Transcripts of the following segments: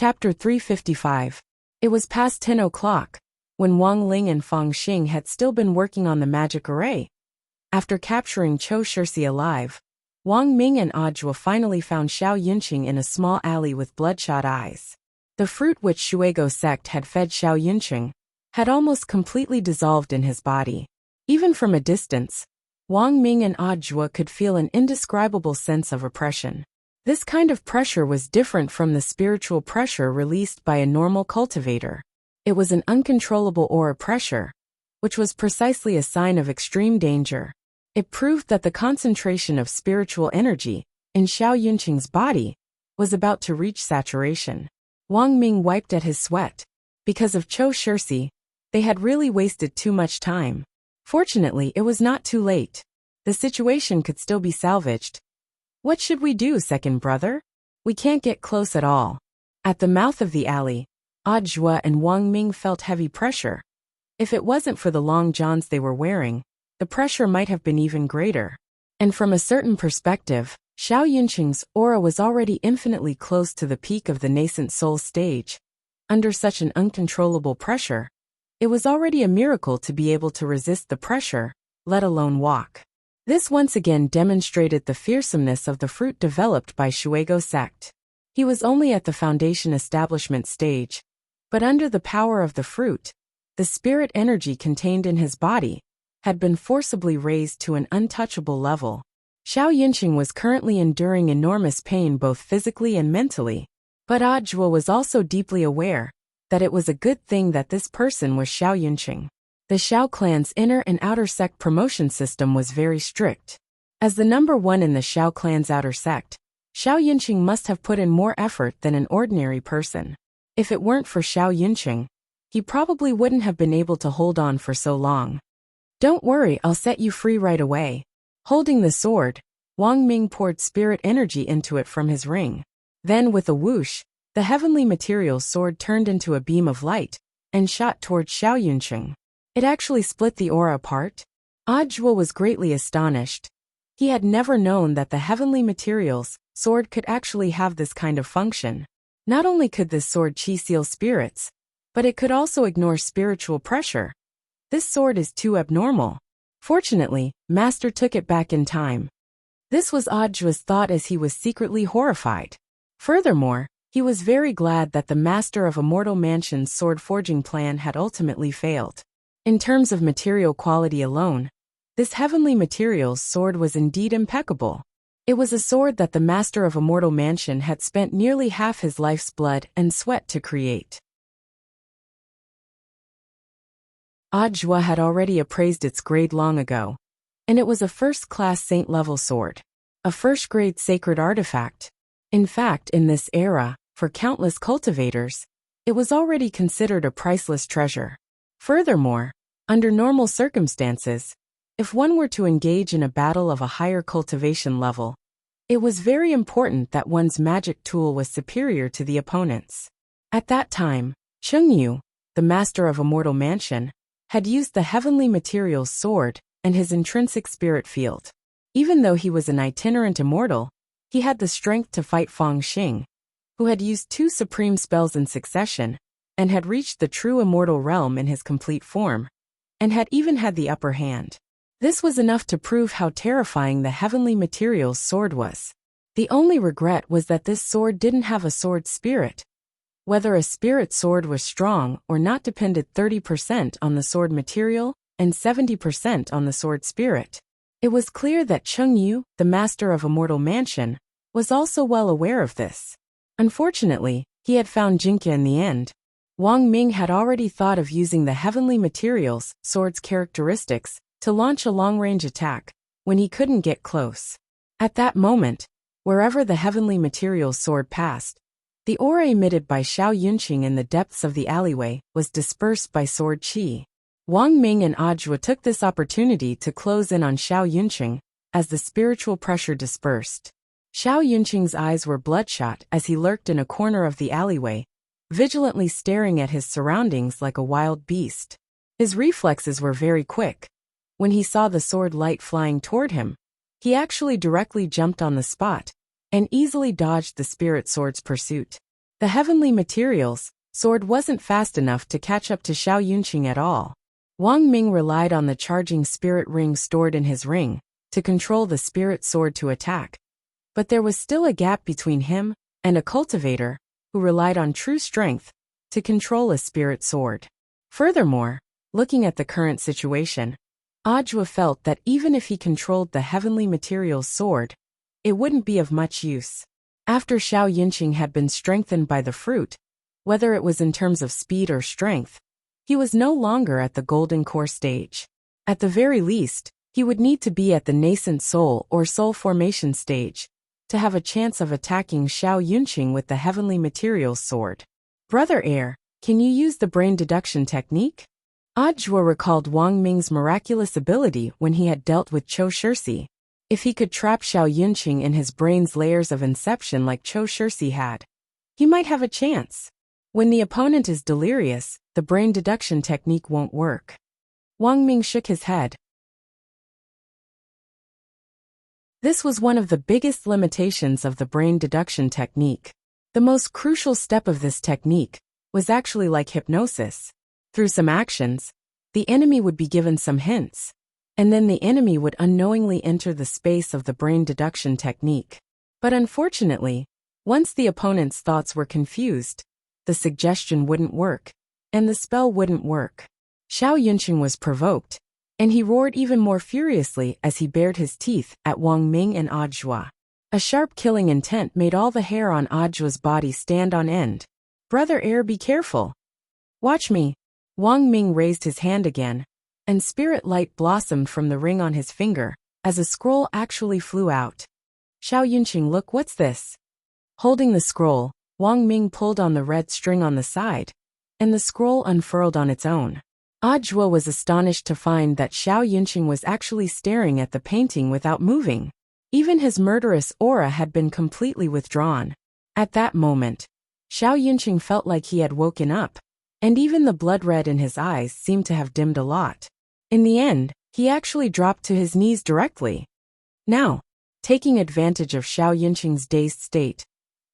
Chapter 355. It was past 10 o'clock, when Wang Ling and Fang Xing had still been working on the magic array. After capturing Qiu Shixi alive, Wang Ming and Audiobook finally found Xiao Yunqing in a small alley with bloodshot eyes. The fruit which Shuigo sect had fed Xiao Yunqing had almost completely dissolved in his body. Even from a distance, Wang Ming and Audiobook could feel an indescribable sense of oppression. This kind of pressure was different from the spiritual pressure released by a normal cultivator. It was an uncontrollable aura pressure, which was precisely a sign of extreme danger. It proved that the concentration of spiritual energy in Xiao Yunqing's body was about to reach saturation. Wang Ming wiped at his sweat. Because of Qiu Shixi, they had really wasted too much time. Fortunately, it was not too late. The situation could still be salvaged. What should we do, second brother? We can't get close at all. At the mouth of the alley, Audiobook and Wang Ming felt heavy pressure. If it wasn't for the long johns they were wearing, the pressure might have been even greater. And from a certain perspective, Xiao Yunqing's aura was already infinitely close to the peak of the nascent soul stage. Under such an uncontrollable pressure, it was already a miracle to be able to resist the pressure, let alone walk. This once again demonstrated the fearsomeness of the fruit developed by Shuigo sect. He was only at the foundation establishment stage, but under the power of the fruit, the spirit energy contained in his body had been forcibly raised to an untouchable level. Xiao Yunqing was currently enduring enormous pain both physically and mentally, but Audiobook was also deeply aware that it was a good thing that this person was Xiao Yunqing. The Xiao clan's inner and outer sect promotion system was very strict. As the number one in the Xiao clan's outer sect, Xiao Yunqing must have put in more effort than an ordinary person. If it weren't for Xiao Yunqing, he probably wouldn't have been able to hold on for so long. Don't worry, I'll set you free right away. Holding the sword, Wang Ming poured spirit energy into it from his ring. Then with a whoosh, the heavenly materials sword turned into a beam of light and shot towards Xiao Yunqing. It actually split the aura apart. Audiobook was greatly astonished. He had never known that the heavenly materials sword could actually have this kind of function. Not only could this sword chi seal spirits, but it could also ignore spiritual pressure. This sword is too abnormal. Fortunately, Master took it back in time. This was Audiobook's thought as he was secretly horrified. Furthermore, he was very glad that the Master of Immortal Mansion's sword forging plan had ultimately failed. In terms of material quality alone, this heavenly materials sword was indeed impeccable. It was a sword that the Master of Immortal Mansion had spent nearly half his life's blood and sweat to create. Audiobook had already appraised its grade long ago, and it was a first-class saint-level sword, a first-grade sacred artifact. In fact, in this era, for countless cultivators, it was already considered a priceless treasure. Furthermore, under normal circumstances, if one were to engage in a battle of a higher cultivation level, it was very important that one's magic tool was superior to the opponent's. At that time, Chengyu, the Master of Immortal Mansion, had used the heavenly materials sword and his intrinsic spirit field. Even though he was an itinerant immortal, he had the strength to fight Fang Xing, who had used 2 supreme spells in succession, and had reached the true immortal realm in his complete form, and had even had the upper hand. This was enough to prove how terrifying the heavenly materials sword was. The only regret was that this sword didn't have a sword spirit. Whether a spirit sword was strong or not depended 30% on the sword material and 70% on the sword spirit. It was clear that Chengyu, the Master of Immortal Mansion, was also well aware of this. Unfortunately, he had found Jinke in the end. Wang Ming had already thought of using the heavenly materials sword's characteristics to launch a long-range attack when he couldn't get close. At that moment, wherever the heavenly materials sword passed, the aura emitted by Xiao Yunqing in the depths of the alleyway was dispersed by sword qi. Wang Ming and Audiobook took this opportunity to close in on Xiao Yunqing as the spiritual pressure dispersed. Xiao Yunqing's eyes were bloodshot as he lurked in a corner of the alleyway, vigilantly staring at his surroundings like a wild beast. His reflexes were very quick. When he saw the sword light flying toward him, he actually directly jumped on the spot and easily dodged the spirit sword's pursuit. The heavenly materials sword wasn't fast enough to catch up to Xiao Yunqing at all. Wang Ming relied on the charging spirit ring stored in his ring to control the spirit sword to attack. But there was still a gap between him and a cultivator who relied on true strength to control a spirit sword. Furthermore, looking at the current situation, Audiobook felt that even if he controlled the heavenly materials sword, it wouldn't be of much use. After Xiao Yunqing had been strengthened by the fruit, whether it was in terms of speed or strength, he was no longer at the golden core stage. At the very least, he would need to be at the nascent soul or soul formation stage to have a chance of attacking Xiao Yunqing with the heavenly materials sword. Brother Air, can you use the brain deduction technique? Audiobook recalled Wang Ming's miraculous ability when he had dealt with Chou Shirsi. If he could trap Xiao Yunqing in his brain's layers of inception like Chou Shirsi had, he might have a chance. When the opponent is delirious, the brain deduction technique won't work. Wang Ming shook his head. This was one of the biggest limitations of the brain deduction technique. The most crucial step of this technique was actually like hypnosis. Through some actions, the enemy would be given some hints, and then the enemy would unknowingly enter the space of the brain deduction technique. But unfortunately, once the opponent's thoughts were confused, the suggestion wouldn't work, and the spell wouldn't work. Xiao Yunqing was provoked, and he roared even more furiously as he bared his teeth at Wang Ming and Audiobook. A sharp killing intent made all the hair on Audiobook's body stand on end. Brother Air, be careful. Watch me. Wang Ming raised his hand again, and spirit light blossomed from the ring on his finger, as a scroll actually flew out. Xiao Yunqing, look, what's this? Holding the scroll, Wang Ming pulled on the red string on the side, and the scroll unfurled on its own. Audiobook was astonished to find that Xiao Yunqing was actually staring at the painting without moving. Even his murderous aura had been completely withdrawn. At that moment, Xiao Yunqing felt like he had woken up, and even the blood red in his eyes seemed to have dimmed a lot. In the end, he actually dropped to his knees directly. Now, taking advantage of Xiao Yunqing's dazed state,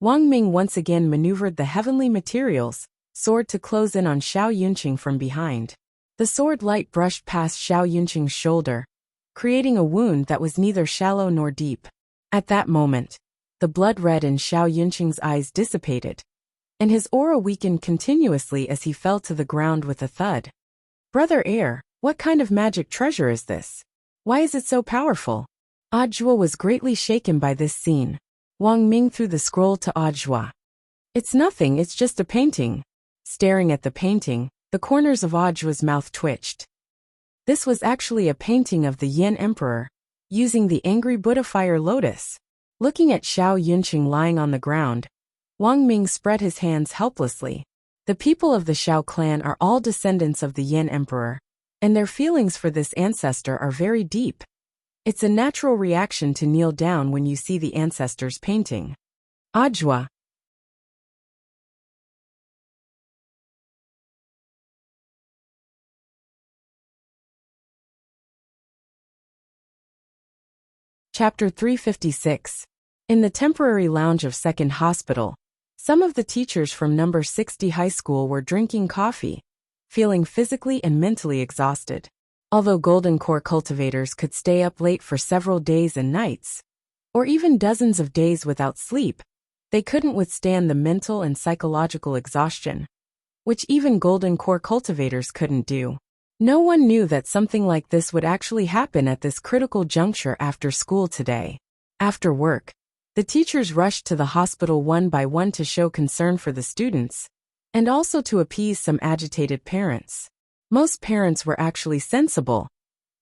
Wang Ming once again maneuvered the heavenly materials sword to close in on Xiao Yunqing from behind. The sword light brushed past Xiao Yunqing's shoulder, creating a wound that was neither shallow nor deep. At that moment, the blood red in Xiao Yunqing's eyes dissipated, and his aura weakened continuously as he fell to the ground with a thud. Brother Air, what kind of magic treasure is this? Why is it so powerful? Audiobook was greatly shaken by this scene. Wang Ming threw the scroll to Audiobook. It's nothing, it's just a painting. Staring at the painting, the corners of Audiobook's mouth twitched. This was actually a painting of the Yin Emperor, using the angry Buddha fire lotus. Looking at Xiao Yunqing lying on the ground, Wang Ming spread his hands helplessly. The people of the Xiao clan are all descendants of the Yin Emperor, and their feelings for this ancestor are very deep. It's a natural reaction to kneel down when you see the ancestor's painting. Audiobook. Chapter 356. In the temporary lounge of Second Hospital, some of the teachers from number 60 high school were drinking coffee, feeling physically and mentally exhausted. Although Golden Core cultivators could stay up late for several days and nights, or even dozens of days without sleep, they couldn't withstand the mental and psychological exhaustion, which even Golden Core cultivators couldn't do. No one knew that something like this would actually happen at this critical juncture after school today. After work, the teachers rushed to the hospital one by one to show concern for the students, and also to appease some agitated parents. Most parents were actually sensible,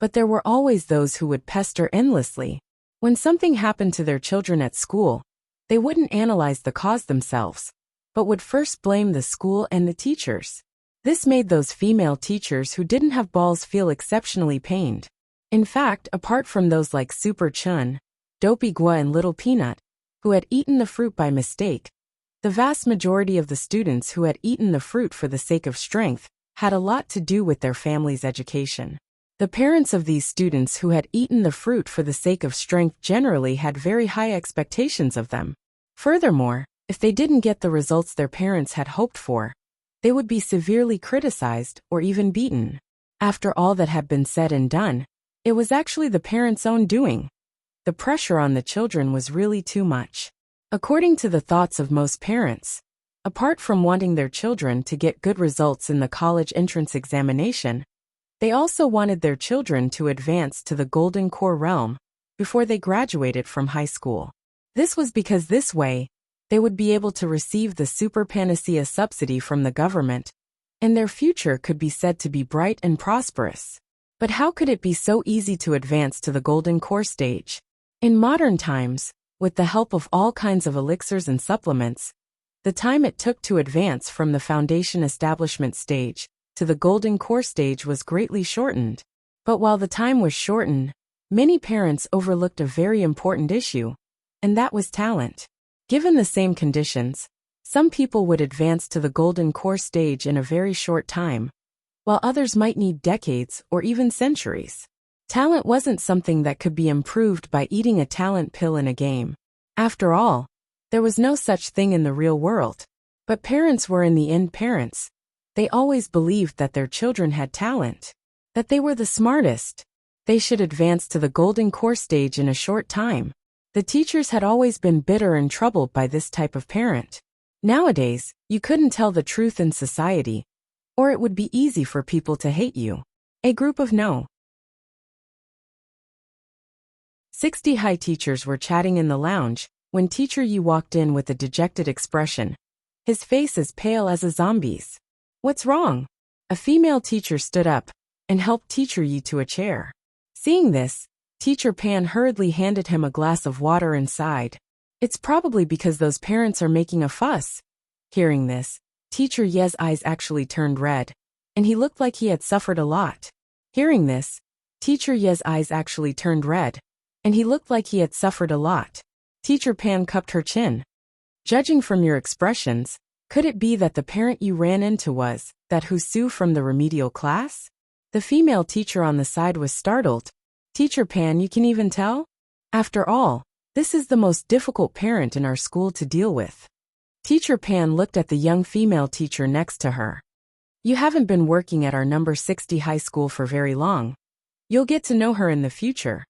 but there were always those who would pester endlessly. When something happened to their children at school, they wouldn't analyze the cause themselves, but would first blame the school and the teachers. This made those female teachers who didn't have balls feel exceptionally pained. In fact, apart from those like Super Chun, Dopey Gua and Little Peanut, who had eaten the fruit by mistake, the vast majority of the students who had eaten the fruit for the sake of strength had a lot to do with their family's education. The parents of these students who had eaten the fruit for the sake of strength generally had very high expectations of them. Furthermore, If they didn't get the results their parents had hoped for, they would be severely criticized or even beaten. After all that had been said and done, it was actually the parents' own doing. The pressure on the children was really too much. According to the thoughts of most parents, apart from wanting their children to get good results in the college entrance examination, they also wanted their children to advance to the golden core realm before they graduated from high school. This was because this way, they would be able to receive the super panacea subsidy from the government, and their future could be said to be bright and prosperous. But how could it be so easy to advance to the golden core stage? In modern times, with the help of all kinds of elixirs and supplements, the time it took to advance from the foundation establishment stage to the golden core stage was greatly shortened. But while the time was shortened, many parents overlooked a very important issue, and that was talent. Given the same conditions, some people would advance to the golden core stage in a very short time, while others might need decades or even centuries. Talent wasn't something that could be improved by eating a talent pill in a game. After all, there was no such thing in the real world. But parents were in the end parents. They always believed that their children had talent, that they were the smartest. They should advance to the golden core stage in a short time. The teachers had always been bitter and troubled by this type of parent. Nowadays, you couldn't tell the truth in society, or it would be easy for people to hate you. A group of 60 high teachers were chatting in the lounge when Teacher Yi walked in with a dejected expression, his face as pale as a zombie's. "What's wrong?" A female teacher stood up and helped Teacher Yi to a chair. Seeing this, Teacher Pan hurriedly handed him a glass of water and sighed. "It's probably because those parents are making a fuss." Hearing this, Teacher Ye's eyes actually turned red, and he looked like he had suffered a lot. Hearing this, Teacher Ye's eyes actually turned red, and he looked like he had suffered a lot. Teacher Pan cupped her chin. "Judging from your expressions, could it be that the parent you ran into was that Husu from the remedial class?" The female teacher on the side was startled. "Teacher Pan, you can even tell? After all, this is the most difficult parent in our school to deal with." Teacher Pan looked at the young female teacher next to her. "You haven't been working at our number 60 high school for very long. You'll get to know her in the future.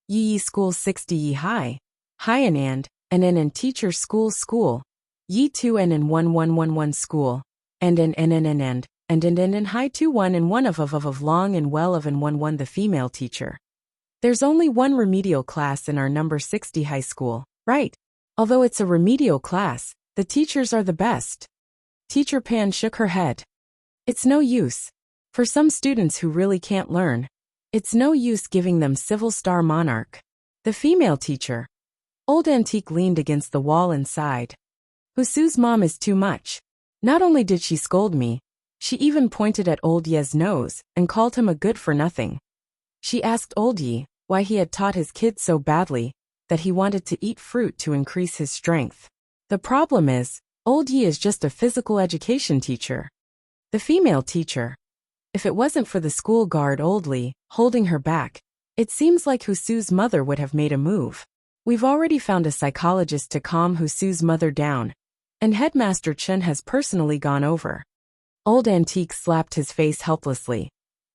Yi School 60 Yi High, High and Teacher School, Yi 2 and 1111 School, and High 2 1 and 1 of long and well of and 1 the female teacher. "There's only one remedial class in our number 60 high school, right? Although it's a remedial class, the teachers are the best." Teacher Pan shook her head. "It's no use. For some students who really can't learn, it's no use giving them Civil Star Monarch." The female teacher, Old Antique, leaned against the wall and sighed. "Husu's mom is too much. Not only did she scold me, she even pointed at Old Ye's nose and called him a good-for-nothing. She asked Old Ye why he had taught his kids so badly that he wanted to eat fruit to increase his strength. The problem is, Old Ye is just a physical education teacher." The female teacher, "If it wasn't for the school guard Old Lee holding her back, it seems like Husu's mother would have made a move. We've already found a psychologist to calm Husu's mother down, and Headmaster Chen has personally gone over." Old Antique slapped his face helplessly.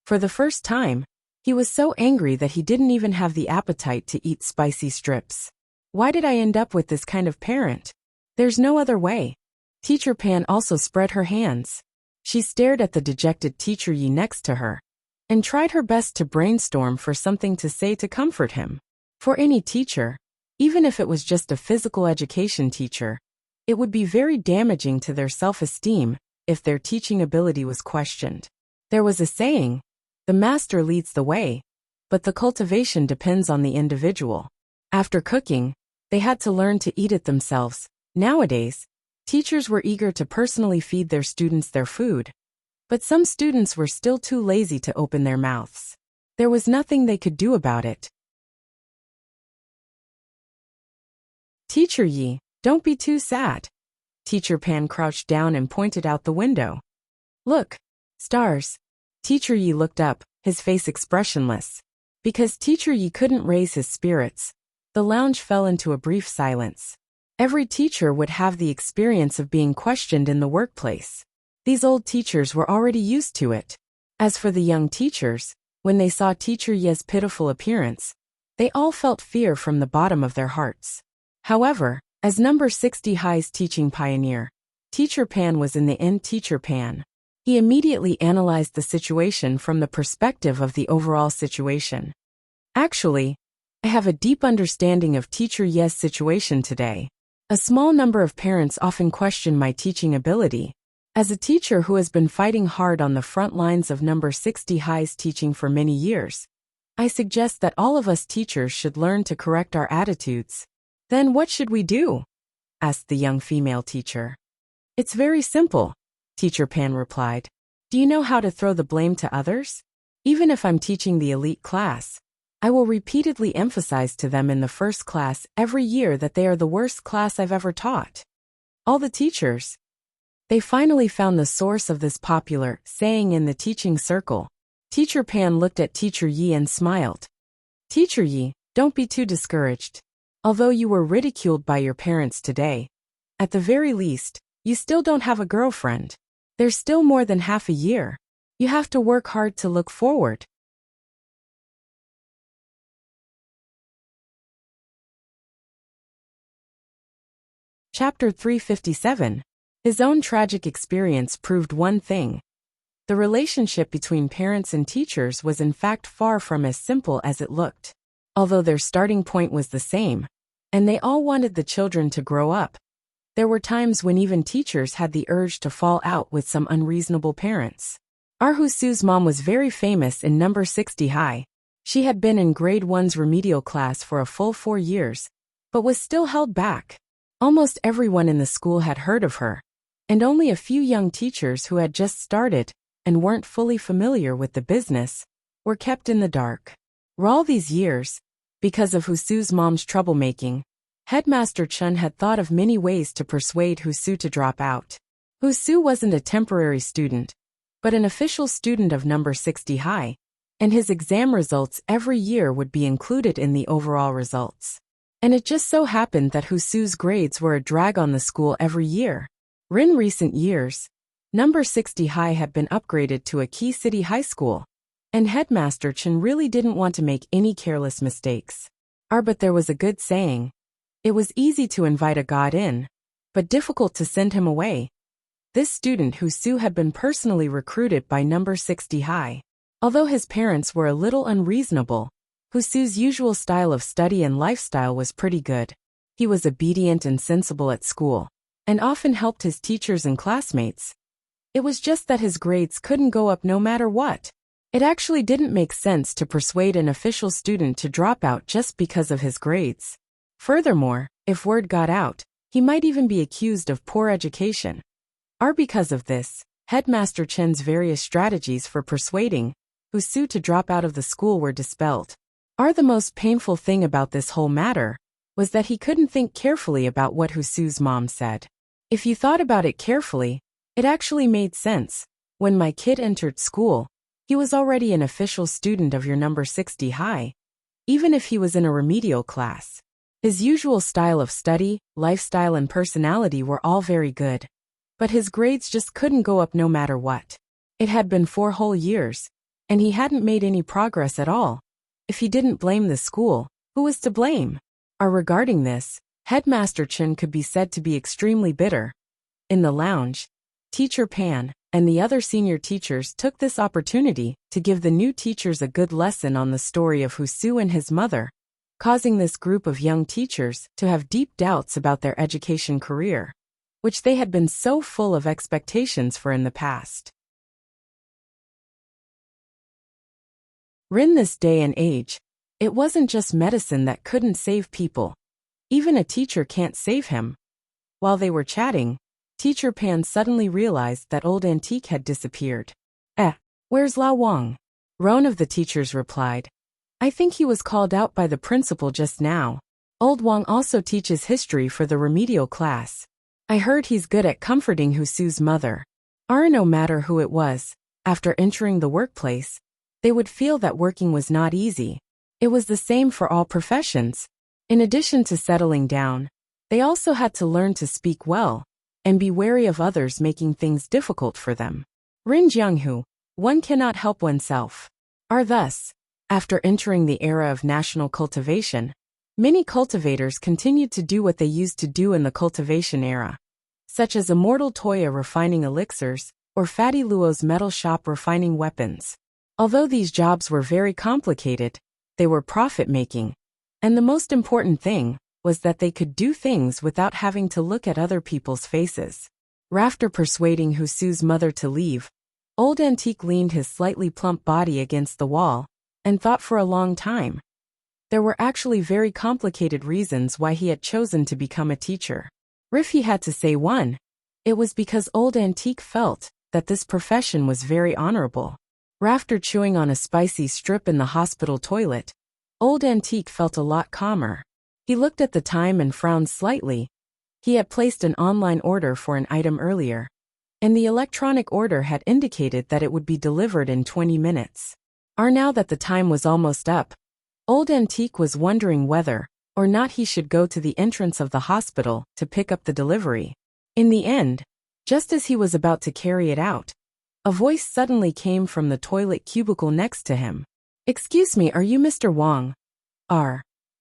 For the first time, he was so angry that he didn't even have the appetite to eat spicy strips. "Why did I end up with this kind of parent? There's no other way." Teacher Pan also spread her hands. She stared at the dejected Teacher Yi next to her, and tried her best to brainstorm for something to say to comfort him. For any teacher, even if it was just a physical education teacher, it would be very damaging to their self-esteem if their teaching ability was questioned. There was a saying, "The master leads the way, but the cultivation depends on the individual." After cooking, they had to learn to eat it themselves. Nowadays, teachers were eager to personally feed their students their food, but some students were still too lazy to open their mouths. There was nothing they could do about it. "Teacher Yi, don't be too sad." Teacher Pan crouched down and pointed out the window. "Look, stars." Teacher Yi looked up, his face expressionless. Because Teacher Yi couldn't raise his spirits, the lounge fell into a brief silence. Every teacher would have the experience of being questioned in the workplace. These old teachers were already used to it. As for the young teachers, when they saw Teacher Ye's pitiful appearance, they all felt fear from the bottom of their hearts. However, as number 60 High's teaching pioneer, Teacher Pan was in the end Teacher Pan. He immediately analyzed the situation from the perspective of the overall situation. Actually, I have a deep understanding of Teacher Ye's situation today. A small number of parents often question my teaching ability. As a teacher who has been fighting hard on the front lines of number 60 High's teaching for many years, I suggest that all of us teachers should learn to correct our attitudes. Then what should we do? Asked the young female teacher. It's very simple, Teacher Pan replied. Do you know how to throw the blame to others? Even if I'm teaching the elite class, I will repeatedly emphasize to them in the first class every year that they are the worst class I've ever taught. All the teachers. They finally found the source of this popular saying in the teaching circle. Teacher Pan looked at Teacher Yi and smiled. Teacher Yi, don't be too discouraged. Although you were ridiculed by your parents today, at the very least, you still don't have a girlfriend. There's still more than half a year. You have to work hard to look forward. Chapter 357. His own tragic experience proved one thing. The relationship between parents and teachers was in fact far from as simple as it looked. Although their starting point was the same, and they all wanted the children to grow up, there were times when even teachers had the urge to fall out with some unreasonable parents. Su's mom was very famous in number 60 High. She had been in grade 1's remedial class for a full 4 years, but was still held back. Almost everyone in the school had heard of her, and only a few young teachers who had just started and weren't fully familiar with the business were kept in the dark. For all these years, because of Su's mom's troublemaking, Headmaster Chun had thought of many ways to persuade Su to drop out. Su wasn't a temporary student, but an official student of number 60 High, and his exam results every year would be included in the overall results. And it just so happened that Su's grades were a drag on the school every year. In recent years, number 60 High had been upgraded to a key city high school, and Headmaster Chen really didn't want to make any careless mistakes. But there was a good saying. It was easy to invite a god in, but difficult to send him away. This student Su had been personally recruited by number 60 High. Although his parents were a little unreasonable, Su's usual style of study and lifestyle was pretty good. He was obedient and sensible at school, and often helped his teachers and classmates. It was just that his grades couldn't go up no matter what. It actually didn't make sense to persuade an official student to drop out just because of his grades. Furthermore, if word got out, he might even be accused of poor education. Because of this, Headmaster Chen's various strategies for persuading Su to drop out of the school were dispelled. The most painful thing about this whole matter was that he couldn't think carefully about what Su's mom said. If you thought about it carefully, it actually made sense. When my kid entered school, he was already an official student of your number 60 High, even if he was in a remedial class. His usual style of study, lifestyle and personality were all very good, but his grades just couldn't go up no matter what. It had been 4 whole years, and he hadn't made any progress at all. If he didn't blame the school, who was to blame? Regarding this, Headmaster Chen could be said to be extremely bitter. In the lounge, Teacher Pan and the other senior teachers took this opportunity to give the new teachers a good lesson on the story of Su and his mother, causing this group of young teachers to have deep doubts about their education career, which they had been so full of expectations for in the past. In this day and age, it wasn't just medicine that couldn't save people. Even a teacher can't save him. While they were chatting, Teacher Pan suddenly realized that old Antique had disappeared. Where's La Wang? One of the teachers replied. I think he was called out by the principal just now. Old Wang also teaches history for the remedial class. I heard he's good at comforting Su's mother. No matter who it was, after entering the workplace, they would feel that working was not easy. It was the same for all professions. In addition to settling down, They also had to learn to speak well and be wary of others making things difficult for them. Rinjianghu, one cannot help oneself. Are thus, after entering the era of national cultivation, many cultivators continued to do what they used to do in the cultivation era, such as Immortal Toya refining elixirs, or Fatty Luo's metal shop refining weapons. Although these jobs were very complicated, they were profit-making, and the most important thing was that they could do things without having to look at other people's faces. After persuading Husu's mother to leave, Old Antique leaned his slightly plump body against the wall and thought for a long time. There were actually very complicated reasons why he had chosen to become a teacher. If he had to say one, it was because Old Antique felt that this profession was very honorable. After chewing on a spicy strip in the hospital toilet, Old Antique felt a lot calmer. He looked at the time and frowned slightly. He had placed an online order for an item earlier, and the electronic order had indicated that it would be delivered in 20 minutes. Now that the time was almost up, Old Antique was wondering whether or not he should go to the entrance of the hospital to pick up the delivery. In the end, just as he was about to carry it out, a voice suddenly came from the toilet cubicle next to him. "Excuse me, are you Mr. Wang?"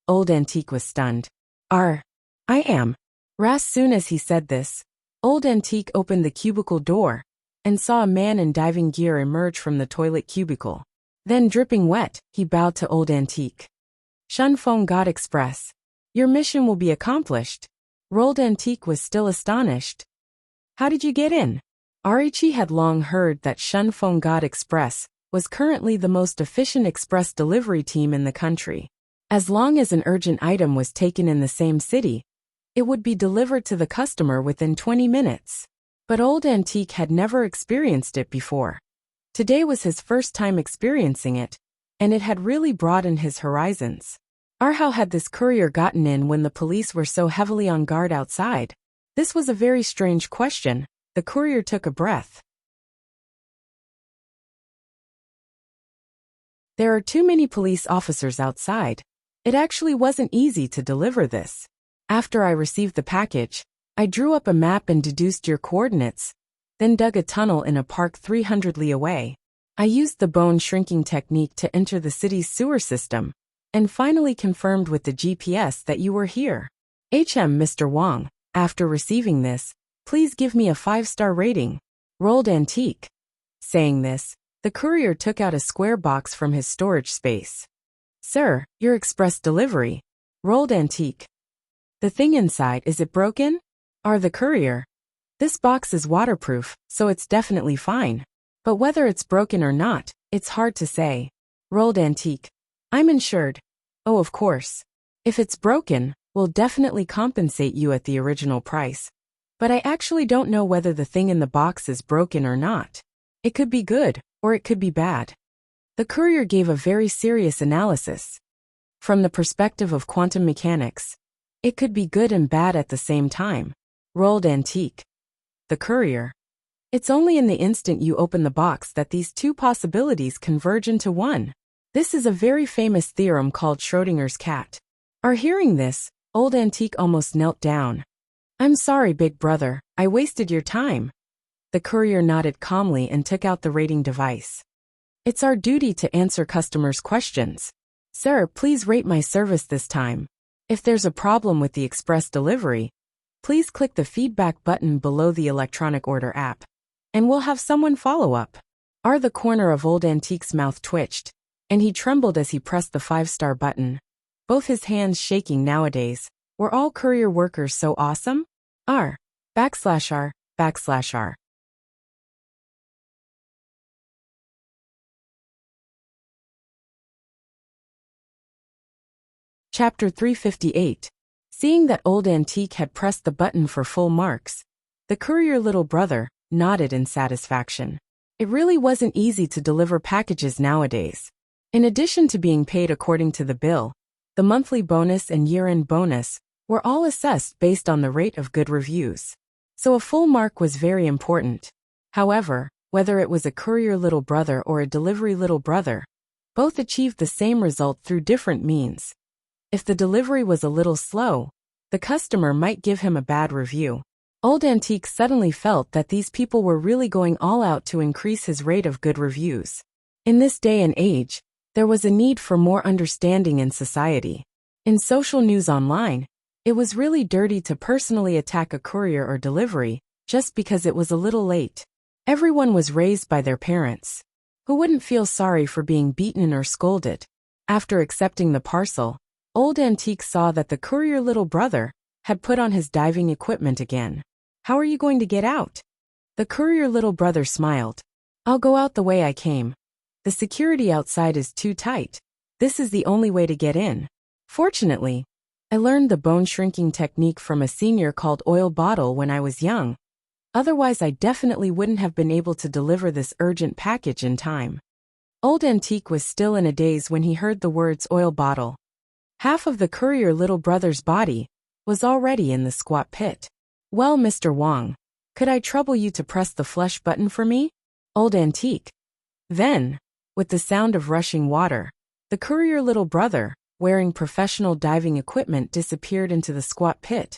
Old Antique was stunned. I am." As soon as he said this, Old Antique opened the cubicle door and saw a man in diving gear emerge from the toilet cubicle. Then, dripping wet, he bowed to Old Antique. "Shunfeng God Express. Your mission will be accomplished." Old Antique was still astonished. "How did you get in?" Arichi had long heard that Shunfeng God Express was currently the most efficient express delivery team in the country. As long as an urgent item was taken in the same city, it would be delivered to the customer within 20 minutes. But Old Antique had never experienced it before. Today was his first time experiencing it, and it had really broadened his horizons. How had this courier gotten in when the police were so heavily on guard outside? This was a very strange question. The courier took a breath. There are too many police officers outside. It actually wasn't easy to deliver this. After I received the package, I drew up a map and deduced your coordinates, then dug a tunnel in a park 300 li away. I used the bone shrinking technique to enter the city's sewer system, and finally confirmed with the GPS that you were here. Mr. Wang, after receiving this, please give me a 5-star rating. Old Antique. Saying this, the courier took out a square box from his storage space. "Sir, your express delivery." Old Antique. "The thing inside, is it broken?" The courier. "This box is waterproof, so it's definitely fine. But whether it's broken or not, it's hard to say." Old Antique. "I'm insured." "Oh, of course. If it's broken, we'll definitely compensate you at the original price. But I actually don't know whether the thing in the box is broken or not. It could be good, or it could be bad." The courier gave a very serious analysis. From the perspective of quantum mechanics, it could be good and bad at the same time. Old Antique. The courier. "It's only in the instant you open the box that these two possibilities converge into one. This is a very famous theorem called Schrödinger's cat." Hearing this, Old Antique almost knelt down. "I'm sorry, big brother, I wasted your time." The courier nodded calmly and took out the rating device. "It's our duty to answer customers' questions. Sir, please rate my service this time. If there's a problem with the express delivery, please click the feedback button below the electronic order app, and we'll have someone follow up." The corner of Old Antique's mouth twitched, and he trembled as he pressed the 5-star button. Both his hands shaking nowadays. Were all courier workers so awesome? R. /R. /R. Chapter 358. Seeing that Old Antique had pressed the button for full marks, the courier little brother nodded in satisfaction. It really wasn't easy to deliver packages nowadays. In addition to being paid according to the bill, the monthly bonus and year-end bonus were all assessed based on the rate of good reviews. So a full mark was very important. However, whether it was a courier little brother or a delivery little brother, both achieved the same result through different means. If the delivery was a little slow, the customer might give him a bad review. Old Antique suddenly felt that these people were really going all out to increase his rate of good reviews. In this day and age, there was a need for more understanding in society. In social news online, it was really dirty to personally attack a courier or delivery, just because it was a little late. Everyone was raised by their parents, who wouldn't feel sorry for being beaten or scolded. After accepting the parcel, Old Antique saw that the courier little brother had put on his diving equipment again. "How are you going to get out?" The courier little brother smiled. "I'll go out the way I came. The security outside is too tight. This is the only way to get in. Fortunately, I learned the bone shrinking technique from a senior called Oil Bottle when I was young. Otherwise, I definitely wouldn't have been able to deliver this urgent package in time." Old Antique was still in a daze when he heard the words Oil Bottle. Half of the courier little brother's body was already in the squat pit. "Well, Mr. Wong, could I trouble you to press the flush button for me?" Old Antique. Then, with the sound of rushing water, the courier little brother, wearing professional diving equipment, disappeared into the squat pit.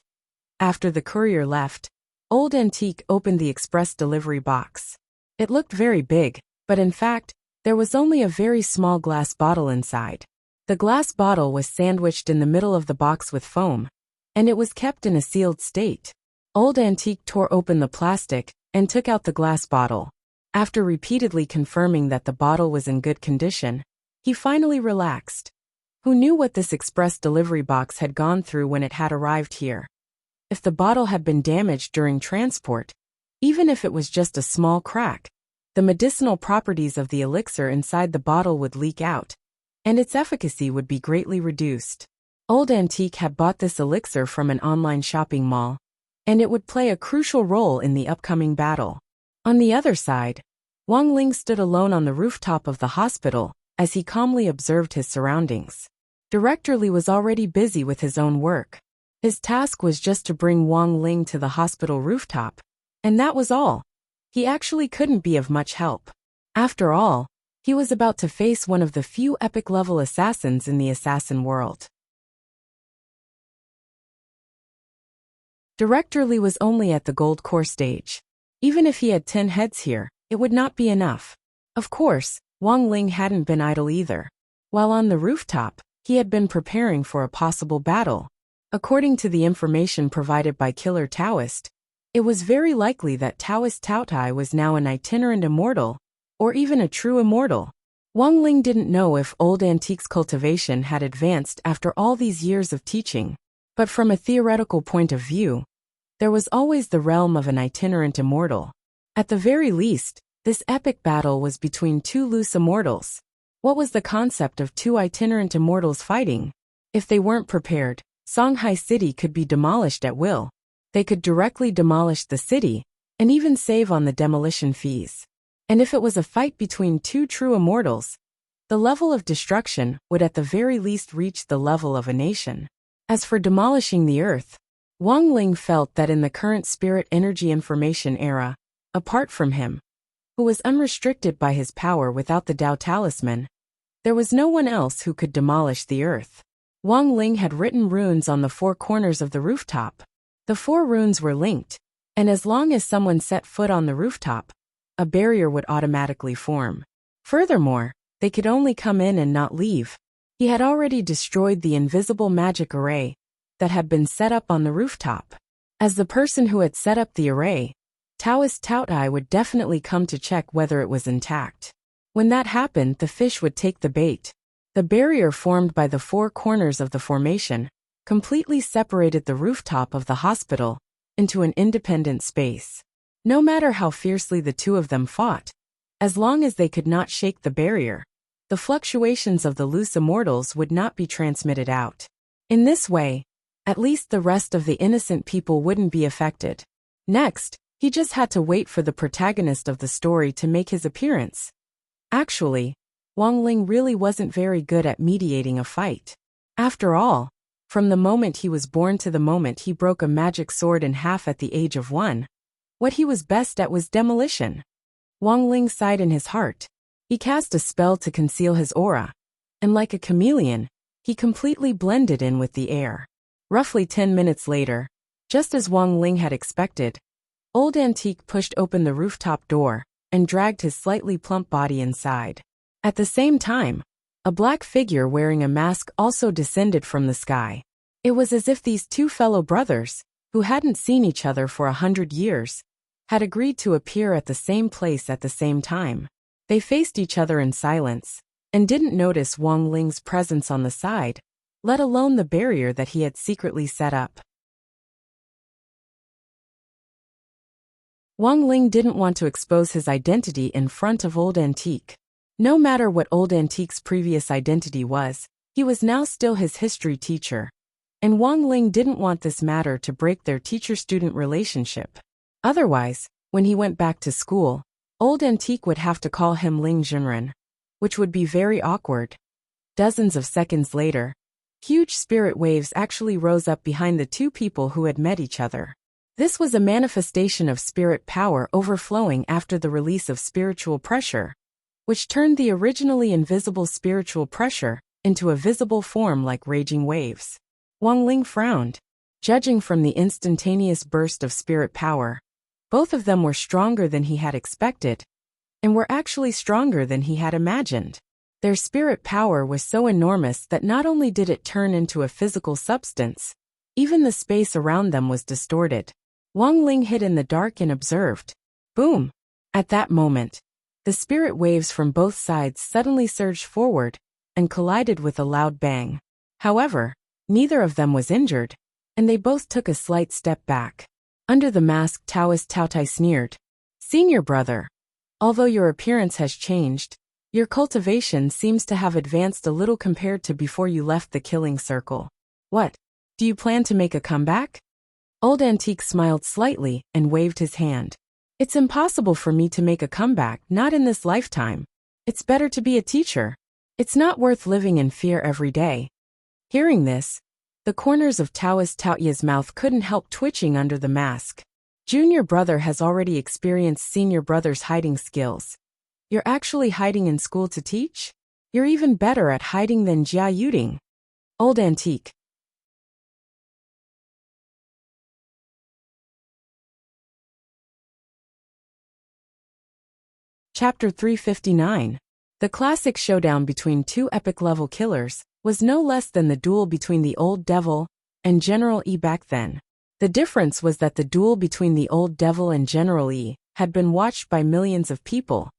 After the courier left, Old Antique opened the express delivery box. It looked very big, but in fact, there was only a very small glass bottle inside. The glass bottle was sandwiched in the middle of the box with foam, and it was kept in a sealed state. Old Antique tore open the plastic and took out the glass bottle. After repeatedly confirming that the bottle was in good condition, he finally relaxed. Who knew what this express delivery box had gone through when it had arrived here? If the bottle had been damaged during transport, even if it was just a small crack, the medicinal properties of the elixir inside the bottle would leak out, and its efficacy would be greatly reduced. Old Antique had bought this elixir from an online shopping mall, and it would play a crucial role in the upcoming battle. On the other side, Wang Ling stood alone on the rooftop of the hospital as he calmly observed his surroundings. Director Li was already busy with his own work. His task was just to bring Wang Ling to the hospital rooftop, and that was all. He actually couldn't be of much help. After all, he was about to face one of the few epic-level assassins in the assassin world. Director Li was only at the gold core stage. Even if he had 10 heads here, it would not be enough. Of course, Wang Ling hadn't been idle either. While on the rooftop, he had been preparing for a possible battle. According to the information provided by Killer Taoist, it was very likely that Taoist Taotai was now an itinerant immortal, or even a true immortal. Wang Ling didn't know if Old Antique's cultivation had advanced after all these years of teaching, but from a theoretical point of view, there was always the realm of an itinerant immortal. At the very least, this epic battle was between two loose immortals. What was the concept of two itinerant immortals fighting? If they weren't prepared, Songhai City could be demolished at will. They could directly demolish the city, and even save on the demolition fees. And if it was a fight between two true immortals, the level of destruction would at the very least reach the level of a nation. As for demolishing the earth, Wang Ling felt that in the current spirit energy information era, apart from him, who was unrestricted by his power without the Tao Talisman, there was no one else who could demolish the earth. Wang Ling had written runes on the 4 corners of the rooftop. The 4 runes were linked, and as long as someone set foot on the rooftop, a barrier would automatically form. Furthermore, they could only come in and not leave. He had already destroyed the invisible magic array that had been set up on the rooftop. As the person who had set up the array, Taoist Taotai would definitely come to check whether it was intact. When that happened, the fish would take the bait. The barrier formed by the 4 corners of the formation completely separated the rooftop of the hospital into an independent space. No matter how fiercely the two of them fought, as long as they could not shake the barrier, the fluctuations of the loose immortals would not be transmitted out. In this way, at least the rest of the innocent people wouldn't be affected. Next, he just had to wait for the protagonist of the story to make his appearance. Actually, Wang Ling really wasn't very good at mediating a fight. After all, from the moment he was born to the moment he broke a magic sword in half at the age of 1, what he was best at was demolition. Wang Ling sighed in his heart. He cast a spell to conceal his aura, and like a chameleon, he completely blended in with the air. Roughly 10 minutes later, just as Wang Ling had expected, Old Antique pushed open the rooftop door and dragged his slightly plump body inside. At the same time, a black figure wearing a mask also descended from the sky. It was as if these two fellow brothers, who hadn't seen each other for 100 years, had agreed to appear at the same place at the same time. They faced each other in silence, and didn't notice Wang Ling's presence on the side, let alone the barrier that he had secretly set up. Wang Ling didn't want to expose his identity in front of Old Antique. No matter what Old Antique's previous identity was, he was now still his history teacher. And Wang Ling didn't want this matter to break their teacher-student relationship. Otherwise, when he went back to school, Old Antique would have to call him Ling Junren, which would be very awkward. Dozens of seconds later, huge spirit waves actually rose up behind the two people who had met each other. This was a manifestation of spirit power overflowing after the release of spiritual pressure, which turned the originally invisible spiritual pressure into a visible form like raging waves. Wang Ling frowned. Judging from the instantaneous burst of spirit power, both of them were stronger than he had expected, and were actually stronger than he had imagined. Their spirit power was so enormous that not only did it turn into a physical substance, even the space around them was distorted. Wang Ling hid in the dark and observed. Boom! At that moment, the spirit waves from both sides suddenly surged forward and collided with a loud bang. However, neither of them was injured, and they both took a slight step back. Under the mask, Taoist Taotai sneered. Senior brother, although your appearance has changed, your cultivation seems to have advanced a little compared to before you left the killing circle. What? Do you plan to make a comeback? Old Antique smiled slightly and waved his hand. It's impossible for me to make a comeback, not in this lifetime. It's better to be a teacher. It's not worth living in fear every day. Hearing this, the corners of Taoist Taoya's mouth couldn't help twitching under the mask. Junior brother has already experienced senior brother's hiding skills. You're actually hiding in school to teach? You're even better at hiding than Jia Yuding. Old Antique. Chapter 359. The classic showdown between two epic-level killers was no less than the duel between the Old Devil and General Yi back then. The difference was that the duel between the Old Devil and General Yi had been watched by millions of people,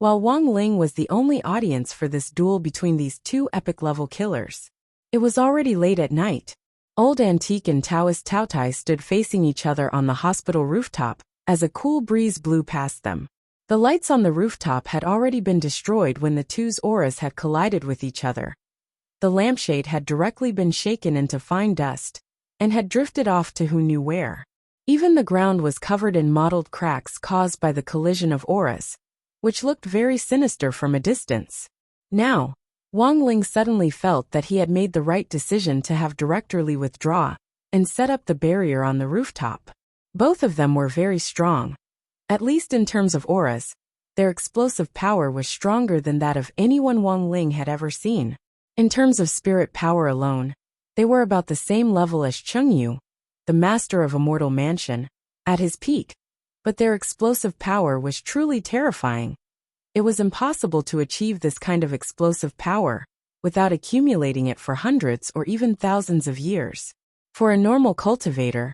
while Wang Ling was the only audience for this duel between these two epic-level killers. It was already late at night. Old Antique and Taoist Taotai stood facing each other on the hospital rooftop as a cool breeze blew past them. The lights on the rooftop had already been destroyed when the two's auras had collided with each other. The lampshade had directly been shaken into fine dust and had drifted off to who knew where. Even the ground was covered in mottled cracks caused by the collision of auras, which looked very sinister from a distance. Now, Wang Ling suddenly felt that he had made the right decision to have directorly withdraw and set up the barrier on the rooftop. Both of them were very strong. At least in terms of auras, their explosive power was stronger than that of anyone Wang Ling had ever seen. In terms of spirit power alone, they were about the same level as Chengyu, the master of Immortal Mansion, at his peak, but their explosive power was truly terrifying. It was impossible to achieve this kind of explosive power without accumulating it for hundreds or even thousands of years. For a normal cultivator,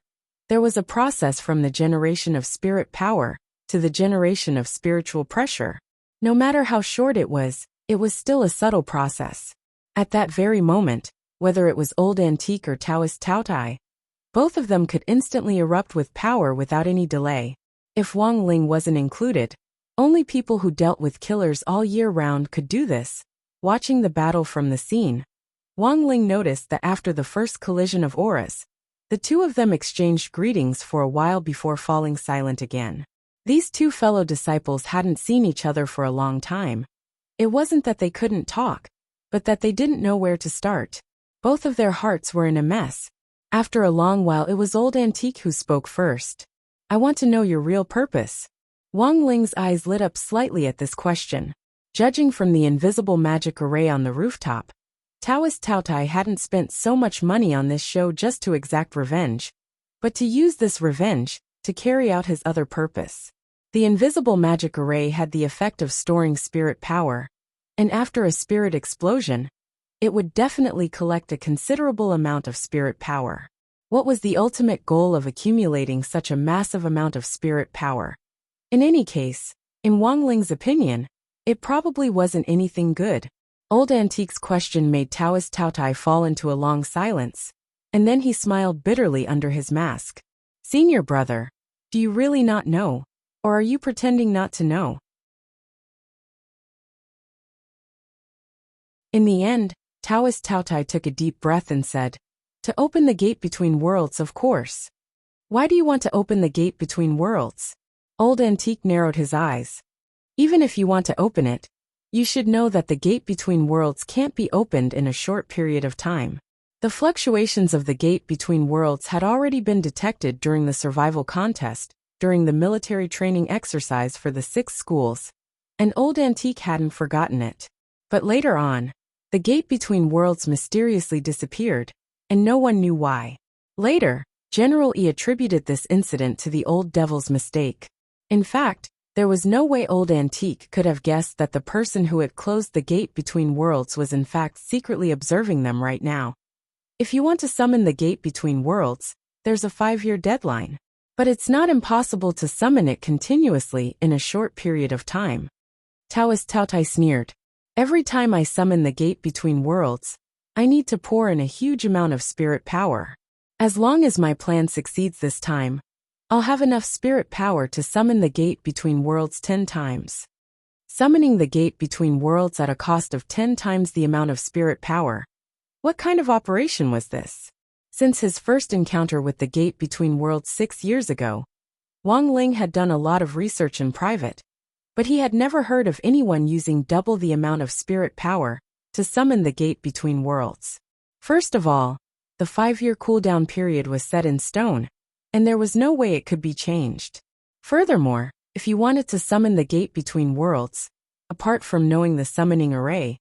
there was a process from the generation of spirit power to the generation of spiritual pressure. No matter how short it was still a subtle process. At that very moment, whether it was Old Antique or Taoist Taotai, both of them could instantly erupt with power without any delay. If Wang Ling wasn't included, only people who dealt with killers all year round could do this. Watching the battle from the scene, Wang Ling noticed that after the first collision of auras, the two of them exchanged greetings for a while before falling silent again. These two fellow disciples hadn't seen each other for a long time. It wasn't that they couldn't talk, but that they didn't know where to start. Both of their hearts were in a mess. After a long while, it was Old Antique who spoke first. I want to know your real purpose. Wang Ling's eyes lit up slightly at this question. Judging from the invisible magic array on the rooftop, Taoist Taotai hadn't spent so much money on this show just to exact revenge, but to use this revenge to carry out his other purpose. The invisible magic array had the effect of storing spirit power, and after a spirit explosion, it would definitely collect a considerable amount of spirit power. What was the ultimate goal of accumulating such a massive amount of spirit power? In any case, in Wang Ling's opinion, it probably wasn't anything good. Old Antique's question made Taoist Taotai fall into a long silence, and then he smiled bitterly under his mask. Senior brother, do you really not know, or are you pretending not to know? In the end, Taoist Taotai took a deep breath and said, "To open the gate between worlds, of course." "Why do you want to open the gate between worlds?" Old Antique narrowed his eyes. "Even if you want to open it, you should know that the gate between worlds can't be opened in a short period of time. The fluctuations of the gate between worlds had already been detected during the survival contest, during the military training exercise for the 6 schools, and Old Antique hadn't forgotten it. But later on, the gate between worlds mysteriously disappeared, and no one knew why. Later, General E attributed this incident to the old devil's mistake. In fact, there was no way Old Antique could have guessed that the person who had closed the gate between worlds was in fact secretly observing them right now. If you want to summon the gate between worlds, there's a 5-year deadline. But it's not impossible to summon it continuously in a short period of time. Taoist Taotai sneered. Every time I summon the gate between worlds, I need to pour in a huge amount of spirit power. As long as my plan succeeds this time, I'll have enough spirit power to summon the gate between worlds 10 times. Summoning the gate between worlds at a cost of 10 times the amount of spirit power. What kind of operation was this? Since his first encounter with the gate between worlds 6 years ago, Wang Ling had done a lot of research in private, but he had never heard of anyone using double the amount of spirit power to summon the gate between worlds. First of all, the 5-year cooldown period was set in stone, and there was no way it could be changed. Furthermore, if you wanted to summon the gate between worlds, apart from knowing the summoning array,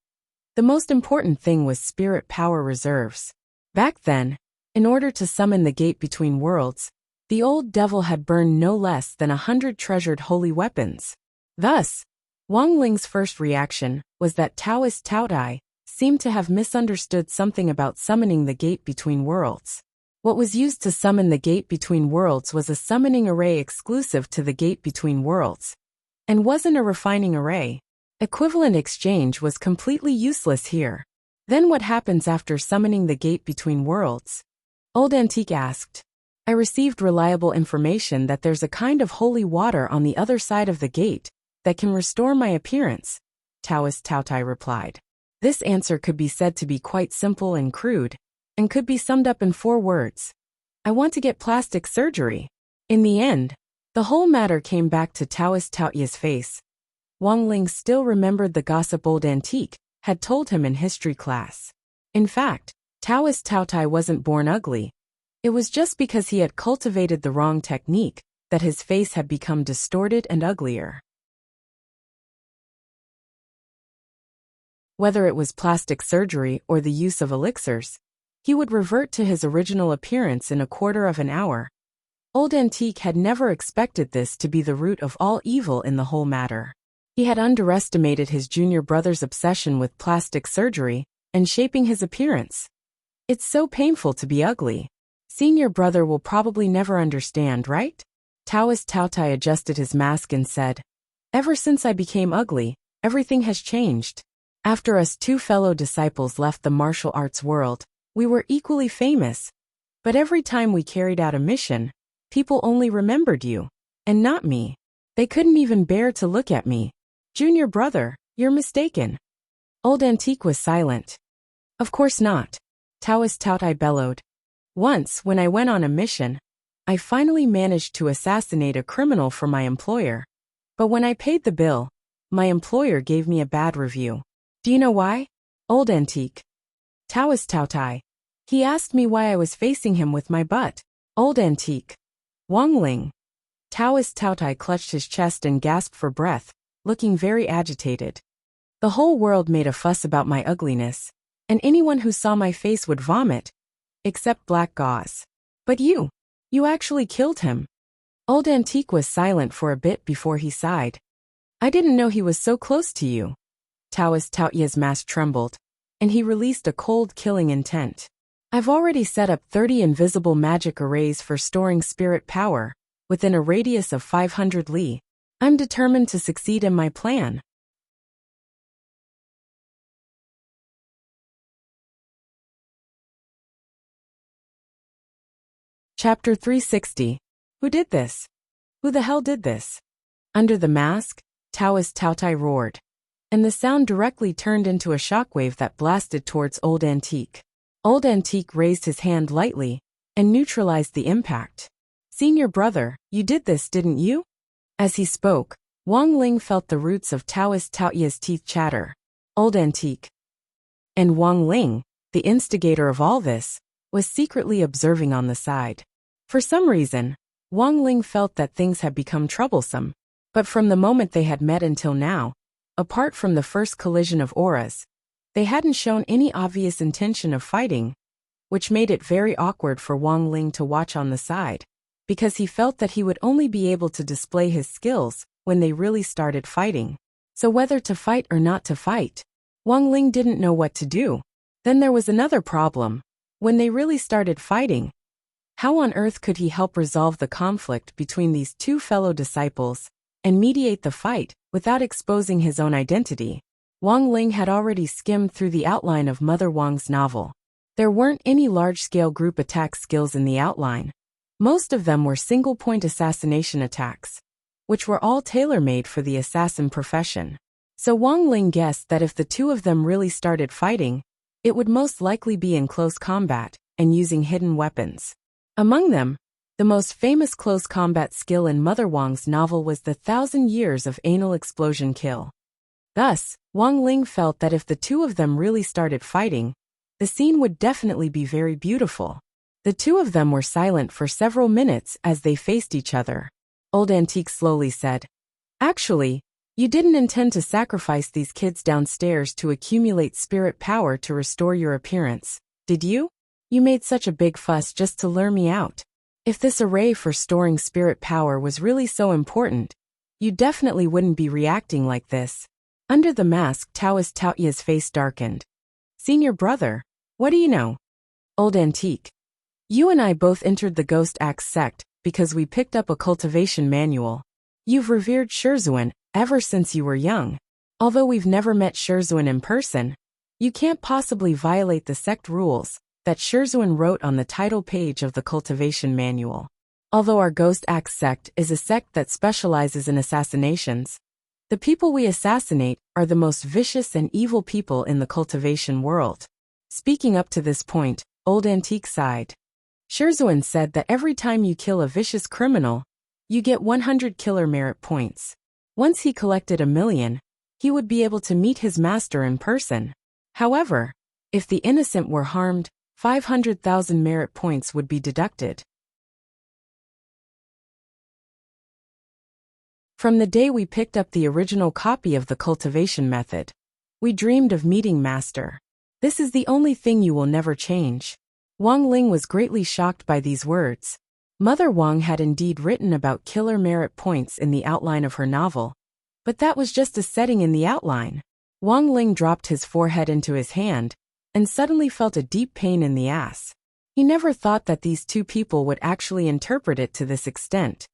the most important thing was spirit power reserves. Back then, in order to summon the gate between worlds, the old devil had burned no less than 100 treasured holy weapons. Thus, Wang Ling's first reaction was that Taoist Taotai seemed to have misunderstood something about summoning the gate between worlds. What was used to summon the gate between worlds was a summoning array exclusive to the gate between worlds, and wasn't a refining array. Equivalent exchange was completely useless here. Then what happens after summoning the gate between worlds? Old Antique asked. I received reliable information that there's a kind of holy water on the other side of the gate that can restore my appearance, Taoist Taotai replied. This answer could be said to be quite simple and crude, and could be summed up in 4 words. I want to get plastic surgery. In the end, the whole matter came back to Taoist Taoyu's face. Wang Ling still remembered the gossip Old Antique had told him in history class. In fact, Taoist Taotai wasn't born ugly. It was just because he had cultivated the wrong technique that his face had become distorted and uglier. Whether it was plastic surgery or the use of elixirs, he would revert to his original appearance in a quarter of an hour. Old Antique had never expected this to be the root of all evil in the whole matter. He had underestimated his junior brother's obsession with plastic surgery and shaping his appearance. It's so painful to be ugly. Senior brother will probably never understand, right? Taoist Taotai adjusted his mask and said, Ever since I became ugly, everything has changed. After us 2 fellow disciples left the martial arts world, we were equally famous. But every time we carried out a mission, people only remembered you, and not me. They couldn't even bear to look at me. Junior brother, you're mistaken. Old Antique was silent. Of course not. Taoist Taotai bellowed. Once, when I went on a mission, I finally managed to assassinate a criminal for my employer. But when I paid the bill, my employer gave me a bad review. Do you know why? Old Antique. Taoist Taotai. He asked me why I was facing him with my butt. Old Antique. Wang Ling. Taoist Taotai clutched his chest and gasped for breath, looking very agitated. The whole world made a fuss about my ugliness, and anyone who saw my face would vomit, except Black Gauze. But you actually killed him. Old Antique was silent for a bit before he sighed. I didn't know he was so close to you. Taoist Taoya's mask trembled, and he released a cold killing intent. I've already set up 30 invisible magic arrays for storing spirit power, within a radius of 500 li. I'm determined to succeed in my plan. Chapter 360. Who did this? Who the hell did this? Under the mask, Taoist Taotai roared, and the sound directly turned into a shockwave that blasted towards Old Antique. Old Antique raised his hand lightly and neutralized the impact. Senior brother, you did this, didn't you? As he spoke, Wang Ling felt the roots of Taoist Taoya's teeth chatter. Old Antique. And Wang Ling, the instigator of all this, was secretly observing on the side. For some reason, Wang Ling felt that things had become troublesome. But from the moment they had met until now, apart from the first collision of auras, they hadn't shown any obvious intention of fighting, which made it very awkward for Wang Ling to watch on the side, because he felt that he would only be able to display his skills when they really started fighting. So whether to fight or not to fight, Wang Ling didn't know what to do. Then there was another problem. When they really started fighting, how on earth could he help resolve the conflict between these two fellow disciples and mediate the fight without exposing his own identity? Wang Ling had already skimmed through the outline of Mother Wang's novel. There weren't any large-scale group attack skills in the outline. Most of them were single-point assassination attacks, which were all tailor-made for the assassin profession. So Wang Ling guessed that if the two of them really started fighting, it would most likely be in close combat and using hidden weapons. Among them, the most famous close combat skill in Mother Wang's novel was the 1,000 Years of Anal Explosion Kill. Thus, Wang Ling felt that if the two of them really started fighting, the scene would definitely be very beautiful. The two of them were silent for several minutes as they faced each other. Old Antique slowly said, Actually, you didn't intend to sacrifice these kids downstairs to accumulate spirit power to restore your appearance, did you? You made such a big fuss just to lure me out. If this array for storing spirit power was really so important, you definitely wouldn't be reacting like this. Under the mask, Taoist Taoya's face darkened. Senior brother, what do you know? Old Antique. You and I both entered the Ghost Axe sect because we picked up a cultivation manual. You've revered Shurzuan ever since you were young. Although we've never met Shurzuan in person, you can't possibly violate the sect rules that Shurzuan wrote on the title page of the cultivation manual. Although our Ghost Axe sect is a sect that specializes in assassinations, the people we assassinate are the most vicious and evil people in the cultivation world. Speaking up to this point, Old Antique sighed. Shurzuan said that every time you kill a vicious criminal, you get 100 killer merit points. Once he collected 1,000,000, he would be able to meet his master in person. However, if the innocent were harmed, 500,000 merit points would be deducted. From the day we picked up the original copy of the cultivation method, we dreamed of meeting Master. This is the only thing you will never change. Wang Ling was greatly shocked by these words. Mother Wang had indeed written about killer merit points in the outline of her novel, but that was just a setting in the outline. Wang Ling dropped his forehead into his hand and suddenly felt a deep pain in the ass. He never thought that these two people would actually interpret it to this extent.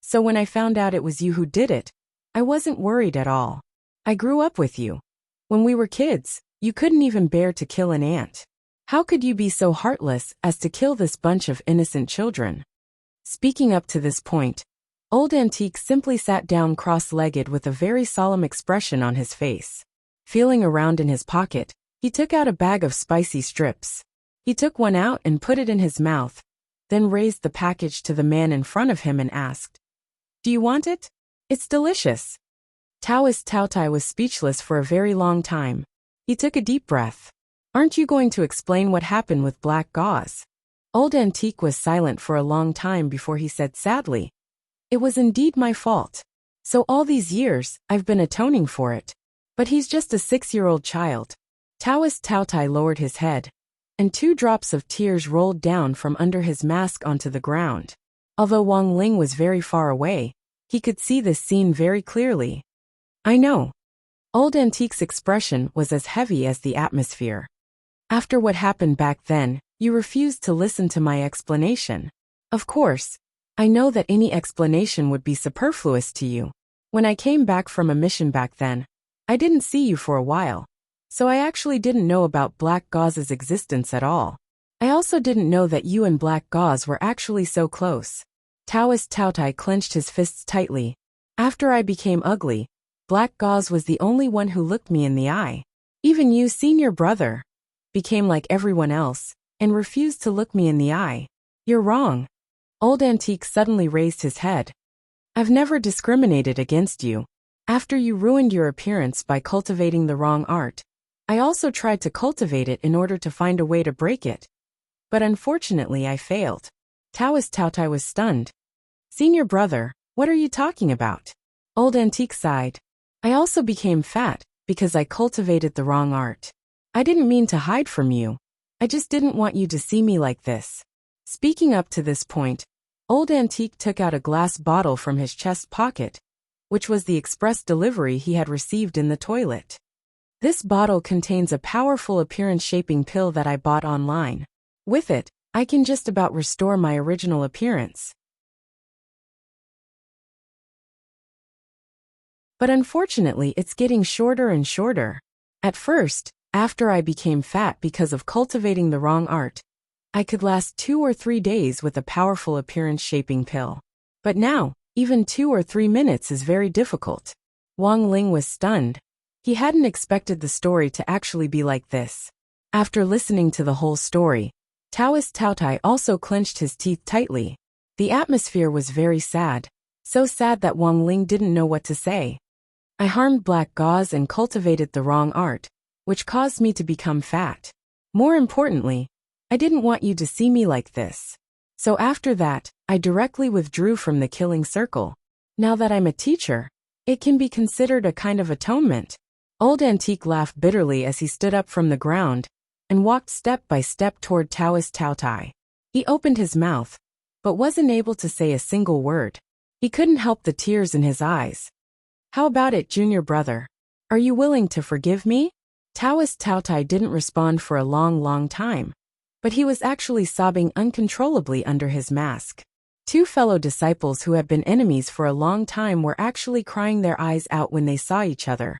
So when I found out it was you who did it, I wasn't worried at all. I grew up with you. When we were kids, you couldn't even bear to kill an ant. How could you be so heartless as to kill this bunch of innocent children? Speaking up to this point, Old Antique simply sat down cross-legged with a very solemn expression on his face. Feeling around in his pocket, he took out a bag of spicy strips. He took one out and put it in his mouth, then raised the package to the man in front of him and asked, "Do you want it? It's delicious." Taoist Taotai was speechless for a very long time. He took a deep breath. "Aren't you going to explain what happened with Black Gauze?" Old Antique was silent for a long time before he said sadly, "It was indeed my fault. So all these years, I've been atoning for it. But he's just a 6-year-old child. Taoist Taotai lowered his head, and 2 drops of tears rolled down from under his mask onto the ground. Although Wang Ling was very far away, he could see this scene very clearly. I know. Old Antique's expression was as heavy as the atmosphere. After what happened back then, you refused to listen to my explanation. Of course, I know that any explanation would be superfluous to you. When I came back from a mission back then, I didn't see you for a while, so I actually didn't know about Black Gauz's existence at all. I also didn't know that you and Black Gauze were actually so close. Taoist Taotai clenched his fists tightly. After I became ugly, Black Gauze was the only one who looked me in the eye. Even you, senior brother, became like everyone else, and refused to look me in the eye. You're wrong. Old Antique suddenly raised his head. I've never discriminated against you. After you ruined your appearance by cultivating the wrong art, I also tried to cultivate it in order to find a way to break it. But unfortunately I failed. Taoist Taotai was stunned. Senior brother, what are you talking about? Old Antique sighed. I also became fat because I cultivated the wrong art. I didn't mean to hide from you. I just didn't want you to see me like this. Speaking up to this point, Old Antique took out a glass bottle from his chest pocket, which was the express delivery he had received in the toilet. This bottle contains a powerful appearance-shaping pill that I bought online. With it, I can just about restore my original appearance. But unfortunately, it's getting shorter and shorter. At first, after I became fat because of cultivating the wrong art, I could last 2 or 3 days with a powerful appearance-shaping pill. But now, even 2 or 3 minutes is very difficult. Wang Ling was stunned. He hadn't expected the story to actually be like this. After listening to the whole story, Taoist Taotai also clenched his teeth tightly. The atmosphere was very sad. So sad that Wang Ling didn't know what to say. I harmed Black Gauze and cultivated the wrong art, which caused me to become fat. More importantly, I didn't want you to see me like this. So after that, I directly withdrew from the killing circle. Now that I'm a teacher, it can be considered a kind of atonement. Old Antique laughed bitterly as he stood up from the ground and walked step by step toward Taoist Taotai. He opened his mouth, but wasn't able to say a single word. He couldn't help the tears in his eyes. How about it, junior brother? Are you willing to forgive me? Taoist Taotai didn't respond for a long time, but he was actually sobbing uncontrollably under his mask. 2 fellow disciples who had been enemies for a long time were actually crying their eyes out when they saw each other.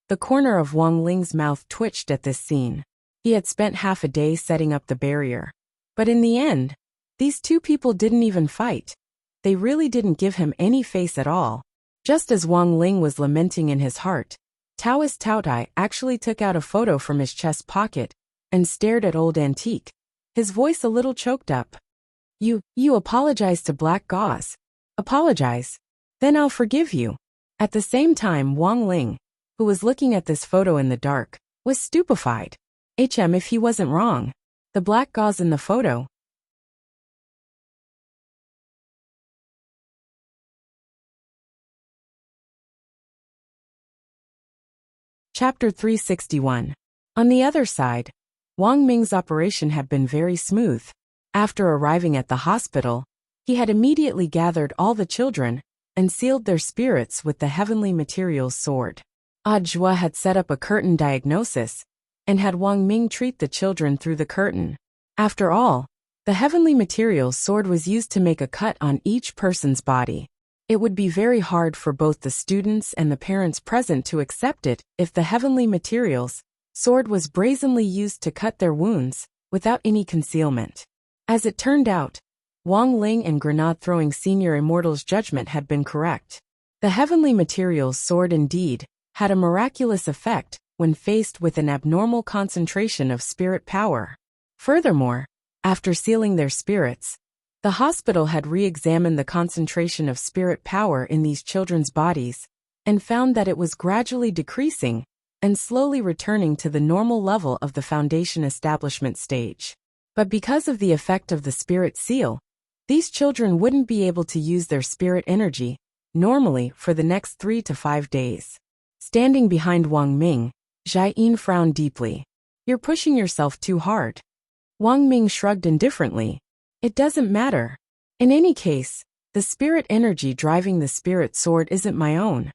The corner of Wang Ling's mouth twitched at this scene. He had spent half a day setting up the barrier. But in the end, these 2 people didn't even fight. They really didn't give him any face at all. Just as Wang Ling was lamenting in his heart, Taoist Taotai actually took out a photo from his chest pocket and stared at Old Antique, his voice a little choked up. You apologize to Black Gauze. Apologize. Then I'll forgive you. At the same time, Wang Ling, who was looking at this photo in the dark, was stupefied. If he wasn't wrong. The Black Gauze in the photo. Chapter 361. On the other side, Wang Ming's operation had been very smooth. After arriving at the hospital, he had immediately gathered all the children and sealed their spirits with the heavenly materials sword. Jua had set up a curtain diagnosis and had Wang Ming treat the children through the curtain. After all, the heavenly materials sword was used to make a cut on each person's body. It would be very hard for both the students and the parents present to accept it if the heavenly materials sword was brazenly used to cut their wounds without any concealment. As it turned out, Wang Ling and grenade-throwing senior immortal's judgment had been correct. The heavenly materials sword indeed had a miraculous effect when faced with an abnormal concentration of spirit power. Furthermore, after sealing their spirits, the hospital had re-examined the concentration of spirit power in these children's bodies and found that it was gradually decreasing and slowly returning to the normal level of the foundation establishment stage. But because of the effect of the spirit seal, these children wouldn't be able to use their spirit energy normally for the next 3 to 5 days. Standing behind Wang Ming, Jai Yin frowned deeply. You're pushing yourself too hard. Wang Ming shrugged indifferently. It doesn't matter. In any case, the spirit energy driving the spirit sword isn't my own.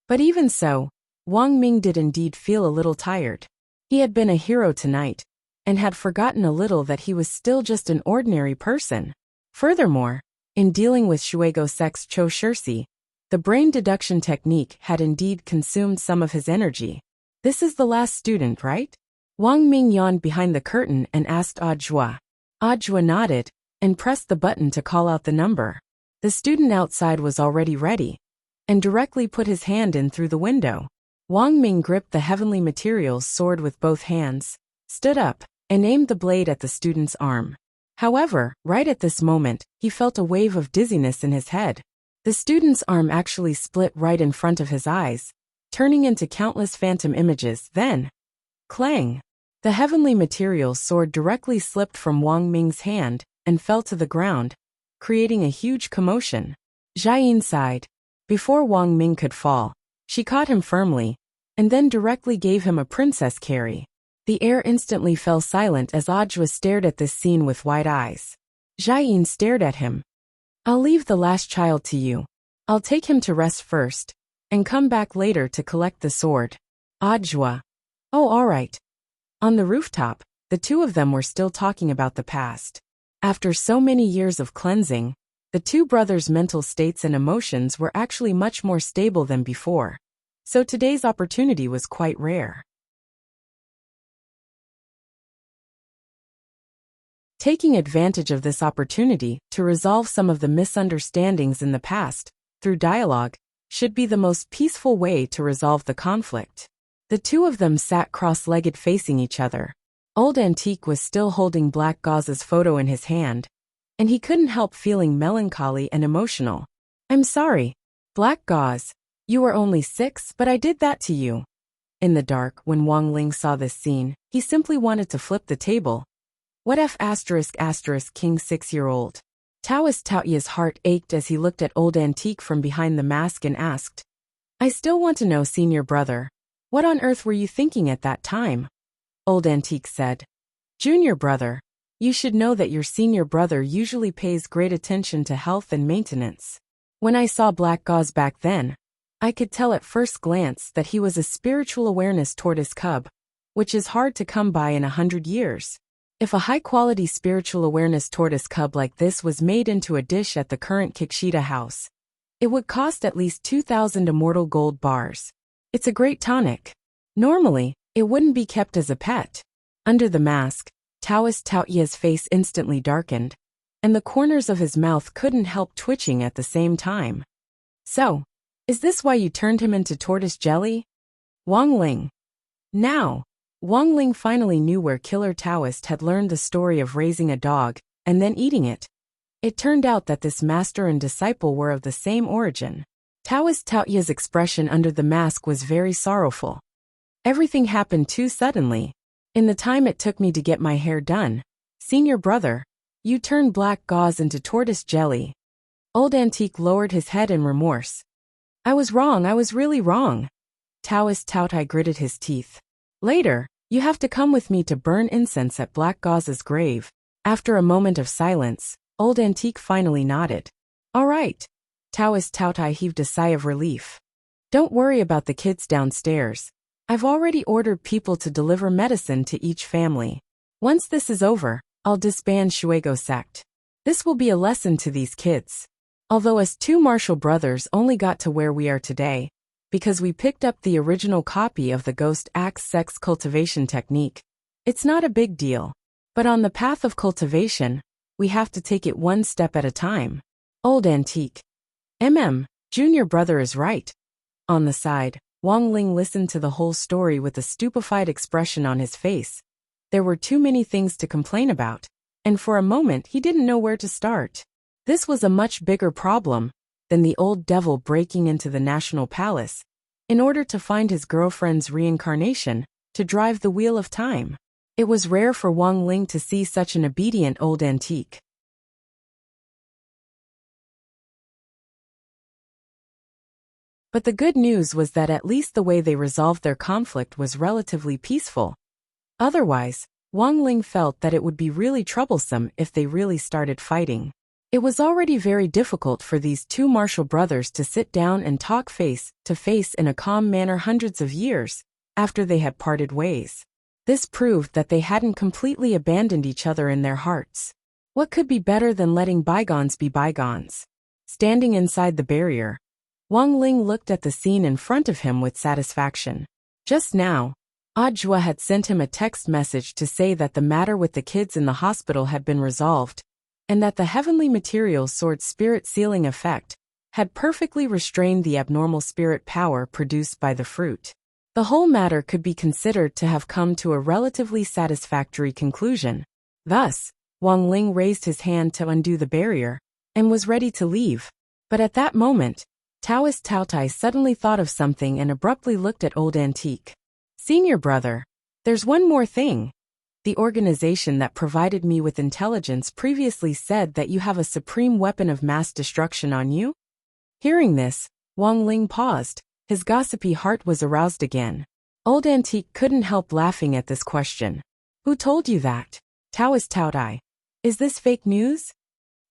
But even so, Wang Ming did indeed feel a little tired. He had been a hero tonight, and had forgotten a little that he was still just an ordinary person. Furthermore, in dealing with Shuego Sek's Cho Shirsi, the brain deduction technique had indeed consumed some of his energy. This is the last student, right? Wang Ming yawned behind the curtain and asked Audjua. Audjua nodded, and pressed the button to call out the number. The student outside was already ready, and directly put his hand in through the window. Wang Ming gripped the heavenly materials sword with both hands, stood up, and aimed the blade at the student's arm. However, right at this moment, he felt a wave of dizziness in his head. The student's arm actually split right in front of his eyes, turning into countless phantom images. Then, clang! The heavenly materials sword directly slipped from Wang Ming's hand and fell to the ground, creating a huge commotion. Jiayin sighed. Before Wang Ming could fall, she caught him firmly, and then directly gave him a princess carry. The air instantly fell silent as Audjua stared at this scene with wide eyes. Jiayin stared at him. I'll leave the last child to you. I'll take him to rest first, and come back later to collect the sword. Audjua. Oh, all right. On the rooftop, the two of them were still talking about the past. After so many years of cleansing, the two brothers' mental states and emotions were actually much more stable than before. So today's opportunity was quite rare. Taking advantage of this opportunity to resolve some of the misunderstandings in the past, through dialogue, should be the most peaceful way to resolve the conflict. The two of them sat cross-legged facing each other. Old Antique was still holding Black Gauze's photo in his hand, and he couldn't help feeling melancholy and emotional. I'm sorry, Black Gauze. You were only 6, but I did that to you. In the dark, when Wang Ling saw this scene, he simply wanted to flip the table. What if *** King 6-year-old? Taoist Taoya's heart ached as he looked at Old Antique from behind the mask and asked, I still want to know, senior brother. What on earth were you thinking at that time? Old Antique said, Junior brother, you should know that your senior brother usually pays great attention to health and maintenance. When I saw Black Gauze back then, I could tell at first glance that he was a spiritual awareness tortoise cub, which is hard to come by in 100 years. If a high-quality spiritual awareness tortoise cub like this was made into a dish at the current Kikshita house, it would cost at least 2,000 immortal gold bars. It's a great tonic. Normally, it wouldn't be kept as a pet. Under the mask, Taoist Taoya's face instantly darkened, and the corners of his mouth couldn't help twitching at the same time. So, is this why you turned him into tortoise jelly? Wang Ling. Now, Wang Ling finally knew where Killer Taoist had learned the story of raising a dog and then eating it. It turned out that this master and disciple were of the same origin. Taoist Taoya's expression under the mask was very sorrowful. Everything happened too suddenly. In the time it took me to get my hair done, senior brother, you turned Black Gauze into tortoise jelly. Old Antique lowered his head in remorse. I was wrong, I was really wrong. Taoist Taotai gritted his teeth. Later, you have to come with me to burn incense at Black Gauze's grave. After a moment of silence, Old Antique finally nodded. All right. Taoist Taotai heaved a sigh of relief. Don't worry about the kids downstairs. I've already ordered people to deliver medicine to each family. Once this is over, I'll disband Shuego sect. This will be a lesson to these kids. Although us two martial brothers only got to where we are today, because we picked up the original copy of the Ghost Axe sex cultivation technique, it's not a big deal. But on the path of cultivation, we have to take it one step at a time. Old Antique. Junior brother is right. On the side, Wang Ling listened to the whole story with a stupefied expression on his face. There were too many things to complain about, and for a moment he didn't know where to start. This was a much bigger problem than the old devil breaking into the National Palace in order to find his girlfriend's reincarnation to drive the wheel of time. It was rare for Wang Ling to see such an obedient Old Antique. But the good news was that at least the way they resolved their conflict was relatively peaceful. Otherwise, Wang Ling felt that it would be really troublesome if they really started fighting. It was already very difficult for these two martial brothers to sit down and talk face to face in a calm manner hundreds of years after they had parted ways. This proved that they hadn't completely abandoned each other in their hearts. What could be better than letting bygones be bygones? Standing inside the barrier, Wang Ling looked at the scene in front of him with satisfaction. Just now, Audiobook had sent him a text message to say that the matter with the kids in the hospital had been resolved, and that the heavenly material sword spirit sealing effect had perfectly restrained the abnormal spirit power produced by the fruit. The whole matter could be considered to have come to a relatively satisfactory conclusion. Thus, Wang Ling raised his hand to undo the barrier, and was ready to leave. But at that moment, Taoist Taotai suddenly thought of something and abruptly looked at Old Antique. Senior brother, there's one more thing. The organization that provided me with intelligence previously said that you have a supreme weapon of mass destruction on you? Hearing this, Wang Ling paused. His gossipy heart was aroused again. Old Antique couldn't help laughing at this question. Who told you that? Taoist Taotai. Is this fake news?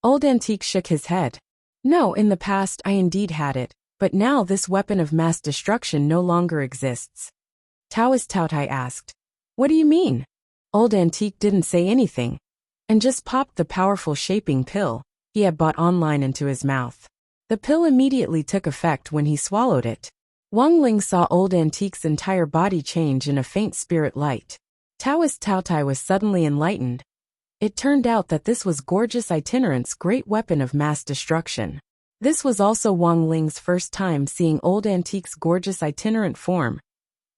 Old Antique shook his head. No, in the past I indeed had it, but now this weapon of mass destruction no longer exists. Taoist Taotai asked. What do you mean? Old Antique didn't say anything, and just popped the powerful shaping pill he had bought online into his mouth. The pill immediately took effect when he swallowed it. Wang Ling saw Old Antique's entire body change in a faint spirit light. Taoist Taotai was suddenly enlightened. It turned out that this was Gorgeous Itinerant's great weapon of mass destruction. This was also Wang Ling's first time seeing Old Antique's Gorgeous Itinerant form.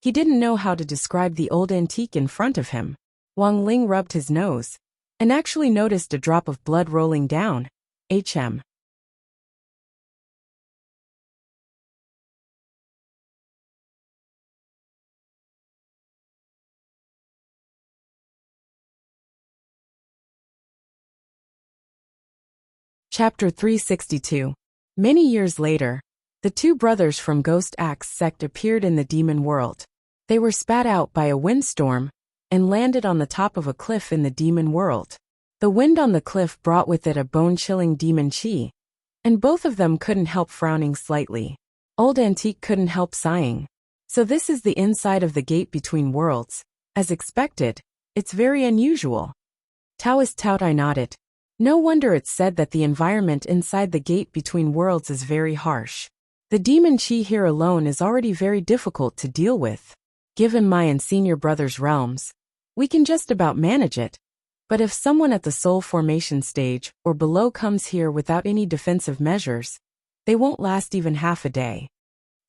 He didn't know how to describe the Old Antique in front of him. Wang Ling rubbed his nose, and actually noticed a drop of blood rolling down. HM. Chapter 362. Many years later, the two brothers from Ghost Axe sect appeared in the demon world. They were spat out by a windstorm and landed on the top of a cliff in the demon world. The wind on the cliff brought with it a bone-chilling demon chi, and both of them couldn't help frowning slightly. Old Antique couldn't help sighing. So this is the inside of the gate between worlds. As expected, it's very unusual. Taoist Taotai nodded. No wonder it's said that the environment inside the gate between worlds is very harsh. The demon chi here alone is already very difficult to deal with. Given my and senior brother's realms, we can just about manage it. But if someone at the soul formation stage or below comes here without any defensive measures, they won't last even half a day.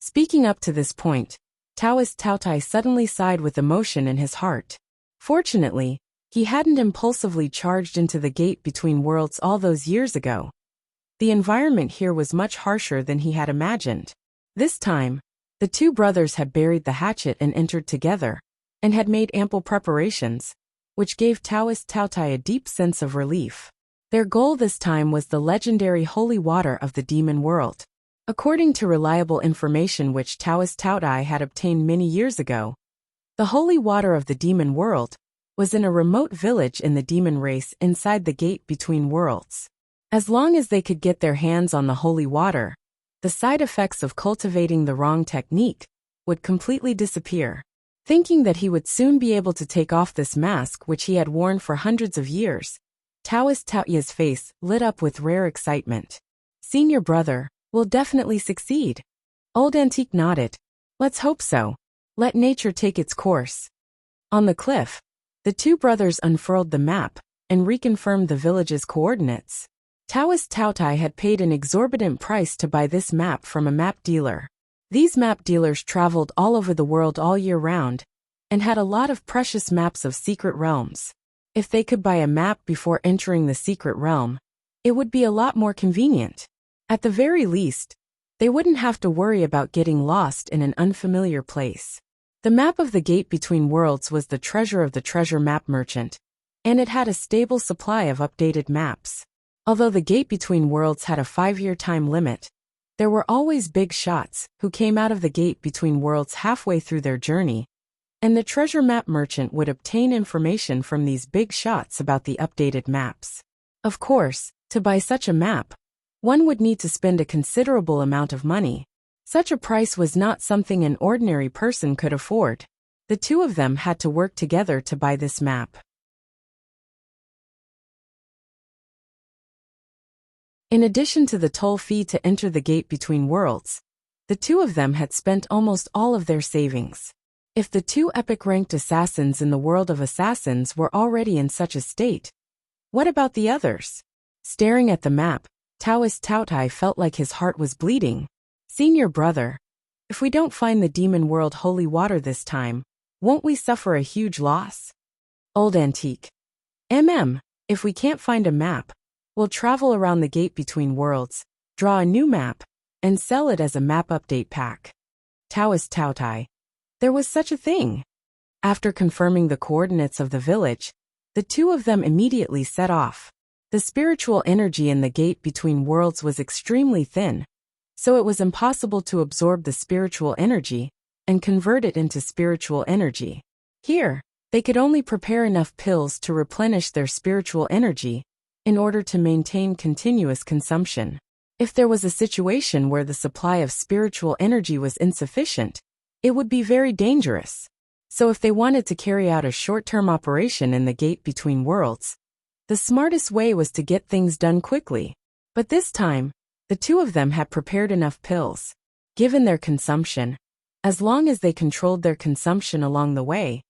Speaking up to this point, Taoist Taotai suddenly sighed with emotion in his heart. Fortunately, he hadn't impulsively charged into the gate between worlds all those years ago. The environment here was much harsher than he had imagined. This time, the two brothers had buried the hatchet and entered together, and had made ample preparations, which gave Taoist Taotai a deep sense of relief. Their goal this time was the legendary holy water of the demon world. According to reliable information which Taoist Taotai had obtained many years ago, the holy water of the demon world was in a remote village in the demon race inside the gate between worlds. As long as they could get their hands on the holy water, the side effects of cultivating the wrong technique would completely disappear. Thinking that he would soon be able to take off this mask which he had worn for hundreds of years, Taoist Taoya's face lit up with rare excitement. Senior brother, we'll definitely succeed. Old Antique nodded. Let's hope so. Let nature take its course. On the cliff, the two brothers unfurled the map and reconfirmed the village's coordinates. Taoist Taotai had paid an exorbitant price to buy this map from a map dealer. These map dealers traveled all over the world all year round, and had a lot of precious maps of secret realms. If they could buy a map before entering the secret realm, it would be a lot more convenient. At the very least, they wouldn't have to worry about getting lost in an unfamiliar place. The map of the gate between worlds was the treasure of the treasure map merchant, and it had a stable supply of updated maps. Although the gate between worlds had a 5-year time limit, there were always big shots who came out of the gate between worlds halfway through their journey, and the treasure map merchant would obtain information from these big shots about the updated maps. Of course, to buy such a map, one would need to spend a considerable amount of money. Such a price was not something an ordinary person could afford. The two of them had to work together to buy this map. In addition to the toll fee to enter the gate between worlds, the two of them had spent almost all of their savings. If the two epic-ranked assassins in the world of assassins were already in such a state, what about the others? Staring at the map, Taoist Taotai felt like his heart was bleeding. Senior brother, if we don't find the demon world holy water this time, won't we suffer a huge loss? Old Antique. If we can't find a map, we'll travel around the gate between worlds, draw a new map, and sell it as a map update pack. Taoist Taotai. There was such a thing. After confirming the coordinates of the village, the two of them immediately set off. The spiritual energy in the gate between worlds was extremely thin, so it was impossible to absorb the spiritual energy and convert it into spiritual energy. Here, they could only prepare enough pills to replenish their spiritual energy in order to maintain continuous consumption. If there was a situation where the supply of spiritual energy was insufficient, it would be very dangerous. So if they wanted to carry out a short-term operation in the gate between worlds, the smartest way was to get things done quickly. But this time, the two of them had prepared enough pills. Given their consumption, as long as they controlled their consumption along the way,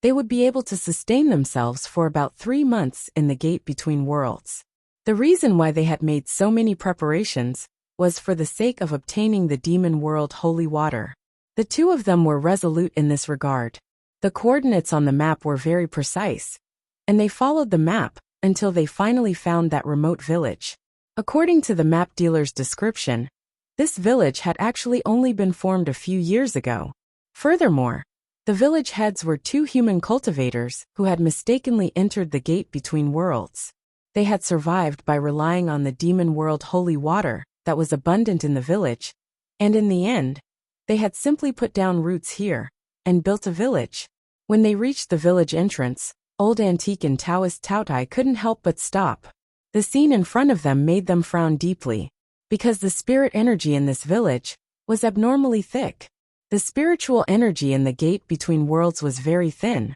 they would be able to sustain themselves for about 3 months in the gate between worlds. The reason why they had made so many preparations was for the sake of obtaining the demon world holy water. The two of them were resolute in this regard. The coordinates on the map were very precise, and they followed the map until they finally found that remote village. According to the map dealer's description, this village had actually only been formed a few years ago. Furthermore, the village heads were 2 human cultivators who had mistakenly entered the gate between worlds. They had survived by relying on the demon world holy water that was abundant in the village, and in the end, they had simply put down roots here and built a village. When they reached the village entrance, Old Antique and Taoist Taotai couldn't help but stop. The scene in front of them made them frown deeply, because the spirit energy in this village was abnormally thick. The spiritual energy in the gate between worlds was very thin,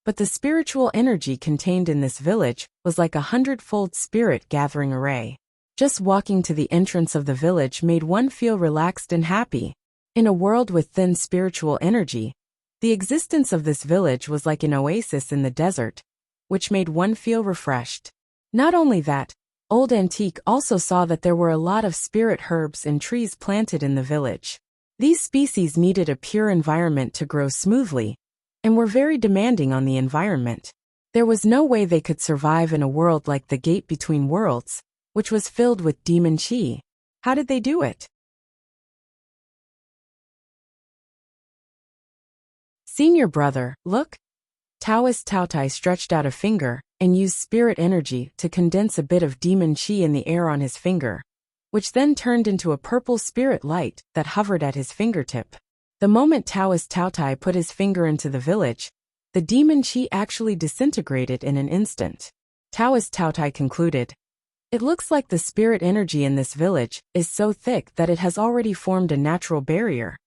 but the spiritual energy contained in this village was like 100-fold spirit gathering array. Just walking to the entrance of the village made one feel relaxed and happy. In a world with thin spiritual energy, the existence of this village was like an oasis in the desert, which made one feel refreshed. Not only that, Old Antique also saw that there were a lot of spirit herbs and trees planted in the village. These species needed a pure environment to grow smoothly, and were very demanding on the environment. There was no way they could survive in a world like the gate between worlds, which was filled with demon chi. How did they do it? Senior brother, look. Taoist Taotai stretched out a finger and used spirit energy to condense a bit of demon chi in the air on his finger, which then turned into a purple spirit light that hovered at his fingertip. The moment Taoist Taotai put his finger into the village, the demon chi actually disintegrated in an instant. Taoist Taotai concluded, "It looks like the spirit energy in this village is so thick that it has already formed a natural barrier,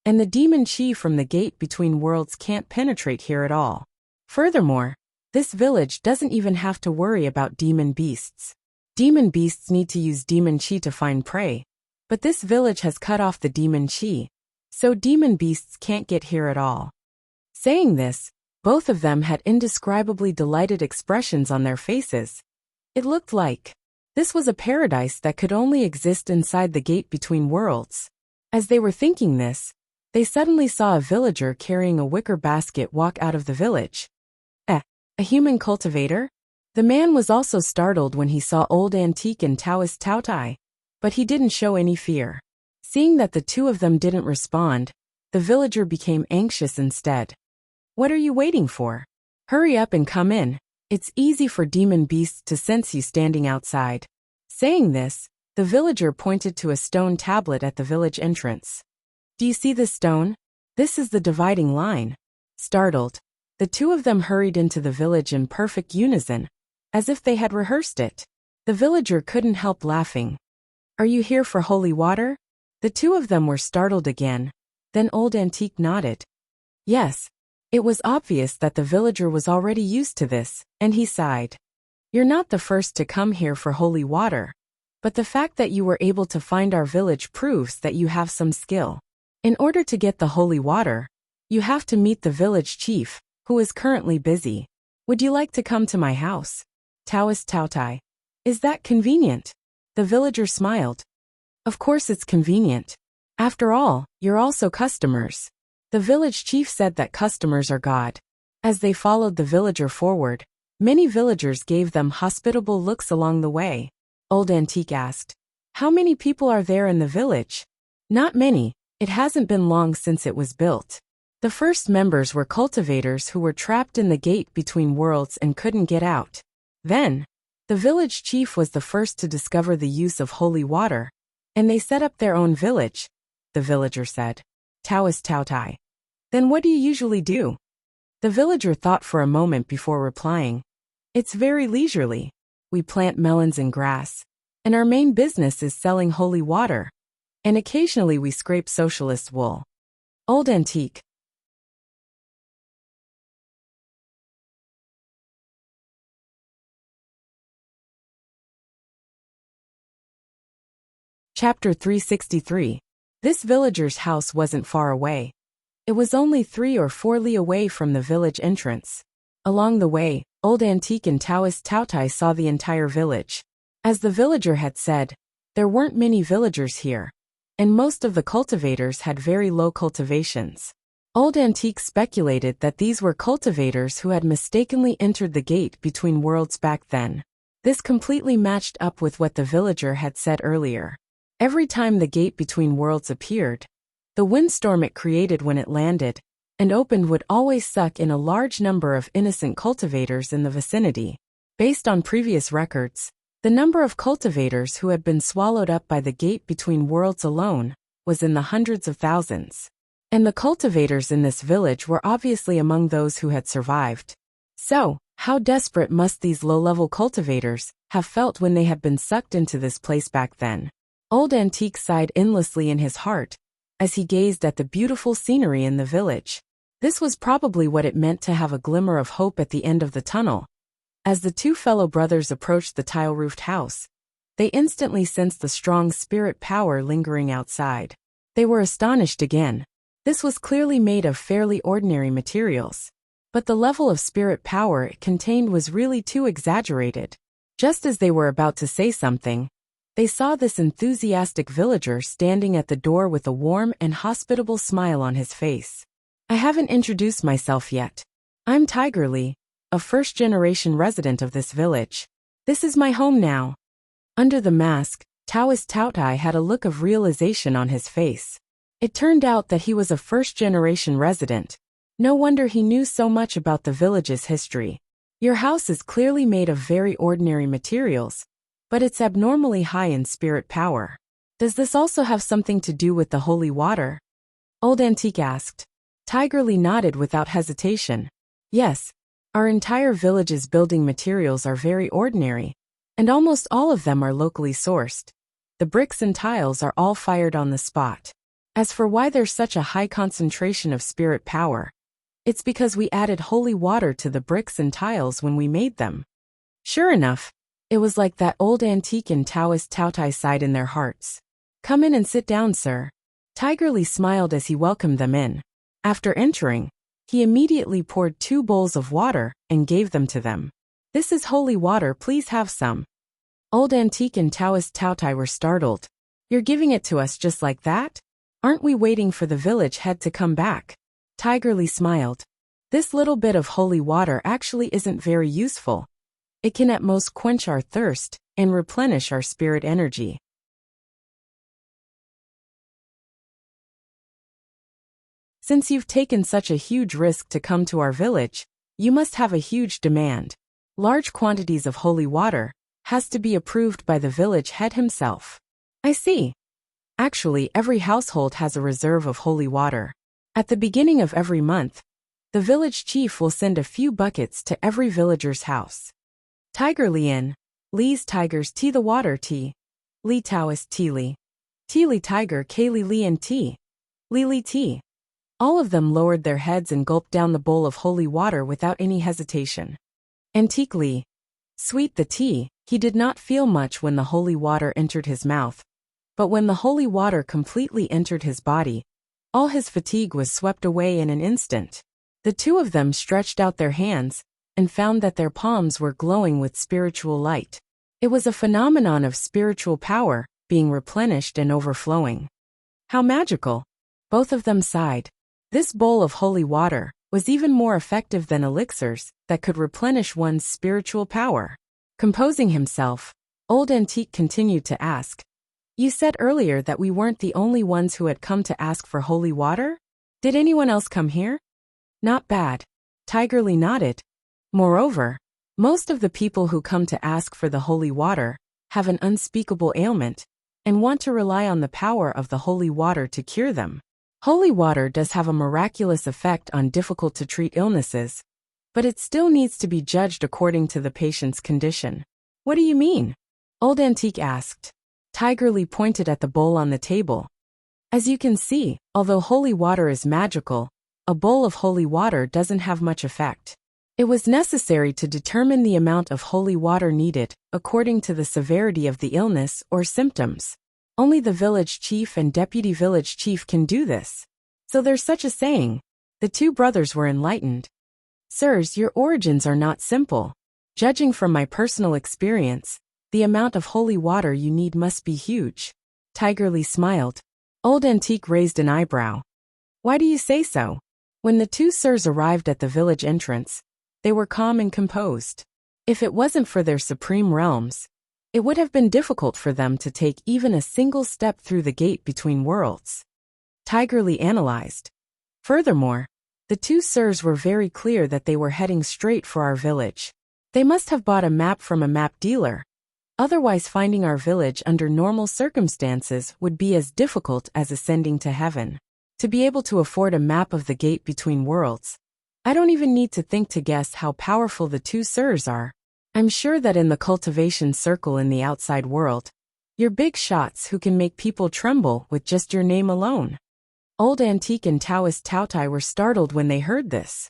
and the demon chi from the gate between worlds can't penetrate here at all. Furthermore, this village doesn't even have to worry about demon beasts. Demon beasts need to use demon chi to find prey, but this village has cut off the demon chi, so demon beasts can't get here at all." Saying this, both of them had indescribably delighted expressions on their faces. It looked like this was a paradise that could only exist inside the gate between worlds. As they were thinking this, they suddenly saw a villager carrying a wicker basket walk out of the village. A human cultivator? The man was also startled when he saw Old Antique and Taoist Taotai, but he didn't show any fear. Seeing that the two of them didn't respond, the villager became anxious instead. "What are you waiting for? Hurry up and come in. It's easy for demon beasts to sense you standing outside." Saying this, the villager pointed to a stone tablet at the village entrance. "Do you see this stone? This is the dividing line. Startled, the two of them hurried into the village in perfect unison, as if they had rehearsed it. The villager couldn't help laughing. "Are you here for holy water?" The two of them were startled again. Then Old Antique nodded. Yes. It was obvious that the villager was already used to this, and he sighed. "You're not the first to come here for holy water, but the fact that you were able to find our village proves that you have some skill. In order to get the holy water, you have to meet the village chief, who is currently busy. Would you like to come to my house?" Taoist Taotai. "Is that convenient?" The villager smiled. "Of course it's convenient. After all, you're also customers." The village chief said that customers are God. As they followed the villager forward, many villagers gave them hospitable looks along the way. Old Antique asked, "How many people are there in the village?" "Not many. It hasn't been long since it was built. The first members were cultivators who were trapped in the gate between worlds and couldn't get out. Then, the village chief was the first to discover the use of holy water, and they set up their own village," the villager said. Taoist Taotai. "Then what do you usually do?" The villager thought for a moment before replying. "It's very leisurely. We plant melons and grass, and our main business is selling holy water. And occasionally we scrape socialist wool." Old Antique. Chapter 363. This villager's house wasn't far away. It was only 3 or 4 li away from the village entrance. Along the way, Old Antique and Taoist Taotai saw the entire village. As the villager had said, there weren't many villagers here, and most of the cultivators had very low cultivations. Old Antique speculated that these were cultivators who had mistakenly entered the gate between worlds back then. This completely matched up with what the villager had said earlier. Every time the gate between worlds appeared, the windstorm it created when it landed and opened would always suck in a large number of innocent cultivators in the vicinity. Based on previous records, the number of cultivators who had been swallowed up by the gate between worlds alone was in the hundreds of thousands. And the cultivators in this village were obviously among those who had survived. So, how desperate must these low-level cultivators have felt when they had been sucked into this place back then? Old Antique sighed endlessly in his heart as he gazed at the beautiful scenery in the village. This was probably what it meant to have a glimmer of hope at the end of the tunnel. As the two fellow brothers approached the tile-roofed house, they instantly sensed the strong spirit power lingering outside. They were astonished again. This was clearly made of fairly ordinary materials, but the level of spirit power it contained was really too exaggerated. Just as they were about to say something, they saw this enthusiastic villager standing at the door with a warm and hospitable smile on his face. "I haven't introduced myself yet. I'm Tigerly, a first-generation resident of this village. This is my home now." Under the mask, Taoist Taotai had a look of realization on his face. It turned out that he was a first-generation resident. No wonder he knew so much about the village's history. "Your house is clearly made of very ordinary materials, but it's abnormally high in spirit power. Does this also have something to do with the holy water?" Old Antique asked. Tigerly nodded without hesitation. "Yes, our entire village's building materials are very ordinary, and almost all of them are locally sourced. The bricks and tiles are all fired on the spot. As for why there's such a high concentration of spirit power, it's because we added holy water to the bricks and tiles when we made them." Sure enough, it was like that. Old Antique and Taoist Taotai sighed in their hearts. "Come in and sit down, sir." Tigerly smiled as he welcomed them in. After entering, he immediately poured 2 bowls of water and gave them to them. "This is holy water, please have some." Old Antique and Taoist Taotai were startled. "You're giving it to us just like that? Aren't we waiting for the village head to come back?" Tigerly smiled. "This little bit of holy water actually isn't very useful. It can at most quench our thirst and replenish our spirit energy. Since you've taken such a huge risk to come to our village, you must have a huge demand. Large quantities of holy water has to be approved by the village head himself." "I see. Actually, every household has a reserve of holy water. At the beginning of every month, The village chief will send a few buckets to every villager's house. Tiger Lien, Lee's tigers tea the water tea. Lee Taoist tea Lee. Tea Lee tiger Kaylee Lien tea. Lee tea. All of them lowered their heads and gulped down the bowl of holy water without any hesitation. Antique Lee. Sweet the tea, he did not feel much when the holy water entered his mouth. But when the holy water completely entered his body, all his fatigue was swept away in an instant. The two of them stretched out their hands and found that their palms were glowing with spiritual light. It was a phenomenon of spiritual power being replenished and overflowing. How magical! Both of them sighed. This bowl of holy water was even more effective than elixirs that could replenish one's spiritual power. Composing himself, Old Antique continued to ask, "You said earlier that we weren't the only ones who had come to ask for holy water? Did anyone else come here?" "Not bad." Tiger Lee nodded. "Moreover, most of the people who come to ask for the holy water have an unspeakable ailment and want to rely on the power of the holy water to cure them. Holy water does have a miraculous effect on difficult-to-treat illnesses, but it still needs to be judged according to the patient's condition." "What do you mean?" Old Antique asked. Tiger Lee pointed at the bowl on the table. "As you can see, although holy water is magical, a bowl of holy water doesn't have much effect. It was necessary to determine the amount of holy water needed according to the severity of the illness or symptoms. Only the village chief and deputy village chief can do this. So there's such a saying." The two brothers were enlightened. "Sirs, your origins are not simple. Judging from my personal experience, the amount of holy water you need must be huge." Tiger Lee smiled. Old Antique raised an eyebrow. "Why do you say so?" When the two sirs arrived at the village entrance, they were calm and composed. If it wasn't for their supreme realms, it would have been difficult for them to take even a single step through the gate between worlds. Tiger Lee analyzed. Furthermore, the two sirs were very clear that they were heading straight for our village. They must have bought a map from a map dealer. Otherwise, finding our village under normal circumstances would be as difficult as ascending to heaven. To be able to afford a map of the gate between worlds, I don't even need to think to guess how powerful the two sirs are. I'm sure that in the cultivation circle in the outside world, you're big shots who can make people tremble with just your name alone." Old Antique and Taoist Taotai were startled when they heard this.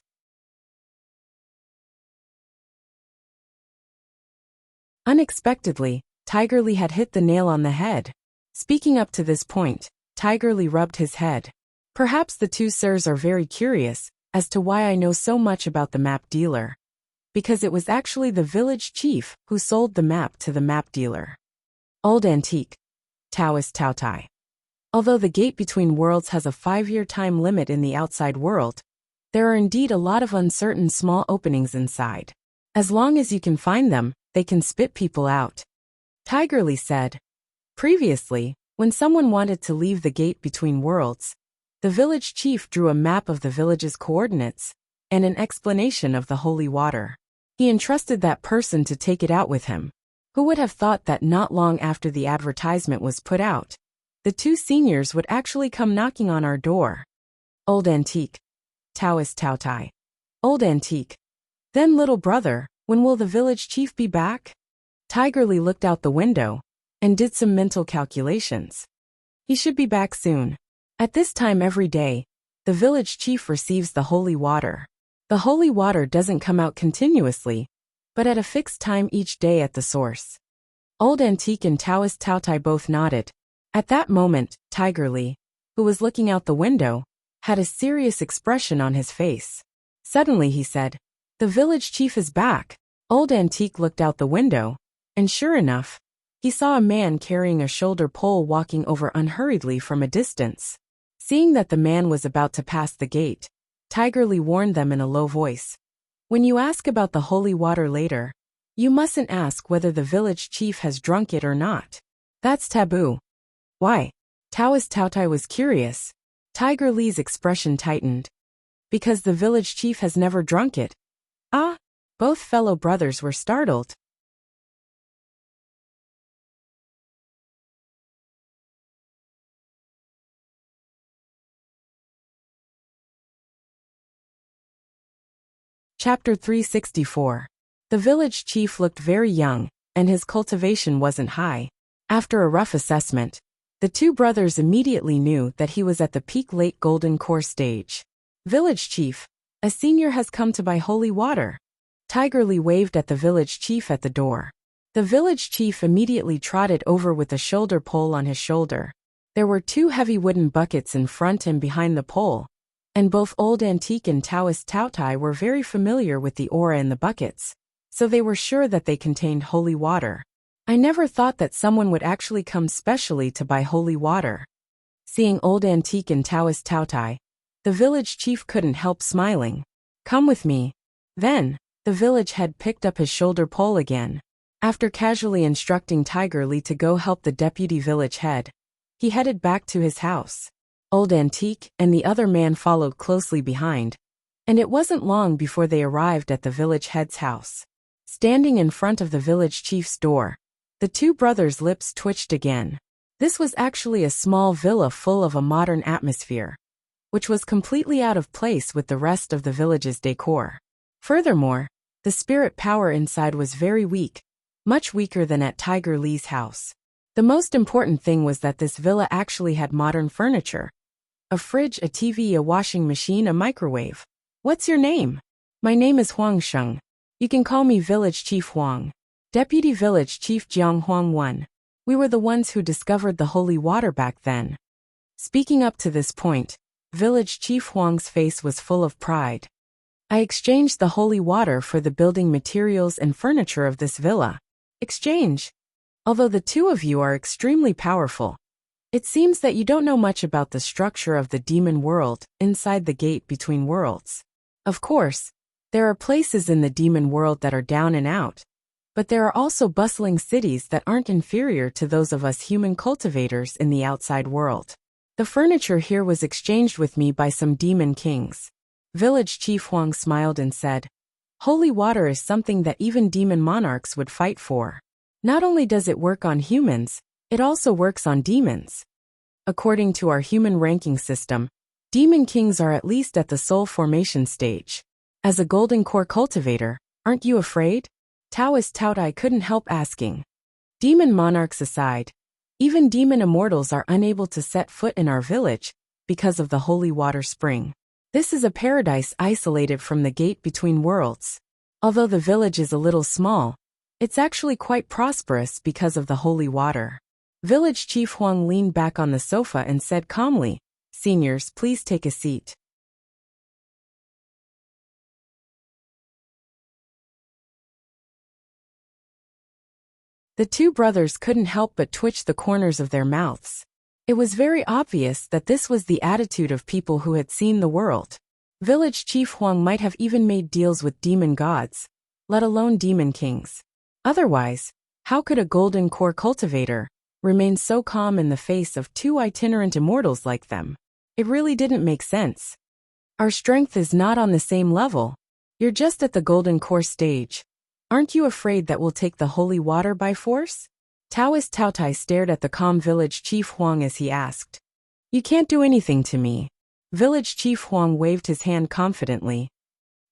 Unexpectedly, Tiger Lee had hit the nail on the head. Speaking up to this point, Tiger Lee rubbed his head. "Perhaps the two sirs are very curious as to why I know so much about the map dealer. Because it was actually the village chief who sold the map to the map dealer." Old Antique. Taoist Taotai. Although the gate between worlds has a 5-year time limit in the outside world, there are indeed a lot of uncertain small openings inside. As long as you can find them, they can spit people out. Tiger Lee said. Previously, when someone wanted to leave the gate between worlds, the village chief drew a map of the village's coordinates and an explanation of the holy water. He entrusted that person to take it out with him. Who would have thought that not long after the advertisement was put out, the two seniors would actually come knocking on our door? Old Antique. Taoist Taotai. Old Antique. Then little brother, when will the village chief be back? Tiger Lee looked out the window and did some mental calculations. He should be back soon. At this time every day, the village chief receives the holy water. The holy water doesn't come out continuously, but at a fixed time each day at the source. Old Antique and Taoist Taotai both nodded. At that moment, Tiger Lee, who was looking out the window, had a serious expression on his face. Suddenly he said, "The village chief is back." Old Antique looked out the window, and sure enough, he saw a man carrying a shoulder pole walking over unhurriedly from a distance. Seeing that the man was about to pass the gate, Tiger Lee warned them in a low voice. "When you ask about the holy water later, you mustn't ask whether the village chief has drunk it or not. That's taboo." "Why?" Taoist Taotai was curious. Tiger Lee's expression tightened. "Because the village chief has never drunk it." "Ah?" Both fellow brothers were startled. Chapter 364. The village chief looked very young, and his cultivation wasn't high. After a rough assessment, the two brothers immediately knew that he was at the peak late golden core stage. Village chief, a senior has come to buy holy water. Tigerly waved at the village chief at the door. The village chief immediately trotted over with a shoulder pole on his shoulder. There were two heavy wooden buckets in front and behind the pole, and both Old Antique and Taoist Taotai were very familiar with the aura in the buckets, so they were sure that they contained holy water. I never thought that someone would actually come specially to buy holy water. Seeing Old Antique and Taoist Taotai, the village chief couldn't help smiling. Come with me. Then, the village head picked up his shoulder pole again. After casually instructing Tigerly to go help the deputy village head, he headed back to his house. Old Antique and the other man followed closely behind, and it wasn't long before they arrived at the village head's house. Standing in front of the village chief's door, the two brothers' lips twitched again. This was actually a small villa full of a modern atmosphere, which was completely out of place with the rest of the village's decor. Furthermore, the spirit power inside was very weak, much weaker than at Tiger Lee's house. The most important thing was that this villa actually had modern furniture. A fridge, a TV, a washing machine, a microwave. What's your name? My name is Huang Sheng. You can call me Village Chief Huang. Deputy Village Chief Jiang Huang 1. We were the ones who discovered the holy water back then. Speaking up to this point, Village Chief Huang's face was full of pride. I exchanged the holy water for the building materials and furniture of this villa. Exchange? Although the two of you are extremely powerful, it seems that you don't know much about the structure of the demon world inside the gate between worlds. Of course, there are places in the demon world that are down and out, but there are also bustling cities that aren't inferior to those of us human cultivators in the outside world. The furniture here was exchanged with me by some demon kings. Village Chief Huang smiled and said, Holy water is something that even demon monarchs would fight for. Not only does it work on humans, it also works on demons. According to our human ranking system, demon kings are at least at the soul formation stage. As a golden core cultivator, aren't you afraid? Taoist Taotai couldn't help asking. Demon monarchs aside, even demon immortals are unable to set foot in our village because of the holy water spring. This is a paradise isolated from the gate between worlds. Although the village is a little small, it's actually quite prosperous because of the holy water. Village Chief Huang leaned back on the sofa and said calmly, Seniors, please take a seat. The two brothers couldn't help but twitch the corners of their mouths. It was very obvious that this was the attitude of people who had seen the world. Village Chief Huang might have even made deals with demon gods, let alone demon kings. Otherwise, how could a golden core cultivator remain so calm in the face of two itinerant immortals like them? It really didn't make sense. Our strength is not on the same level. You're just at the golden core stage. Aren't you afraid that we'll take the holy water by force? Taoist Taotai stared at the calm Village Chief Huang as he asked. You can't do anything to me. Village Chief Huang waved his hand confidently.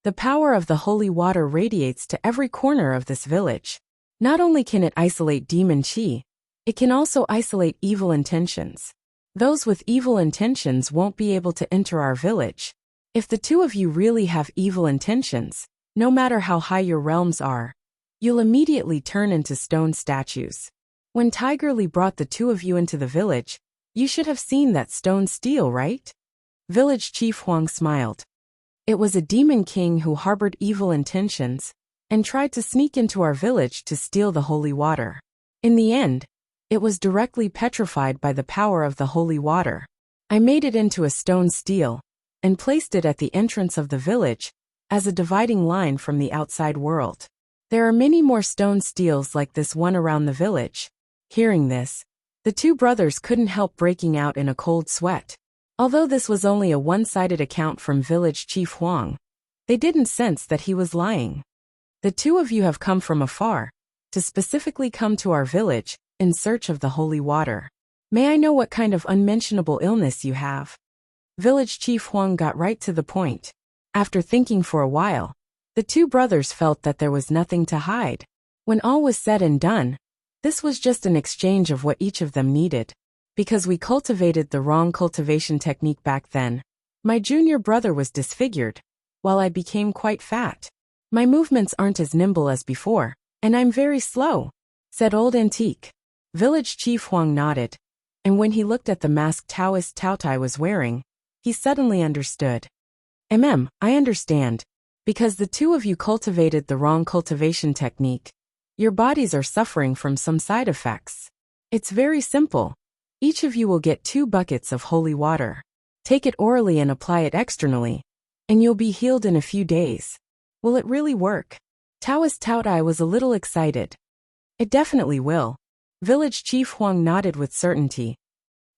The power of the holy water radiates to every corner of this village. Not only can it isolate demon chi, it can also isolate evil intentions. Those with evil intentions won't be able to enter our village. If the two of you really have evil intentions, no matter how high your realms are, you'll immediately turn into stone statues. When Tigerly brought the two of you into the village, you should have seen that stone steel, right? Village Chief Huang smiled. It was a demon king who harbored evil intentions and tried to sneak into our village to steal the holy water. In the end, it was directly petrified by the power of the holy water. I made it into a stone steel and placed it at the entrance of the village as a dividing line from the outside world. There are many more stone steels like this one around the village. Hearing this, the two brothers couldn't help breaking out in a cold sweat. Although this was only a one-sided account from Village Chief Huang, they didn't sense that he was lying. The two of you have come from afar, to specifically come to our village, in search of the holy water. May I know what kind of unmentionable illness you have? Village Chief Huang got right to the point. After thinking for a while, The two brothers felt that there was nothing to hide. When all was said and done, this was just an exchange of what each of them needed. Because we cultivated the wrong cultivation technique back then, my junior brother was disfigured, while I became quite fat. My movements aren't as nimble as before, and I'm very slow, said Old Antique. Village Chief Huang nodded, and when he looked at the mask Taoist Taotai was wearing, he suddenly understood. I understand. Because the two of you cultivated the wrong cultivation technique, your bodies are suffering from some side effects. It's very simple. Each of you will get 2 buckets of holy water. Take it orally and apply it externally, and you'll be healed in a few days. Will it really work? Taoist Taotai was a little excited. It definitely will. Village Chief Huang nodded with certainty.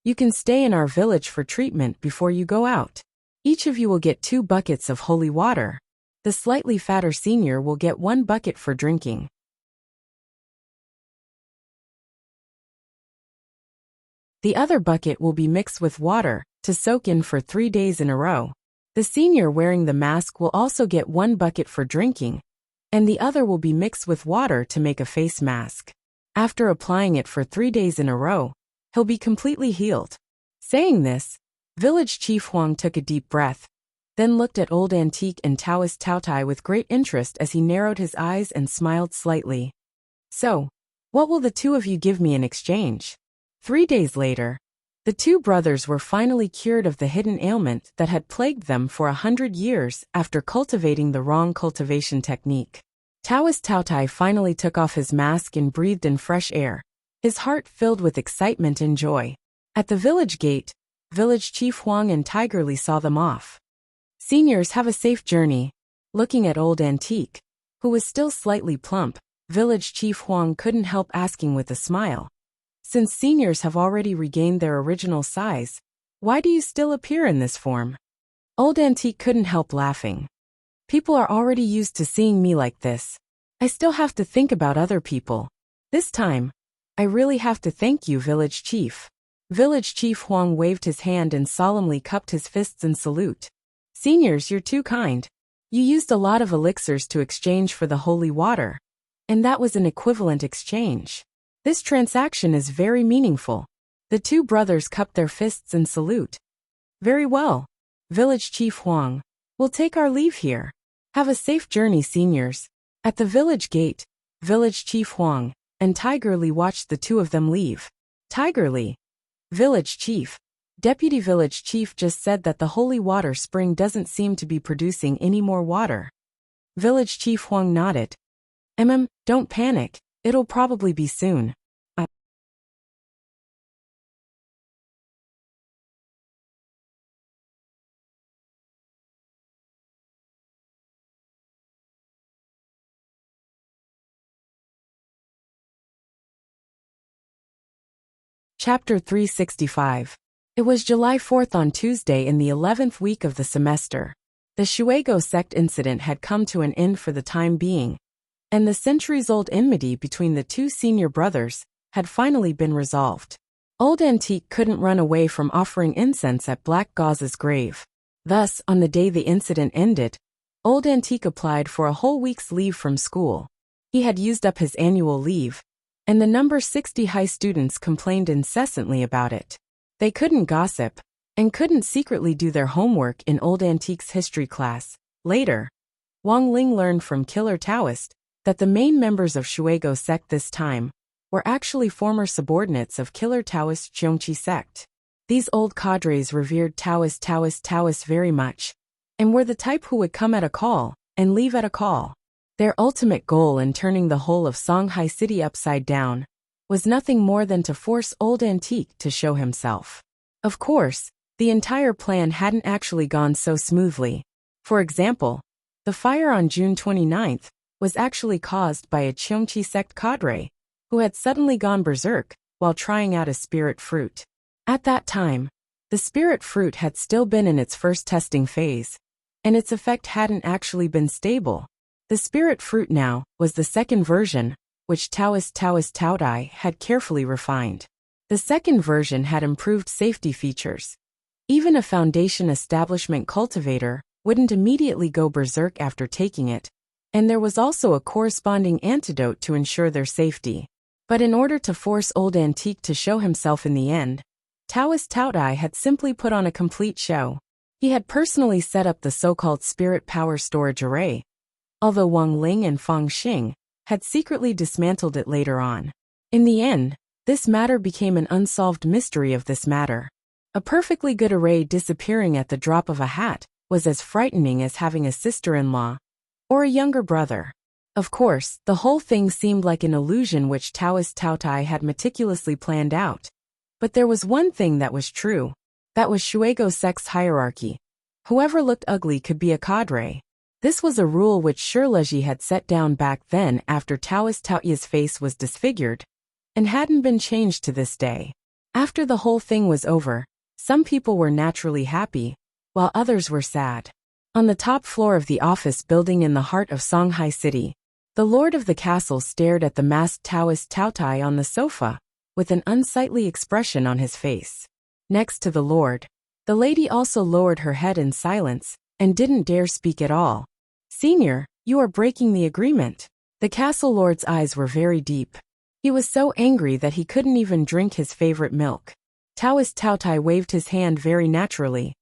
You can stay in our village for treatment before you go out. Each of you will get 2 buckets of holy water. The slightly fatter senior will get 1 bucket for drinking. The other bucket will be mixed with water to soak in for 3 days in a row. The senior wearing the mask will also get 1 bucket for drinking, and the other will be mixed with water to make a face mask. After applying it for 3 days in a row, he'll be completely healed. Saying this, Village Chief Huang took a deep breath, then looked at Old Antique and Taoist Taotai with great interest as he narrowed his eyes and smiled slightly. So, what will the two of you give me in exchange? 3 days later, the two brothers were finally cured of the hidden ailment that had plagued them for 100 years after cultivating the wrong cultivation technique. Taoist Taotai finally took off his mask and breathed in fresh air, his heart filled with excitement and joy. At the village gate, Village Chief Huang and Tigerly saw them off. Seniors, have a safe journey. Looking at Old Antique, who was still slightly plump, Village Chief Huang couldn't help asking with a smile. Since seniors have already regained their original size, why do you still appear in this form? Old Antique couldn't help laughing. People are already used to seeing me like this. I still have to think about other people. This time, I really have to thank you, Village Chief. Village Chief Huang waved his hand and solemnly cupped his fists in salute. Seniors, you're too kind. You used a lot of elixirs to exchange for the holy water, and that was an equivalent exchange. This transaction is very meaningful. The two brothers cupped their fists in salute. Very well. Village Chief Huang, we'll take our leave here. Have a safe journey, seniors. At the village gate, Village Chief Huang and Tigerly watched the two of them leave. Tigerly, Village Chief. Deputy Village Chief just said that the holy water spring doesn't seem to be producing any more water. Village Chief Huang nodded. Don't panic, it'll probably be soon. Chapter 365. It was July 4th on Tuesday in the 11th week of the semester. The Shuego sect incident had come to an end for the time being, and the centuries-old enmity between the two senior brothers had finally been resolved. Old Antique couldn't run away from offering incense at Black Gauze's grave. Thus, on the day the incident ended, Old Antique applied for a whole week's leave from school. He had used up his annual leave, and the number 60 high students complained incessantly about it. They couldn't gossip, and couldn't secretly do their homework in Old Antique's history class. Later, Wang Ling learned from Killer Taoist that the main members of Shuego sect this time were actually former subordinates of Killer Taoist Xiongqi sect. These old cadres revered Taoist very much, and were the type who would come at a call and leave at a call. Their ultimate goal in turning the whole of Songhai City upside down was nothing more than to force Old Antique to show himself. Of course, the entire plan hadn't actually gone so smoothly. For example, the fire on June 29th was actually caused by a Xiongqi sect cadre who had suddenly gone berserk while trying out a spirit fruit. At that time, the spirit fruit had still been in its first testing phase, and its effect hadn't actually been stable. The spirit fruit now was the second version, which Taoist Taodai had carefully refined. The second version had improved safety features. Even a foundation establishment cultivator wouldn't immediately go berserk after taking it, and there was also a corresponding antidote to ensure their safety. But in order to force Old Antique to show himself in the end, Taoist Taotai had simply put on a complete show. He had personally set up the so-called spirit power storage array, although Wang Ling and Feng Xing had secretly dismantled it later on. In the end, this matter became an unsolved mystery of this matter. A perfectly good array disappearing at the drop of a hat was as frightening as having a sister-in-law or a younger brother. Of course, the whole thing seemed like an illusion which Taoist Taotai had meticulously planned out. But there was one thing that was true. That was Shuego's sex hierarchy. Whoever looked ugly could be a cadre. This was a rule which Shirleji had set down back then after Taoist Taoya's face was disfigured, and hadn't been changed to this day. After the whole thing was over, some people were naturally happy, while others were sad. On the top floor of the office building in the heart of Songhai City, the lord of the castle stared at the masked Taoist Taotai on the sofa, with an unsightly expression on his face. Next to the lord, the lady also lowered her head in silence, and didn't dare speak at all. "Senior, you are breaking the agreement." The castle lord's eyes were very deep. He was so angry that he couldn't even drink his favorite milk. Taoist Taotai waved his hand very naturally.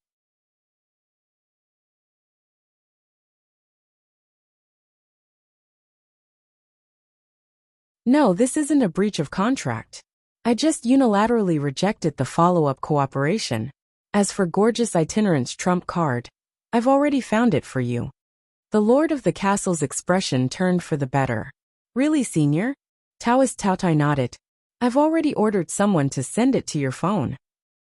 "No, this isn't a breach of contract. I just unilaterally rejected the follow-up cooperation. As for gorgeous itinerant's trump card, I've already found it for you." The lord of the castle's expression turned for the better. "Really, senior?" Taoist Taotai nodded. "I've already ordered someone to send it to your phone."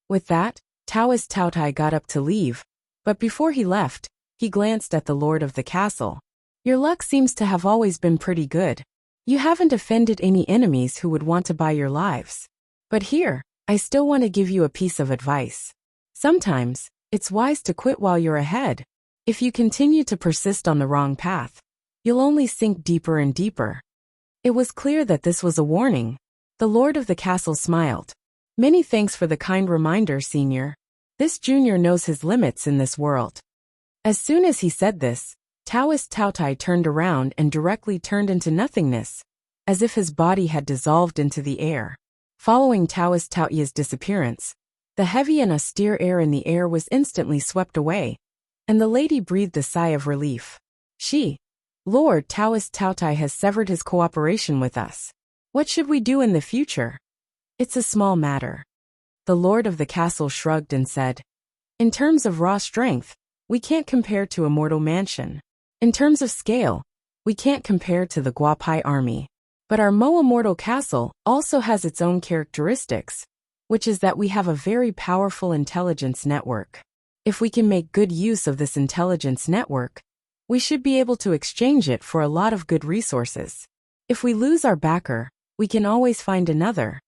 With that, Taoist Taotai got up to leave, but before he left, he glanced at the lord of the castle. "Your luck seems to have always been pretty good. You haven't offended any enemies who would want to buy your lives. But here, I still want to give you a piece of advice. Sometimes, it's wise to quit while you're ahead. If you continue to persist on the wrong path, you'll only sink deeper and deeper." It was clear that this was a warning. The lord of the castle smiled. "Many thanks for the kind reminder, senior. This junior knows his limits in this world." As soon as he said this, Taoist Taotai turned around and directly turned into nothingness, as if his body had dissolved into the air. Following Taoist Taoya's disappearance, the heavy and austere air in the air was instantly swept away, and the lady breathed a sigh of relief. Lord Taoist Taotai has severed his cooperation with us. What should we do in the future?" "It's a small matter." The lord of the castle shrugged and said, "In terms of raw strength, we can't compare to a mortal mansion. In terms of scale, we can't compare to the Guapai army. But our Moa mortal castle also has its own characteristics, which is that we have a very powerful intelligence network. If we can make good use of this intelligence network, we should be able to exchange it for a lot of good resources. If we lose our backer, we can always find another."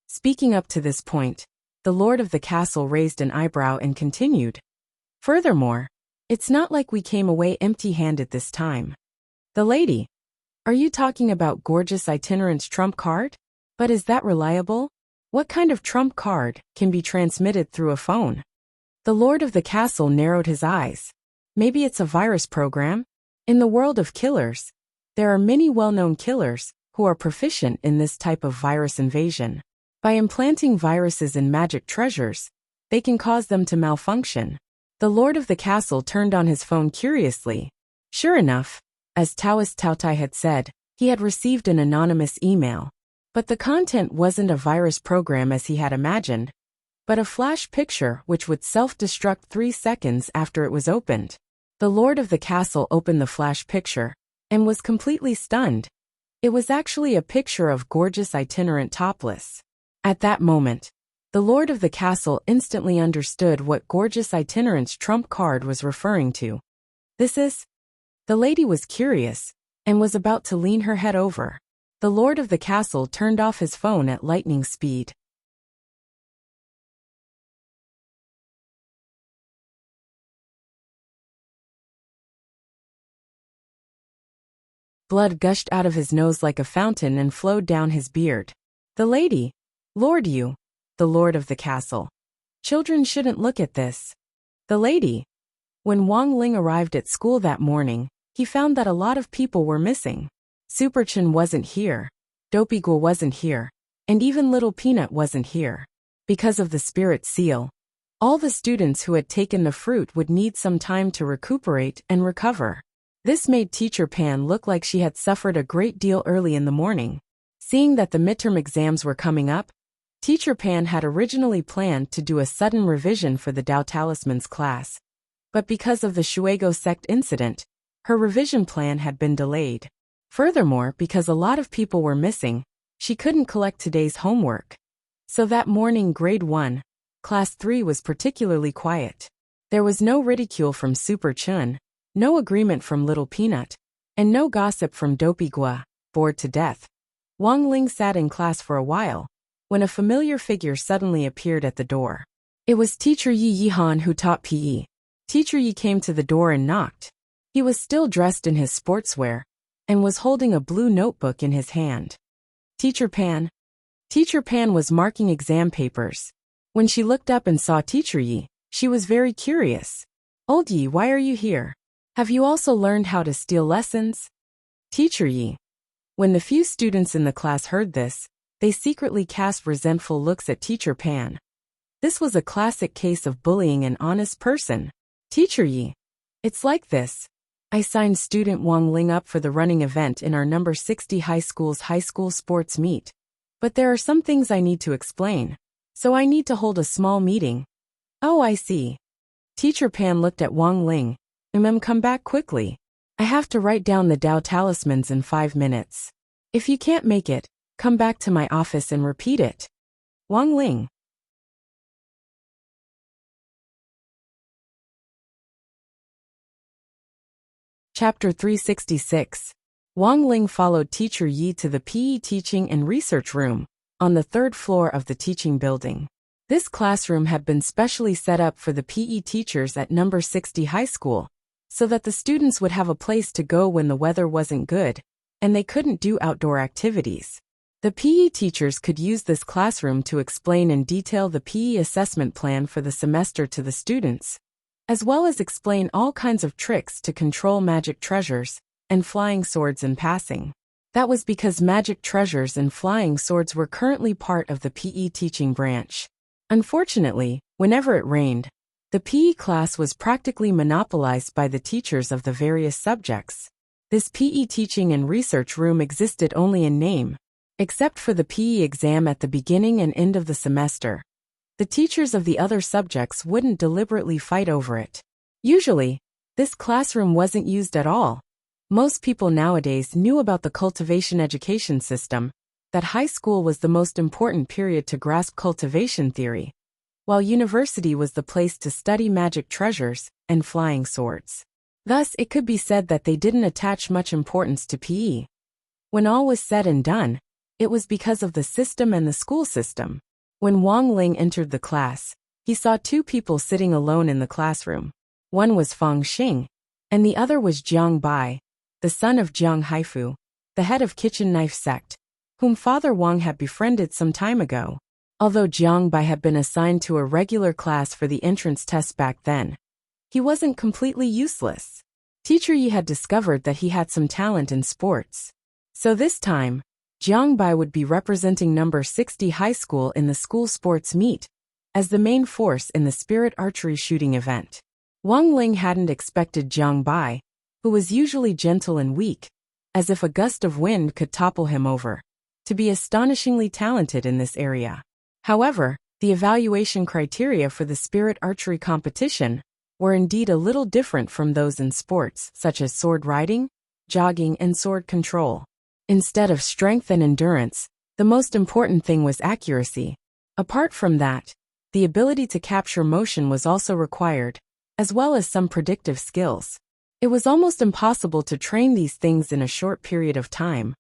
Speaking up to this point, the lord of the castle raised an eyebrow and continued, "Furthermore, it's not like we came away empty-handed this time." The lady, "Are you talking about gorgeous itinerant's trump card? But is that reliable? What kind of trump card can be transmitted through a phone?" The lord of the castle narrowed his eyes. "Maybe it's a virus program? In the world of killers, there are many well-known killers who are proficient in this type of virus invasion. By implanting viruses in magic treasures, they can cause them to malfunction." The lord of the castle turned on his phone curiously. Sure enough, as Taoist Taotai had said, he had received an anonymous email. But the content wasn't a virus program as he had imagined, but a flash picture which would self-destruct 3 seconds after it was opened. The lord of the castle opened the flash picture, and was completely stunned. It was actually a picture of gorgeous itinerant topless. At that moment, the lord of the castle instantly understood what gorgeous itinerant's trump card was referring to. "This is..." The lady was curious, and was about to lean her head over. The lord of the castle turned off his phone at lightning speed. Blood gushed out of his nose like a fountain and flowed down his beard. The lady, "Lord you," the lord of the castle. "Children shouldn't look at this." The lady. When Wang Ling arrived at school that morning, he found that a lot of people were missing. Superchin wasn't here, Dopigul wasn't here, and even Little Peanut wasn't here. Because of the spirit seal, all the students who had taken the fruit would need some time to recuperate and recover. This made Teacher Pan look like she had suffered a great deal early in the morning. Seeing that the midterm exams were coming up, Teacher Pan had originally planned to do a sudden revision for the Tao Talismans class. But because of the Shuego sect incident, her revision plan had been delayed. Furthermore, because a lot of people were missing, she couldn't collect today's homework. So that morning, grade 1, class 3 was particularly quiet. There was no ridicule from Super Chun, no agreement from Little Peanut, and no gossip from Dopigua, bored to death. Wang Ling sat in class for a while, when a familiar figure suddenly appeared at the door. It was Teacher Yi Yihan who taught PE. Teacher Yi came to the door and knocked. He was still dressed in his sportswear, and was holding a blue notebook in his hand. Teacher Pan. Teacher Pan was marking exam papers. When she looked up and saw Teacher Yi, she was very curious. Old Yi, why are you here? Have you also learned how to steal lessons? Teacher Yi. When the few students in the class heard this, they secretly cast resentful looks at Teacher Pan. This was a classic case of bullying an honest person. Teacher Yi. It's like this. I signed student Wang Ling up for the running event in our number 60 high school's high school sports meet. But there are some things I need to explain, so I need to hold a small meeting. Oh, I see. Teacher Pan looked at Wang Ling. Come back quickly. I have to write down the Tao Talismans in 5 minutes. If you can't make it, come back to my office and repeat it. Wang Ling. Chapter 366. Wang Ling followed Teacher Yi to the PE teaching and research room, on the 3rd floor of the teaching building. This classroom had been specially set up for the PE teachers at number 60 high school, so that the students would have a place to go when the weather wasn't good, and they couldn't do outdoor activities. The PE teachers could use this classroom to explain in detail the PE assessment plan for the semester to the students, as well as explain all kinds of tricks to control magic treasures and flying swords in passing. That was because magic treasures and flying swords were currently part of the PE teaching branch. Unfortunately, whenever it rained, the PE class was practically monopolized by the teachers of the various subjects. This PE teaching and research room existed only in name, except for the PE exam at the beginning and end of the semester. The teachers of the other subjects wouldn't deliberately fight over it. Usually, this classroom wasn't used at all. Most people nowadays knew about the cultivation education system, that high school was the most important period to grasp cultivation theory, while university was the place to study magic treasures and flying swords. Thus, it could be said that they didn't attach much importance to PE. When all was said and done, it was because of the system and the school system. When Wang Ling entered the class, he saw 2 people sitting alone in the classroom. One was Fang Xing, and the other was Jiang Bai, the son of Jiang Haifu, the head of Kitchen Knife sect, whom Father Wang had befriended some time ago. Although Jiang Bai had been assigned to a regular class for the entrance test back then, he wasn't completely useless. Teacher Yi had discovered that he had some talent in sports. So this time, Jiang Bai would be representing number 60 high school in the school sports meet, as the main force in the spirit archery shooting event. Wang Ling hadn't expected Jiang Bai, who was usually gentle and weak, as if a gust of wind could topple him over, to be astonishingly talented in this area. However, the evaluation criteria for the spirit archery competition were indeed a little different from those in sports such as sword riding, jogging, and sword control. Instead of strength and endurance, the most important thing was accuracy. Apart from that, the ability to capture motion was also required, as well as some predictive skills. It was almost impossible to train these things in a short period of time.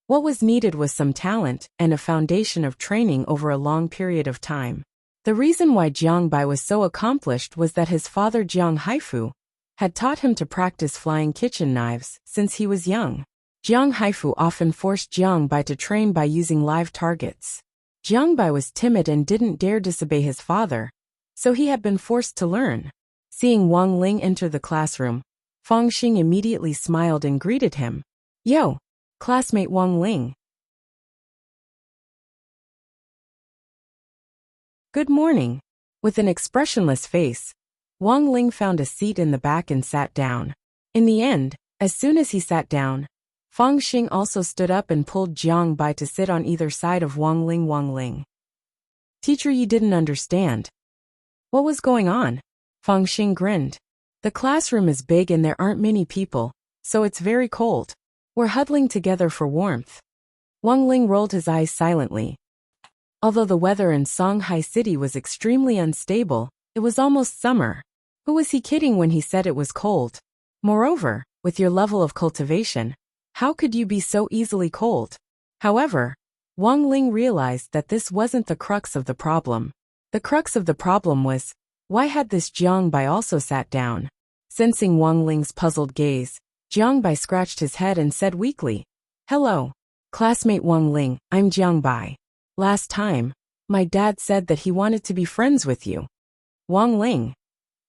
What was needed was some talent and a foundation of training over a long period of time. The reason why Jiang Bai was so accomplished was that his father Jiang Haifu had taught him to practice flying kitchen knives since he was young. Jiang Haifu often forced Jiang Bai to train by using live targets. Jiang Bai was timid and didn't dare disobey his father, so he had been forced to learn. Seeing Wang Ling enter the classroom, Fang Xing immediately smiled and greeted him. Yo, classmate Wang Ling. Good morning. With an expressionless face, Wang Ling found a seat in the back and sat down. In the end, as soon as he sat down, Fang Xing also stood up and pulled Jiang Bai to sit on either side of Wang Ling. Wang Ling. Teacher Yi didn't understand. What was going on? Fang Xing grinned. The classroom is big and there aren't many people, so it's very cold. We're huddling together for warmth. Wang Ling rolled his eyes silently. Although the weather in Songhai City was extremely unstable, it was almost summer. Who was he kidding when he said it was cold? Moreover, with your level of cultivation, how could you be so easily cold? However, Wang Ling realized that this wasn't the crux of the problem. The crux of the problem was, why had this Jiang Bai also sat down? Sensing Wang Ling's puzzled gaze, Jiang Bai scratched his head and said weakly, Hello, classmate Wang Ling, I'm Jiang Bai. Last time, my dad said that he wanted to be friends with you. Wang Ling.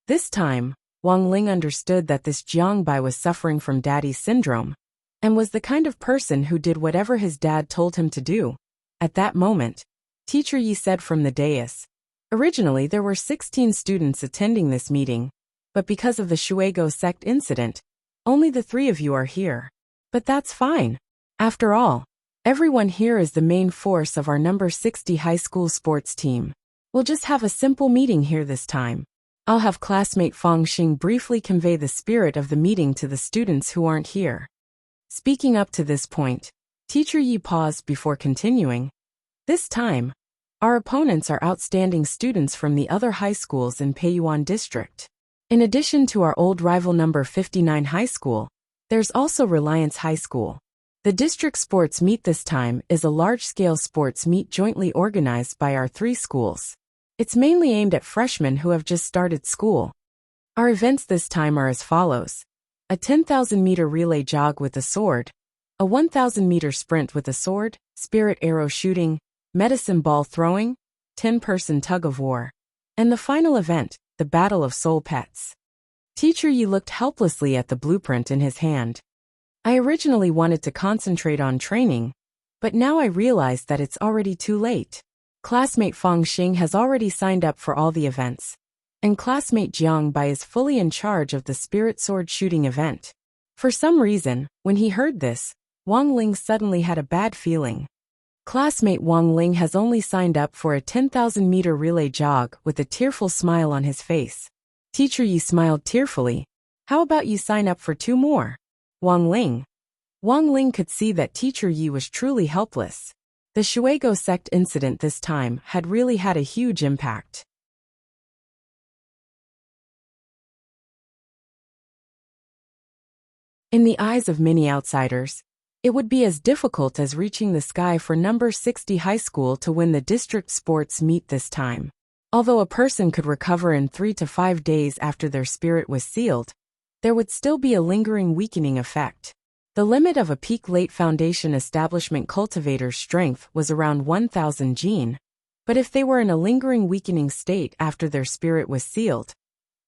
This time, Wang Ling understood that this Jiang Bai was suffering from daddy syndrome, and was the kind of person who did whatever his dad told him to do. At that moment, Teacher Yi said from the dais, Originally there were 16 students attending this meeting, but because of the Shuego sect incident, only the 3 of you are here. But that's fine. After all, everyone here is the main force of our number 60 high school sports team. We'll just have a simple meeting here this time. I'll have classmate Fang Xing briefly convey the spirit of the meeting to the students who aren't here. Speaking up to this point, Teacher Yi paused before continuing. This time, our opponents are outstanding students from the other high schools in Peiyuan District. In addition to our old rival number 59 high school, there's also Reliance High School. The district sports meet this time is a large-scale sports meet jointly organized by our 3 schools. It's mainly aimed at freshmen who have just started school. Our events this time are as follows. A 10,000-meter relay jog with a sword, a 1,000-meter sprint with a sword, spirit arrow shooting, medicine ball throwing, 10-person tug-of-war, and the final event, the Battle of Soul Pets. Teacher Yi looked helplessly at the blueprint in his hand. I originally wanted to concentrate on training, but now I realize that it's already too late. Classmate Fang Xing has already signed up for all the events, and classmate Jiang Bai is fully in charge of the spirit sword shooting event. For some reason, when he heard this, Wang Ling suddenly had a bad feeling. Classmate Wang Ling has only signed up for a 10,000-meter relay jog with a tearful smile on his face. Teacher Yi smiled tearfully. How about you sign up for 2 more? Wang Ling. Wang Ling could see that Teacher Yi was truly helpless. The Shuego sect incident this time had really had a huge impact. In the eyes of many outsiders, it would be as difficult as reaching the sky for number 60 high school to win the district sports meet this time. Although a person could recover in 3 to 5 days after their spirit was sealed, there would still be a lingering weakening effect. The limit of a peak late foundation establishment cultivator's strength was around 1,000 gene, but if they were in a lingering weakening state after their spirit was sealed,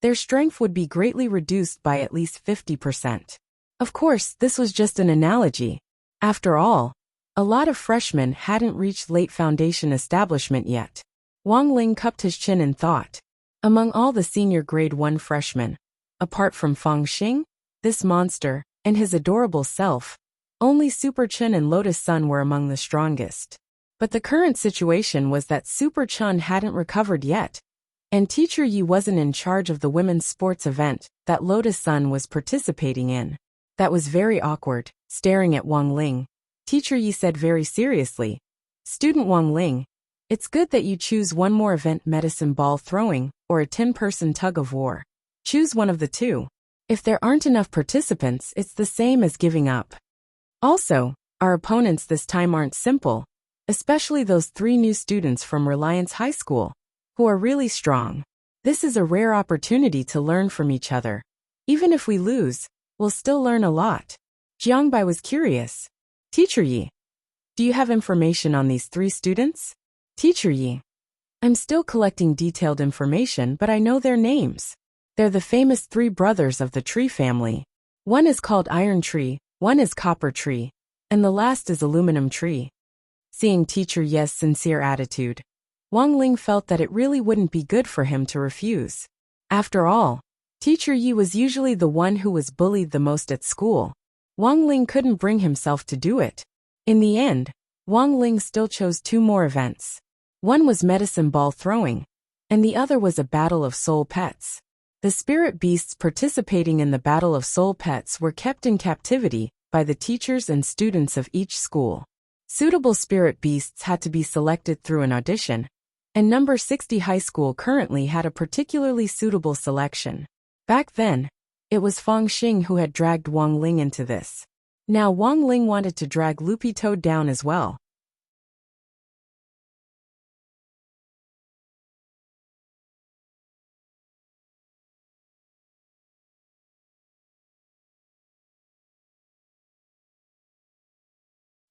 their strength would be greatly reduced by at least 50%. Of course, this was just an analogy. After all, a lot of freshmen hadn't reached late foundation establishment yet. Wang Ling cupped his chin in thought. Among all the senior grade 1 freshmen, apart from Fang Xing, this monster, and his adorable self, only Super Chun and Lotus Sun were among the strongest. But the current situation was that Super Chun hadn't recovered yet, and Teacher Yi wasn't in charge of the women's sports event that Lotus Sun was participating in. That was very awkward. Staring at Wang Ling, Teacher Yi said very seriously, Student Wang Ling, it's good that you choose one more event, medicine ball throwing, or a 10-person tug-of-war. Choose one of the 2. If there aren't enough participants, it's the same as giving up. Also, our opponents this time aren't simple, especially those 3 new students from Reliance High School, who are really strong. This is a rare opportunity to learn from each other. Even if we lose, we'll still learn a lot. Jiang Bai was curious. Teacher Yi, do you have information on these 3 students? Teacher Yi, I'm still collecting detailed information, but I know their names. They're the famous 3 brothers of the tree family, One is called iron tree, one is copper tree, and the last is aluminum tree. Seeing Teacher Ye's sincere attitude, Wang Ling felt that it really wouldn't be good for him to refuse. After all, Teacher Yi was usually the one who was bullied the most at school. Wang Ling couldn't bring himself to do it. In the end, Wang Ling still chose 2 more events. One was medicine ball throwing, and the other was a battle of soul pets. The spirit beasts participating in the battle of soul pets were kept in captivity by the teachers and students of each school. Suitable spirit beasts had to be selected through an audition, and number 60 high school currently had a particularly suitable selection. Back then, it was Fang Xing who had dragged Wang Ling into this. Now Wang Ling wanted to drag Loopy Toad down as well.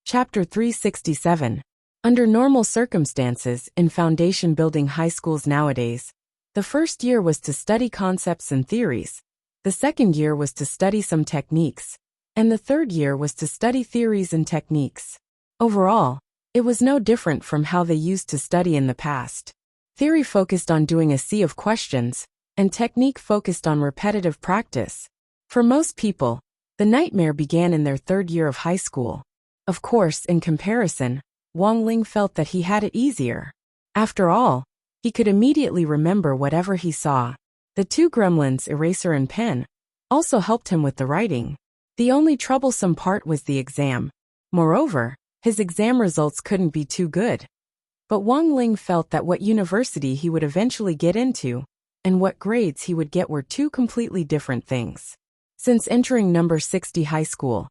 Chapter 367. Under normal circumstances in foundation building high schools nowadays, the first year was to study concepts and theories, the second year was to study some techniques, and the third year was to study theories and techniques. Overall, it was no different from how they used to study in the past. Theory focused on doing a sea of questions, and technique focused on repetitive practice. For most people, the nightmare began in their third year of high school. Of course, in comparison, Wang Ling felt that he had it easier. After all, he could immediately remember whatever he saw. The 2 gremlins, eraser and pen, also helped him with the writing. The only troublesome part was the exam. Moreover, his exam results couldn't be too good. But Wang Ling felt that what university he would eventually get into, and what grades he would get were 2 completely different things. Since entering number 60 high school,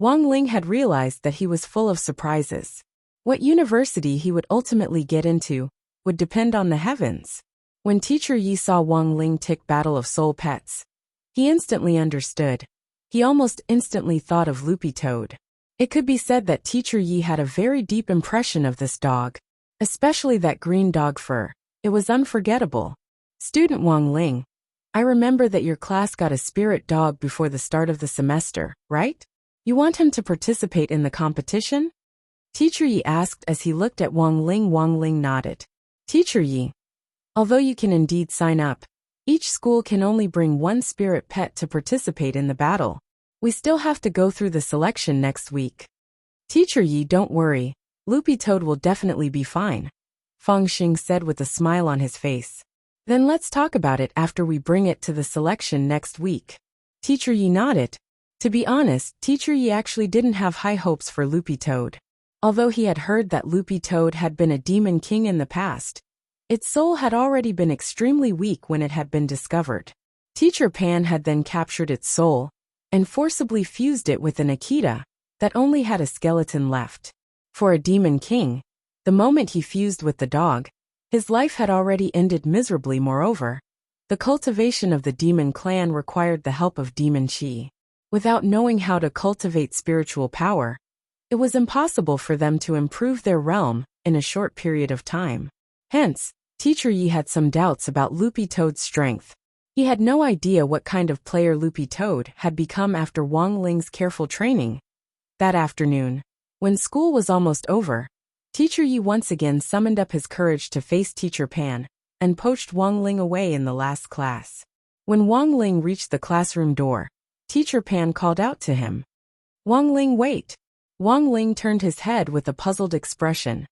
Wang Ling had realized that he was full of surprises. What university he would ultimately get into would depend on the heavens. When Teacher Yi saw Wang Ling tick Battle of Soul Pets, he instantly understood. He almost instantly thought of Loopy Toad. It could be said that Teacher Yi had a very deep impression of this dog, especially that green dog fur. It was unforgettable. Student Wang Ling, I remember that your class got a spirit dog before the start of the semester, right? You want him to participate in the competition? Teacher Yi asked as he looked at Wang Ling. Wang Ling nodded. Teacher Yi, although you can indeed sign up, each school can only bring 1 spirit pet to participate in the battle. We still have to go through the selection next week. Teacher Yi, don't worry, Loopy Toad will definitely be fine, Fang Xing said with a smile on his face. Then let's talk about it after we bring it to the selection next week. Teacher Yi nodded. To be honest, Teacher Yi actually didn't have high hopes for Loopy Toad. Although he had heard that Loopy Toad had been a demon king in the past, its soul had already been extremely weak when it had been discovered. Teacher Pan had then captured its soul and forcibly fused it with an Akita that only had a skeleton left. For a demon king, the moment he fused with the dog, his life had already ended miserably. Moreover, the cultivation of the demon clan required the help of demon chi. Without knowing how to cultivate spiritual power, it was impossible for them to improve their realm in a short period of time. Hence, Teacher Yi had some doubts about Loopy Toad's strength. He had no idea what kind of player Loopy Toad had become after Wang Ling's careful training. That afternoon, when school was almost over, Teacher Yi once again summoned up his courage to face Teacher Pan and poached Wang Ling away in the last class. When Wang Ling reached the classroom door, Teacher Pan called out to him. Wang Ling, wait. Wang Ling turned his head with a puzzled expression.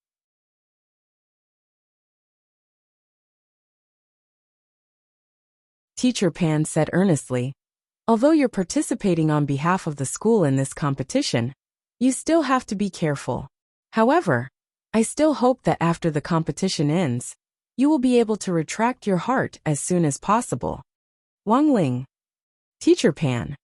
Teacher Pan said earnestly, although you're participating on behalf of the school in this competition, you still have to be careful. However, I still hope that after the competition ends, you will be able to retract your heart as soon as possible. Wang Ling. Teacher Pan.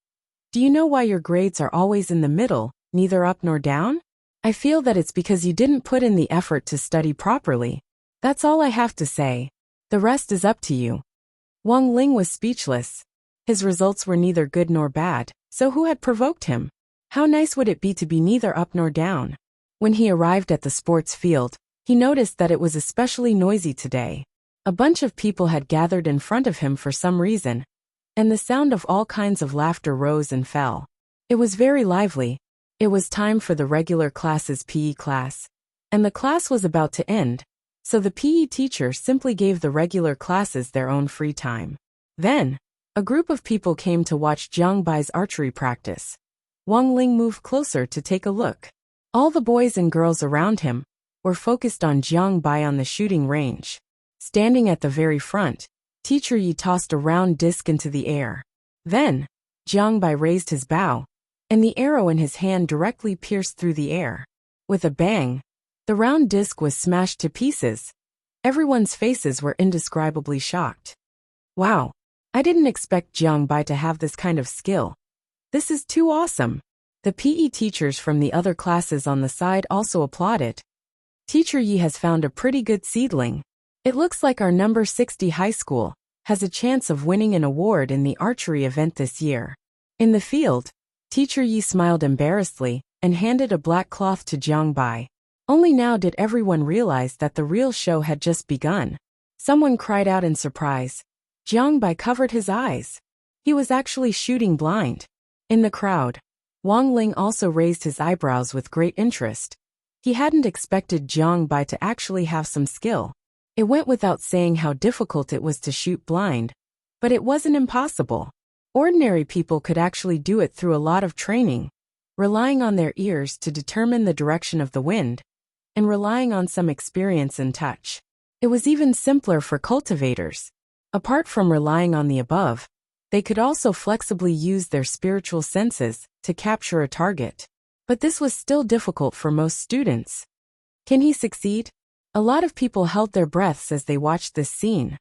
Do you know why your grades are always in the middle, neither up nor down? I feel that it's because you didn't put in the effort to study properly. That's all I have to say. The rest is up to you. Wang Ling was speechless. His results were neither good nor bad, so who had provoked him? How nice would it be to be neither up nor down? When he arrived at the sports field, he noticed that it was especially noisy today. A bunch of people had gathered in front of him for some reason. and the sound of all kinds of laughter rose and fell. It was very lively. It was time for the regular class's PE class, and the class was about to end, so the PE teacher simply gave the regular classes their own free time. Then, a group of people came to watch Jiang Bai's archery practice. Wang Ling moved closer to take a look. All the boys and girls around him were focused on Jiang Bai on the shooting range. Standing at the very front, Teacher Yi tossed a round disc into the air. Then, Jiang Bai raised his bow, and the arrow in his hand directly pierced through the air. With a bang, the round disc was smashed to pieces. Everyone's faces were indescribably shocked. Wow, I didn't expect Jiang Bai to have this kind of skill. This is too awesome. The PE teachers from the other classes on the side also applauded. Teacher Yi has found a pretty good seedling. It looks like our number 60 high school has a chance of winning an award in the archery event this year. In the field, Teacher Yi smiled embarrassedly and handed a black cloth to Jiang Bai. Only now did everyone realize that the real show had just begun. Someone cried out in surprise. Jiang Bai covered his eyes. He was actually shooting blind. In the crowd, Wang Ling also raised his eyebrows with great interest. He hadn't expected Jiang Bai to actually have some skill. It went without saying how difficult it was to shoot blind, but it wasn't impossible. Ordinary people could actually do it through a lot of training, relying on their ears to determine the direction of the wind, and relying on some experience and touch. It was even simpler for cultivators. Apart from relying on the above, they could also flexibly use their spiritual senses to capture a target. But this was still difficult for most students. Can he succeed? A lot of people held their breaths as they watched this scene.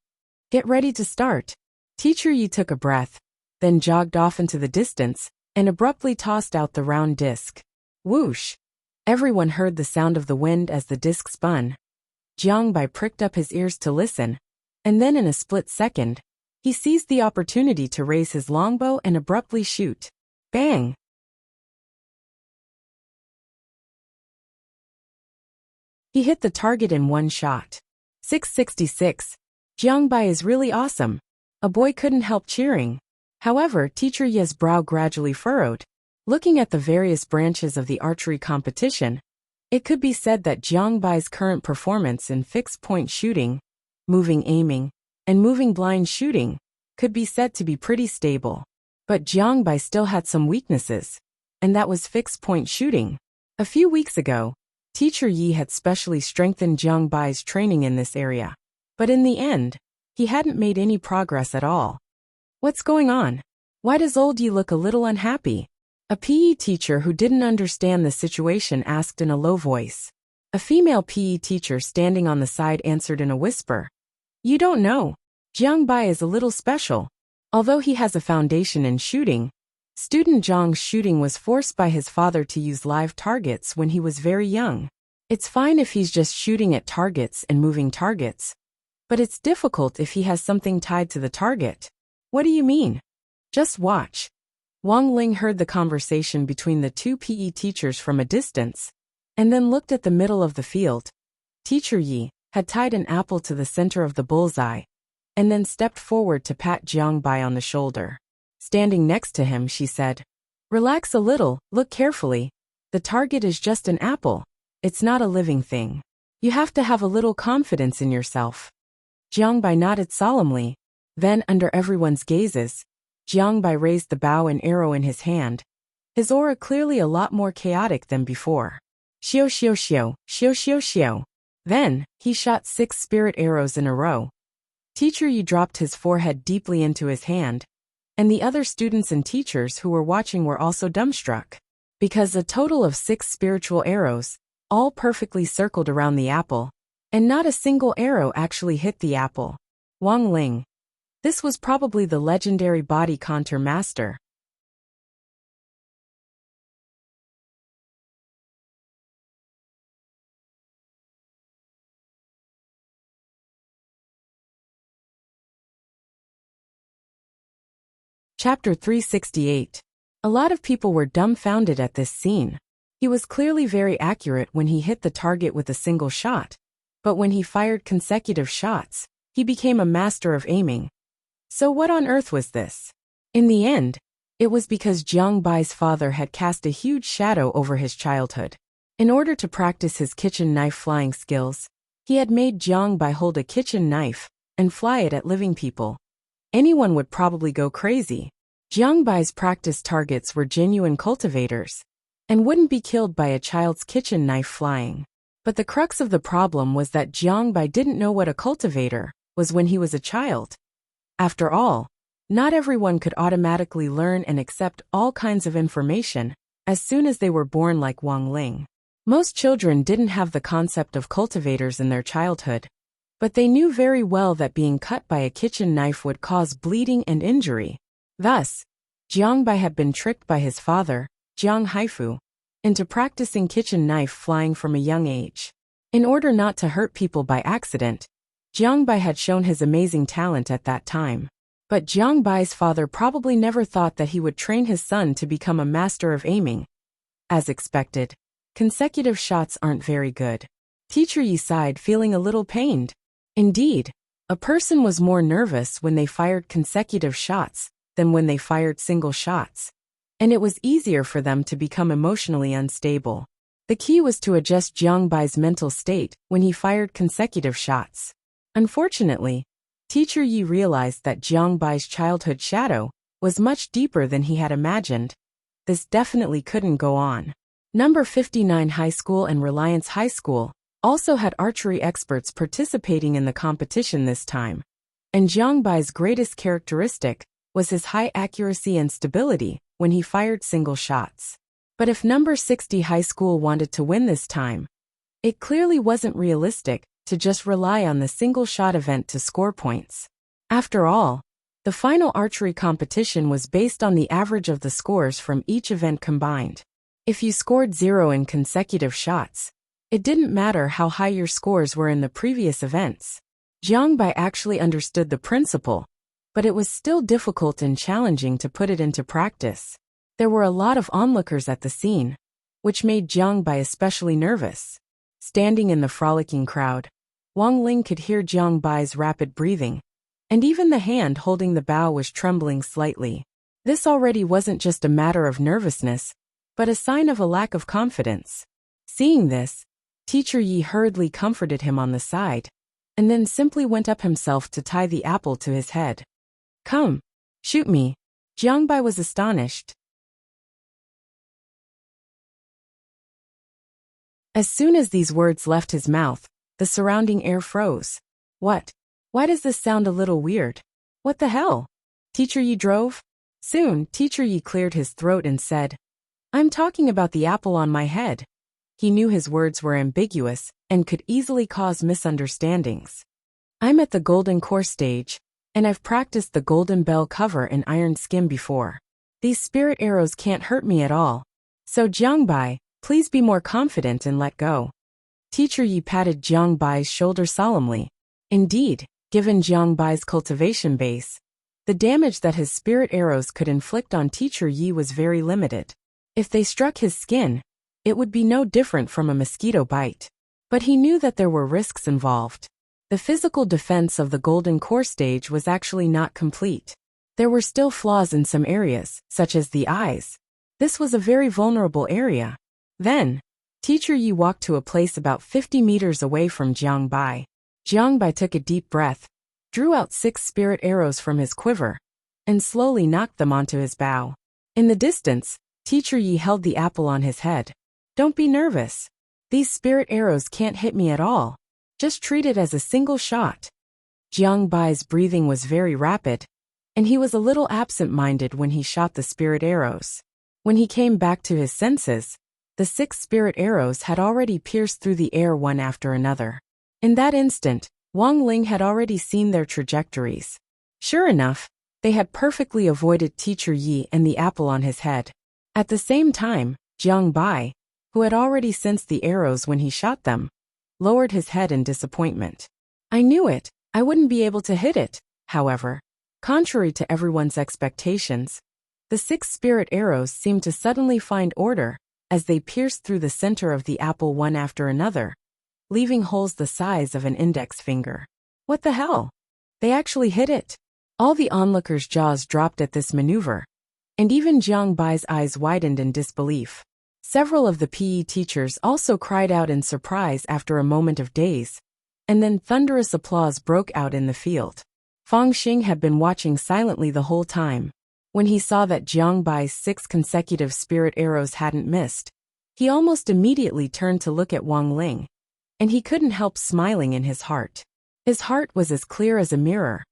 Get ready to start. Teacher Yi took a breath, then jogged off into the distance, and abruptly tossed out the round disc. Whoosh! Everyone heard the sound of the wind as the disc spun. Jiang Bai pricked up his ears to listen, and then in a split second, he seized the opportunity to raise his longbow and abruptly shoot. Bang! He hit the target in one shot. 666. Jiang Bai is really awesome. A boy couldn't help cheering. However, Teacher Yi's brow gradually furrowed. Looking at the various branches of the archery competition, it could be said that Jiang Bai's current performance in fixed-point shooting, moving aiming, and moving blind shooting could be said to be pretty stable. But Jiang Bai still had some weaknesses, and that was fixed-point shooting. A few weeks ago, Teacher Yi had specially strengthened Jiang Bai's training in this area. But in the end, he hadn't made any progress at all. What's going on? Why does old Yi look a little unhappy? A PE teacher who didn't understand the situation asked in a low voice. A female PE teacher standing on the side answered in a whisper. You don't know. Jiang Bai is a little special. Although he has a foundation in shooting, student Zhang's shooting was forced by his father to use live targets when he was very young. It's fine if he's just shooting at targets and moving targets, but it's difficult if he has something tied to the target. What do you mean? Just watch. Wang Ling heard the conversation between the two PE teachers from a distance, and then looked at the middle of the field. Teacher Yi had tied an apple to the center of the bullseye, and then stepped forward to pat Jiang Bai on the shoulder. Standing next to him, she said, Relax a little, look carefully. The target is just an apple. It's not a living thing. You have to have a little confidence in yourself. Jiang Bai nodded solemnly. Then, under everyone's gazes, Jiang Bai raised the bow and arrow in his hand, his aura clearly a lot more chaotic than before. Xiao xiao xiao, xiao xiao xiao. Then, he shot 6 spirit arrows in a row. Teacher Yi dropped his forehead deeply into his hand, and the other students and teachers who were watching were also dumbstruck. Because a total of 6 spiritual arrows, all perfectly circled around the apple, and not a single arrow actually hit the apple. Wang Ling. This was probably the legendary body contour master. Chapter 368. A lot of people were dumbfounded at this scene. He was clearly very accurate when he hit the target with a single shot, but when he fired consecutive shots, he became a master of aiming. So what on earth was this? In the end, it was because Jiang Bai's father had cast a huge shadow over his childhood. In order to practice his kitchen knife flying skills, he had made Jiang Bai hold a kitchen knife and fly it at living people. Anyone would probably go crazy. Jiang Bai's practice targets were genuine cultivators and wouldn't be killed by a child's kitchen knife flying. But the crux of the problem was that Jiang Bai didn't know what a cultivator was when he was a child. After all, not everyone could automatically learn and accept all kinds of information as soon as they were born like Wang Ling. Most children didn't have the concept of cultivators in their childhood, but they knew very well that being cut by a kitchen knife would cause bleeding and injury. Thus, Jiang Bai had been tricked by his father, Jiang Haifu, into practicing kitchen knife flying from a young age. In order not to hurt people by accident, Jiang Bai had shown his amazing talent at that time. But Jiang Bai's father probably never thought that he would train his son to become a master of aiming. As expected, consecutive shots aren't very good. Teacher Yi sighed, feeling a little pained. Indeed, a person was more nervous when they fired consecutive shots than when they fired single shots, and it was easier for them to become emotionally unstable. The key was to adjust Jiang Bai's mental state when he fired consecutive shots. Unfortunately, Teacher Yi realized that Jiang Bai's childhood shadow was much deeper than he had imagined. This definitely couldn't go on. Number 59 High School and Reliance High School also had archery experts participating in the competition this time, and Jiang Bai's greatest characteristic was his high accuracy and stability when he fired single shots. But if number 60 High School wanted to win this time, it clearly wasn't realistic to just rely on the single-shot event to score points. After all, the final archery competition was based on the average of the scores from each event combined. If you scored 0 in consecutive shots, it didn't matter how high your scores were in the previous events. Jiang Bai actually understood the principle, but it was still difficult and challenging to put it into practice. There were a lot of onlookers at the scene, which made Jiang Bai especially nervous. Standing in the frolicking crowd, Wang Ling could hear Jiang Bai's rapid breathing, and even the hand holding the bow was trembling slightly. This already wasn't just a matter of nervousness, but a sign of a lack of confidence. Seeing this, Teacher Yi hurriedly comforted him on the side, and then simply went up himself to tie the apple to his head. "Come, shoot me." Jiang Bai was astonished. As soon as these words left his mouth, the surrounding air froze. What? Why does this sound a little weird? What the hell? Teacher Yi drove? Soon, Teacher Yi cleared his throat and said, "I'm talking about the apple on my head." He knew his words were ambiguous and could easily cause misunderstandings. "I'm at the golden core stage, and I've practiced the golden bell cover and iron skim before. These spirit arrows can't hurt me at all. So Jiang Bai, please be more confident and let go." Teacher Yi patted Jiang Bai's shoulder solemnly. Indeed, given Jiang Bai's cultivation base, the damage that his spirit arrows could inflict on Teacher Yi was very limited. If they struck his skin, it would be no different from a mosquito bite. But he knew that there were risks involved. The physical defense of the golden core stage was actually not complete. There were still flaws in some areas, such as the eyes. This was a very vulnerable area. Then, Teacher Yi walked to a place about 50 meters away from Jiang Bai. Jiang Bai took a deep breath, drew out 6 spirit arrows from his quiver, and slowly knocked them onto his bow. In the distance, Teacher Yi held the apple on his head. "Don't be nervous. These spirit arrows can't hit me at all. Just treat it as a single shot." Jiang Bai's breathing was very rapid, and he was a little absent-minded when he shot the spirit arrows. When he came back to his senses, the 6 spirit arrows had already pierced through the air one after another. In that instant, Wang Ling had already seen their trajectories. Sure enough, they had perfectly avoided Teacher Yi and the apple on his head. At the same time, Jiang Bai, who had already sensed the arrows when he shot them, lowered his head in disappointment. "I knew it. I wouldn't be able to hit it." However, contrary to everyone's expectations, the 6 spirit arrows seemed to suddenly find order as they pierced through the center of the apple one after another, leaving holes the size of an index finger. What the hell? They actually hit it. All the onlookers' jaws dropped at this maneuver, and even Jiang Bai's eyes widened in disbelief. Several of the PE teachers also cried out in surprise after a moment of daze, and then thunderous applause broke out in the field. Fang Xing had been watching silently the whole time. When he saw that Jiang Bai's 6 consecutive spirit arrows hadn't missed, he almost immediately turned to look at Wang Ling, and he couldn't help smiling in his heart. His heart was as clear as a mirror.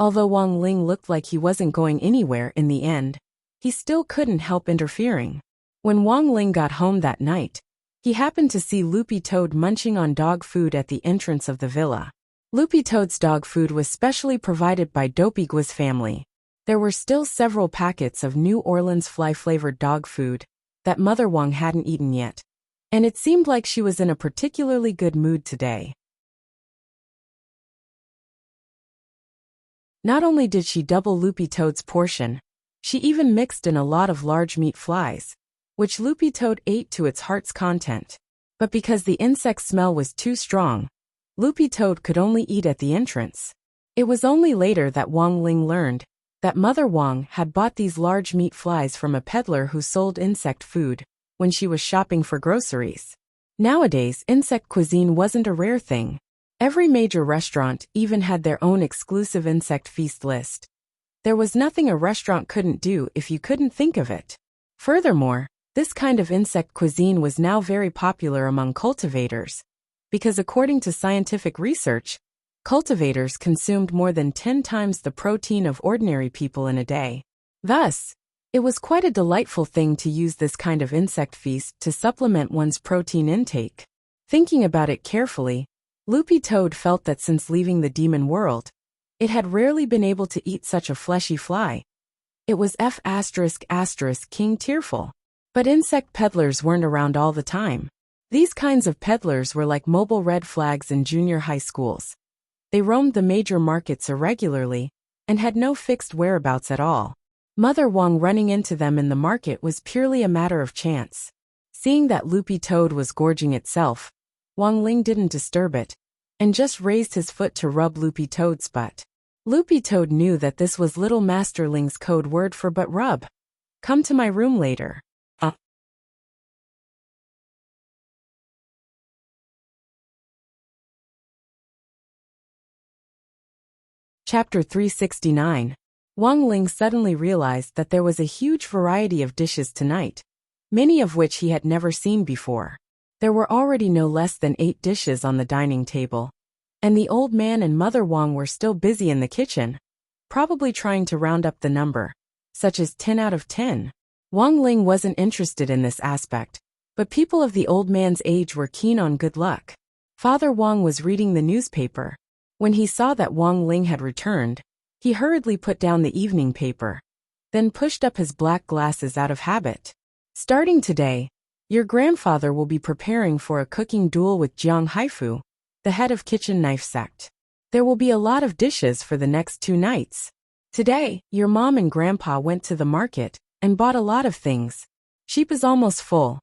Although Wang Ling looked like he wasn't going anywhere in the end, he still couldn't help interfering. When Wang Ling got home that night, he happened to see Loopy Toad munching on dog food at the entrance of the villa. Loopy Toad's dog food was specially provided by Dopey Gui's family. There were still several packets of New Orleans fly-flavored dog food that Mother Wang hadn't eaten yet, and it seemed like she was in a particularly good mood today. Not only did she double Loopy Toad's portion, she even mixed in a lot of large meat flies, which Loopy Toad ate to its heart's content. But because the insect smell was too strong, Loopy Toad could only eat at the entrance. It was only later that Wang Ling learned that Mother Wang had bought these large meat flies from a peddler who sold insect food when she was shopping for groceries. Nowadays, insect cuisine wasn't a rare thing. Every major restaurant even had their own exclusive insect feast list. There was nothing a restaurant couldn't do if you couldn't think of it. Furthermore, this kind of insect cuisine was now very popular among cultivators, because according to scientific research, cultivators consumed more than 10 times the protein of ordinary people in a day. Thus, it was quite a delightful thing to use this kind of insect feast to supplement one's protein intake. Thinking about it carefully, Loopy Toad felt that since leaving the demon world, it had rarely been able to eat such a fleshy fly. It was King tearful. But insect peddlers weren't around all the time. These kinds of peddlers were like mobile red flags in junior high schools. They roamed the major markets irregularly and had no fixed whereabouts at all. Mother Wang running into them in the market was purely a matter of chance. Seeing that Loopy Toad was gorging itself, Wang Ling didn't disturb it, and just raised his foot to rub Loopy Toad's butt. Loopy Toad knew that this was Little Master Ling's code word for butt rub. Come to my room later. Chapter 369. Wang Ling suddenly realized that there was a huge variety of dishes tonight, many of which he had never seen before. There were already no less than 8 dishes on the dining table, and the old man and Mother Wang were still busy in the kitchen, probably trying to round up the number, such as 10 out of 10. Wang Ling wasn't interested in this aspect, but people of the old man's age were keen on good luck. Father Wang was reading the newspaper. When he saw that Wang Ling had returned, he hurriedly put down the evening paper, then pushed up his black glasses out of habit. Starting today, your grandfather will be preparing for a cooking duel with Jiang Haifu, the head of kitchen knife sect. There will be a lot of dishes for the next 2 nights. Today, your mom and grandpa went to the market and bought a lot of things. Sheep is almost full.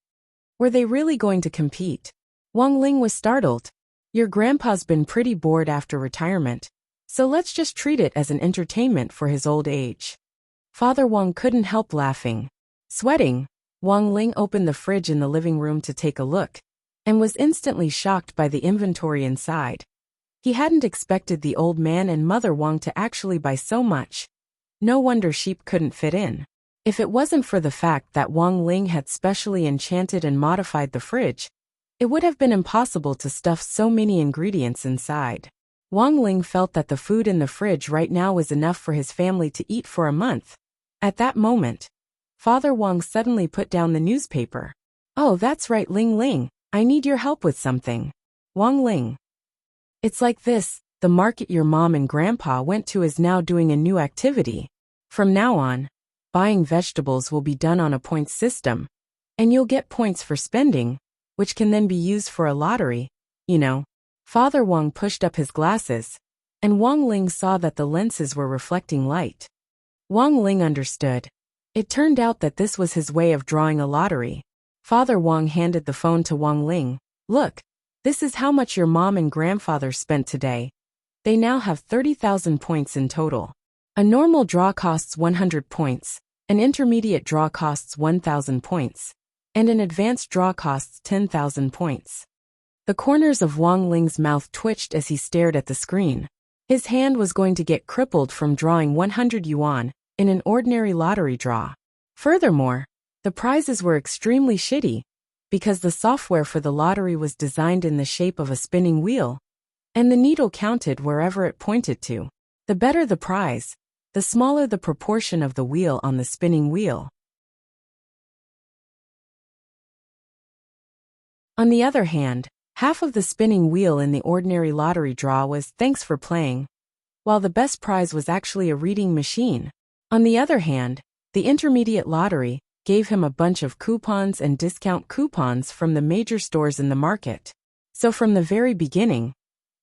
Were they really going to compete? Wang Ling was startled. Your grandpa's been pretty bored after retirement, so let's just treat it as an entertainment for his old age. Father Wang couldn't help laughing. Sweating, Wang Ling opened the fridge in the living room to take a look, and was instantly shocked by the inventory inside. He hadn't expected the old man and Mother Wang to actually buy so much. No wonder sheep couldn't fit in. If it wasn't for the fact that Wang Ling had specially enchanted and modified the fridge, it would have been impossible to stuff so many ingredients inside. Wang Ling felt that the food in the fridge right now was enough for his family to eat for a month. At that moment, Father Wang suddenly put down the newspaper. Oh, that's right, Ling Ling, I need your help with something. Wang Ling. It's like this, the market your mom and grandpa went to is now doing a new activity. From now on, buying vegetables will be done on a points system, and you'll get points for spending, which can then be used for a lottery, you know. Father Wang pushed up his glasses, and Wang Ling saw that the lenses were reflecting light. Wang Ling understood. It turned out that this was his way of drawing a lottery. Father Wang handed the phone to Wang Ling. Look, this is how much your mom and grandfather spent today. They now have 30,000 points in total. A normal draw costs 100 points, an intermediate draw costs 1,000 points, and an advanced draw costs 10,000 points. The corners of Wang Ling's mouth twitched as he stared at the screen. His hand was going to get crippled from drawing 100 yuan in an ordinary lottery draw. Furthermore, the prizes were extremely shitty, because the software for the lottery was designed in the shape of a spinning wheel, and the needle counted wherever it pointed to. The better the prize, the smaller the proportion of the wheel on the spinning wheel. On the other hand, half of the spinning wheel in the ordinary lottery draw was "thanks for playing," while the best prize was actually a reading machine. On the other hand, the intermediate lottery gave him a bunch of coupons and discount coupons from the major stores in the market. So from the very beginning,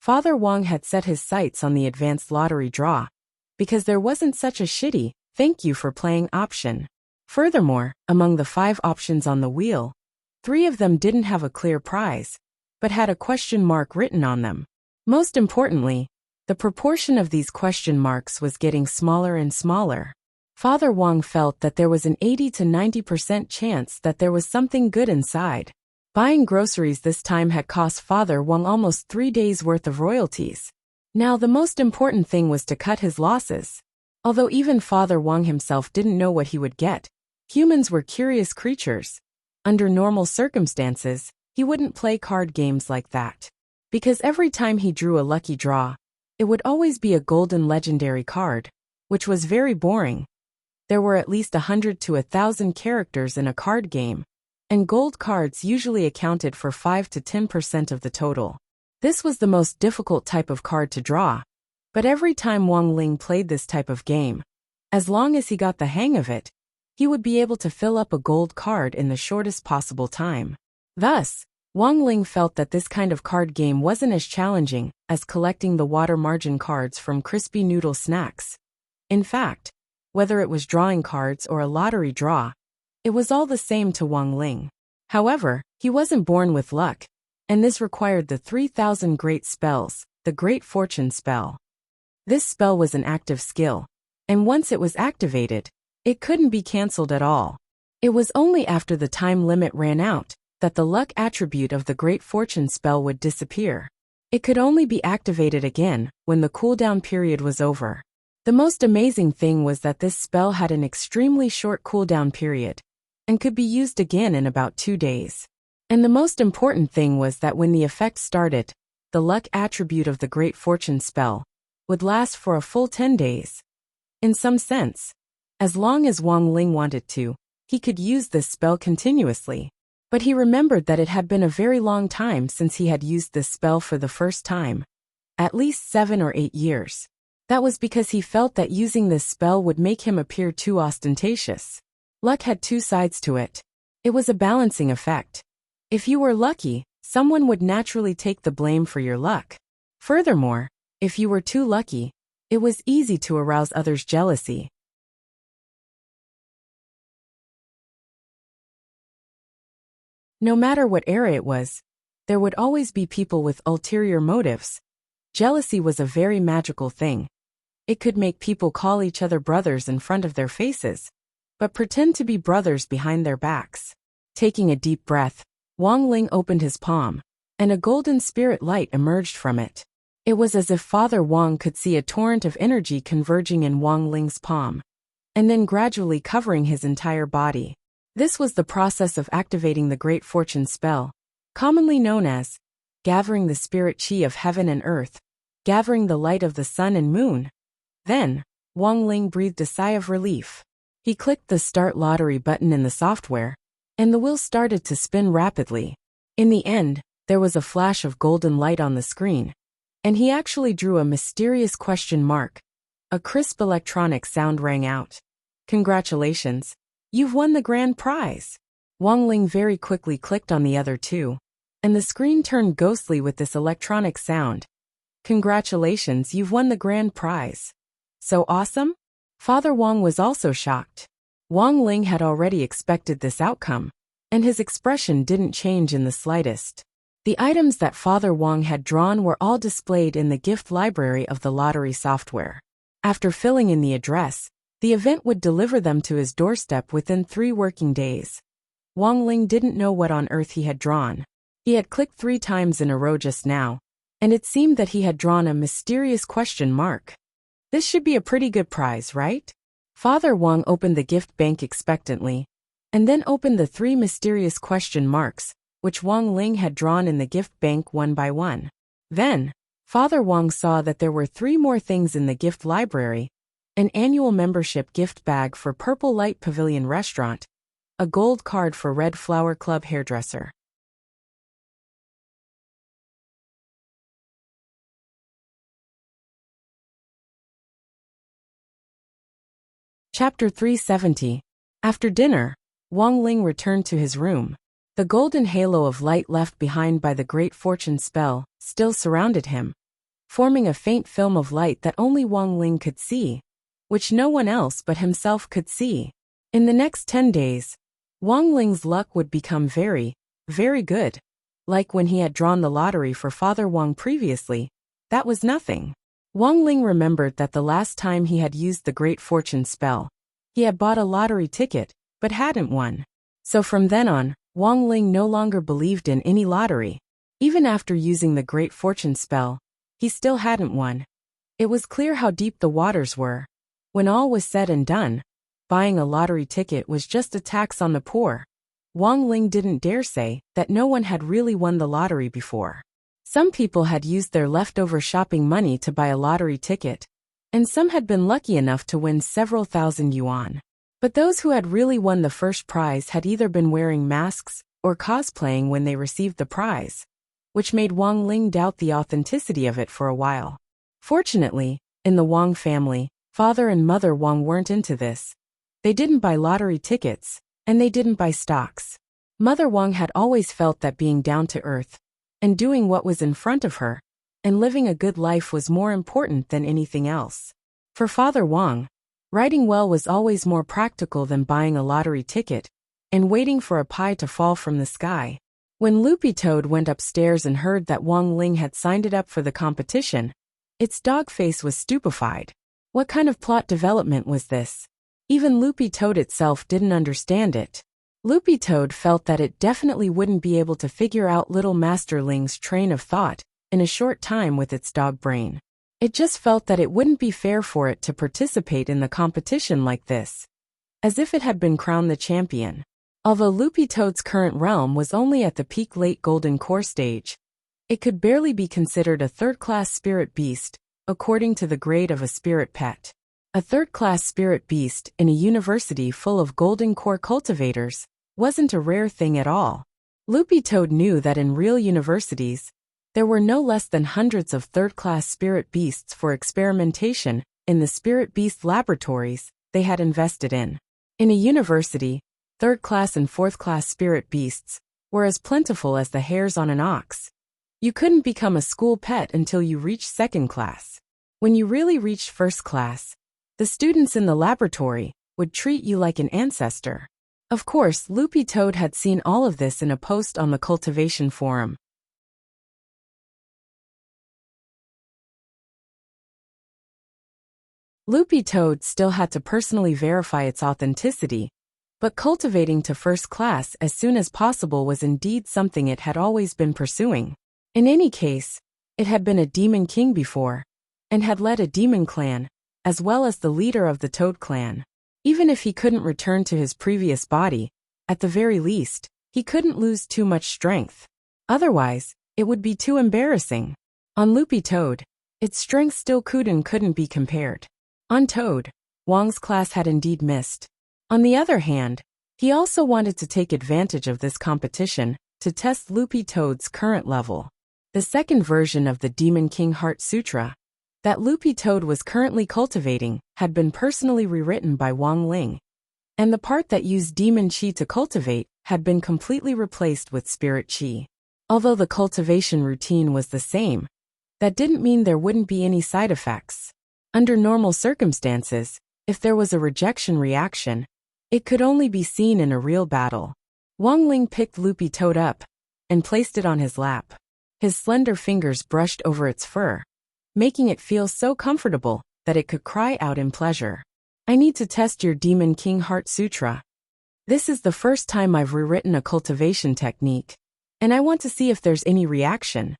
Father Wang had set his sights on the advanced lottery draw, because there wasn't such a shitty "thank you for playing" option. Furthermore, among the 5 options on the wheel, 3 of them didn't have a clear prize, but had a question mark written on them. Most importantly, the proportion of these question marks was getting smaller and smaller. Father Wang felt that there was an 80 to 90% chance that there was something good inside. Buying groceries this time had cost Father Wang almost 3 days' worth of royalties. Now the most important thing was to cut his losses. Although even Father Wang himself didn't know what he would get, humans were curious creatures. Under normal circumstances, he wouldn't play card games like that. Because every time he drew a lucky draw, it would always be a golden legendary card, which was very boring. There were at least 100 to 1,000 characters in a card game, and gold cards usually accounted for 5 to 10% of the total. This was the most difficult type of card to draw, but every time Wang Ling played this type of game, as long as he got the hang of it, he would be able to fill up a gold card in the shortest possible time. Thus, Wang Ling felt that this kind of card game wasn't as challenging as collecting the water margin cards from crispy noodle snacks. In fact, whether it was drawing cards or a lottery draw, it was all the same to Wang Ling. However, he wasn't born with luck, and this required the 3,000 great spells, the Great Fortune spell. This spell was an active skill, and once it was activated, it couldn't be cancelled at all. It was only after the time limit ran out that the luck attribute of the Great Fortune spell would disappear. It could only be activated again when the cooldown period was over. The most amazing thing was that this spell had an extremely short cooldown period, and could be used again in about 2 days. And the most important thing was that when the effect started, the luck attribute of the Great Fortune spell would last for a full 10 days. In some sense, as long as Wang Ling wanted to, he could use this spell continuously. But he remembered that it had been a very long time since he had used this spell for the first time. At least 7 or 8 years. That was because he felt that using this spell would make him appear too ostentatious. Luck had 2 sides to it. It was a balancing effect. If you were lucky, someone would naturally take the blame for your luck. Furthermore, if you were too lucky, it was easy to arouse others' jealousy. No matter what era it was, there would always be people with ulterior motives. Jealousy was a very magical thing. It could make people call each other brothers in front of their faces, but pretend to be brothers behind their backs. Taking a deep breath, Wang Ling opened his palm, and a golden spirit light emerged from it. It was as if Father Wang could see a torrent of energy converging in Wang Ling's palm, and then gradually covering his entire body. This was the process of activating the Great Fortune spell, commonly known as gathering the spirit chi of heaven and earth, gathering the light of the sun and moon. Then, Wang Ling breathed a sigh of relief. He clicked the Start Lottery button in the software, and the wheel started to spin rapidly. In the end, there was a flash of golden light on the screen, and he actually drew a mysterious question mark. A crisp electronic sound rang out. "Congratulations, you've won the grand prize." Wang Ling very quickly clicked on the other 2, and the screen turned ghostly with this electronic sound. "Congratulations, you've won the grand prize." "So awesome?" Father Wang was also shocked. Wang Ling had already expected this outcome, and his expression didn't change in the slightest. The items that Father Wang had drawn were all displayed in the gift library of the lottery software. After filling in the address, the event would deliver them to his doorstep within 3 working days. Wang Ling didn't know what on earth he had drawn. He had clicked 3 times in a row just now, and it seemed that he had drawn a mysterious question mark. This should be a pretty good prize, right? Father Wang opened the gift bank expectantly, and then opened the 3 mysterious question marks, which Wang Ling had drawn in the gift bank one by one. Then, Father Wang saw that there were 3 more things in the gift library: an annual membership gift bag for Purple Light Pavilion Restaurant, a gold card for Red Flower Club Hairdresser. Chapter 370. After dinner, Wang Ling returned to his room. The golden halo of light left behind by the great fortune spell still surrounded him, forming a faint film of light that only Wang Ling could see, which no one else but himself could see. In the next 10 days, Wang Ling's luck would become very, very good. Like when he had drawn the lottery for Father Wang previously, that was nothing. Wang Ling remembered that the last time he had used the great fortune spell, he had bought a lottery ticket, but hadn't won. So from then on, Wang Ling no longer believed in any lottery. Even after using the great fortune spell, he still hadn't won. It was clear how deep the waters were. When all was said and done, buying a lottery ticket was just a tax on the poor. Wang Ling didn't dare say that no one had really won the lottery before. Some people had used their leftover shopping money to buy a lottery ticket, and some had been lucky enough to win several thousand yuan. But those who had really won the first prize had either been wearing masks or cosplaying when they received the prize, which made Wang Ling doubt the authenticity of it for a while. Fortunately, in the Wang family, Father and Mother Wang weren't into this. They didn't buy lottery tickets, and they didn't buy stocks. Mother Wang had always felt that being down to earth, and doing what was in front of her, and living a good life was more important than anything else. For Father Wang, writing well was always more practical than buying a lottery ticket and waiting for a pie to fall from the sky. When Loopy Toad went upstairs and heard that Wang Ling had signed it up for the competition, its dog face was stupefied. What kind of plot development was this? Even Loopy Toad itself didn't understand it. Loopy Toad felt that it definitely wouldn't be able to figure out little Master Ling's train of thought in a short time with its dog brain. It just felt that it wouldn't be fair for it to participate in the competition like this, as if it had been crowned the champion. Although Loopy Toad's current realm was only at the peak late golden core stage, it could barely be considered a third-class spirit beast, according to the grade of a spirit pet. A third-class spirit beast in a university full of golden core cultivators wasn't a rare thing at all. Loopy Toad knew that in real universities, there were no less than hundreds of third-class spirit beasts for experimentation in the spirit beast laboratories they had invested in. In a university, third-class and fourth-class spirit beasts were as plentiful as the hairs on an ox. You couldn't become a school pet until you reached second class. When you really reached first class, the students in the laboratory would treat you like an ancestor. Of course, Loopy Toad had seen all of this in a post on the cultivation forum. Loopy Toad still had to personally verify its authenticity, but cultivating to first class as soon as possible was indeed something it had always been pursuing. In any case, it had been a demon king before, and had led a demon clan, as well as the leader of the Toad clan. Even if he couldn't return to his previous body, at the very least, he couldn't lose too much strength. Otherwise, it would be too embarrassing. On Loopy Toad, its strength still couldn't be compared. On Toad, Wang's class had indeed missed. On the other hand, he also wanted to take advantage of this competition to test Loopy Toad's current level. The second version of the Demon King Heart Sutra that Loopy Toad was currently cultivating had been personally rewritten by Wang Ling, and the part that used demon chi to cultivate had been completely replaced with spirit chi. Although the cultivation routine was the same, that didn't mean there wouldn't be any side effects. Under normal circumstances, if there was a rejection reaction, it could only be seen in a real battle. Wang Ling picked Loopy Toad up and placed it on his lap. His slender fingers brushed over its fur, making it feel so comfortable that it could cry out in pleasure. I need to test your Demon King Heart Sutra. This is the first time I've rewritten a cultivation technique, and I want to see if there's any reaction.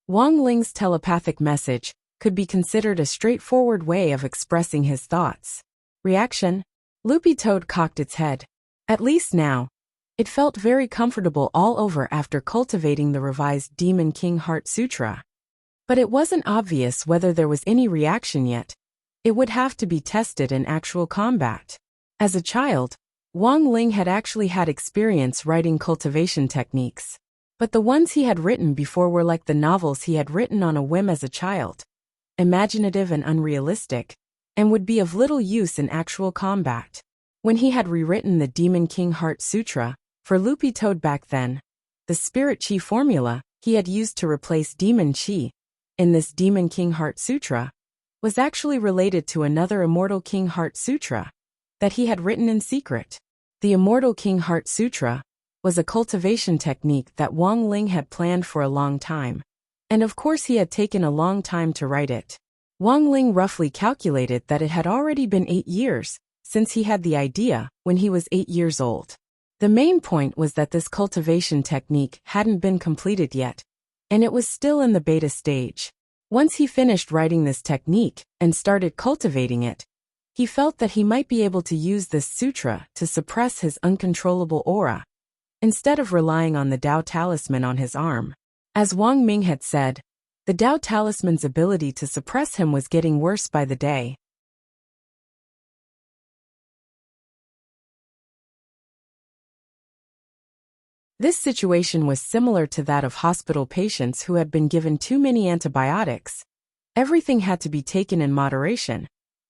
Wang Ling's telepathic message could be considered a straightforward way of expressing his thoughts. Reaction? Loopy Toad cocked its head. At least now, it felt very comfortable all over after cultivating the revised Demon King Heart Sutra. But it wasn't obvious whether there was any reaction yet. It would have to be tested in actual combat. As a child, Wang Ling had actually had experience writing cultivation techniques. But the ones he had written before were like the novels he had written on a whim as a child, imaginative and unrealistic, and would be of little use in actual combat. When he had rewritten the Demon King Heart Sutra, for Loopy Toad back then, the Spirit Chi formula he had used to replace Demon Chi in this Demon King Heart Sutra was actually related to another Immortal King Heart Sutra that he had written in secret. The Immortal King Heart Sutra was a cultivation technique that Wang Ling had planned for a long time, and of course he had taken a long time to write it. Wang Ling roughly calculated that it had already been 8 years since he had the idea when he was 8 years old. The main point was that this cultivation technique hadn't been completed yet, and it was still in the beta stage. Once he finished writing this technique and started cultivating it, he felt that he might be able to use this sutra to suppress his uncontrollable aura, instead of relying on the Tao Talisman on his arm. As Wang Ming had said, the Tao Talisman's ability to suppress him was getting worse by the day. This situation was similar to that of hospital patients who had been given too many antibiotics. Everything had to be taken in moderation,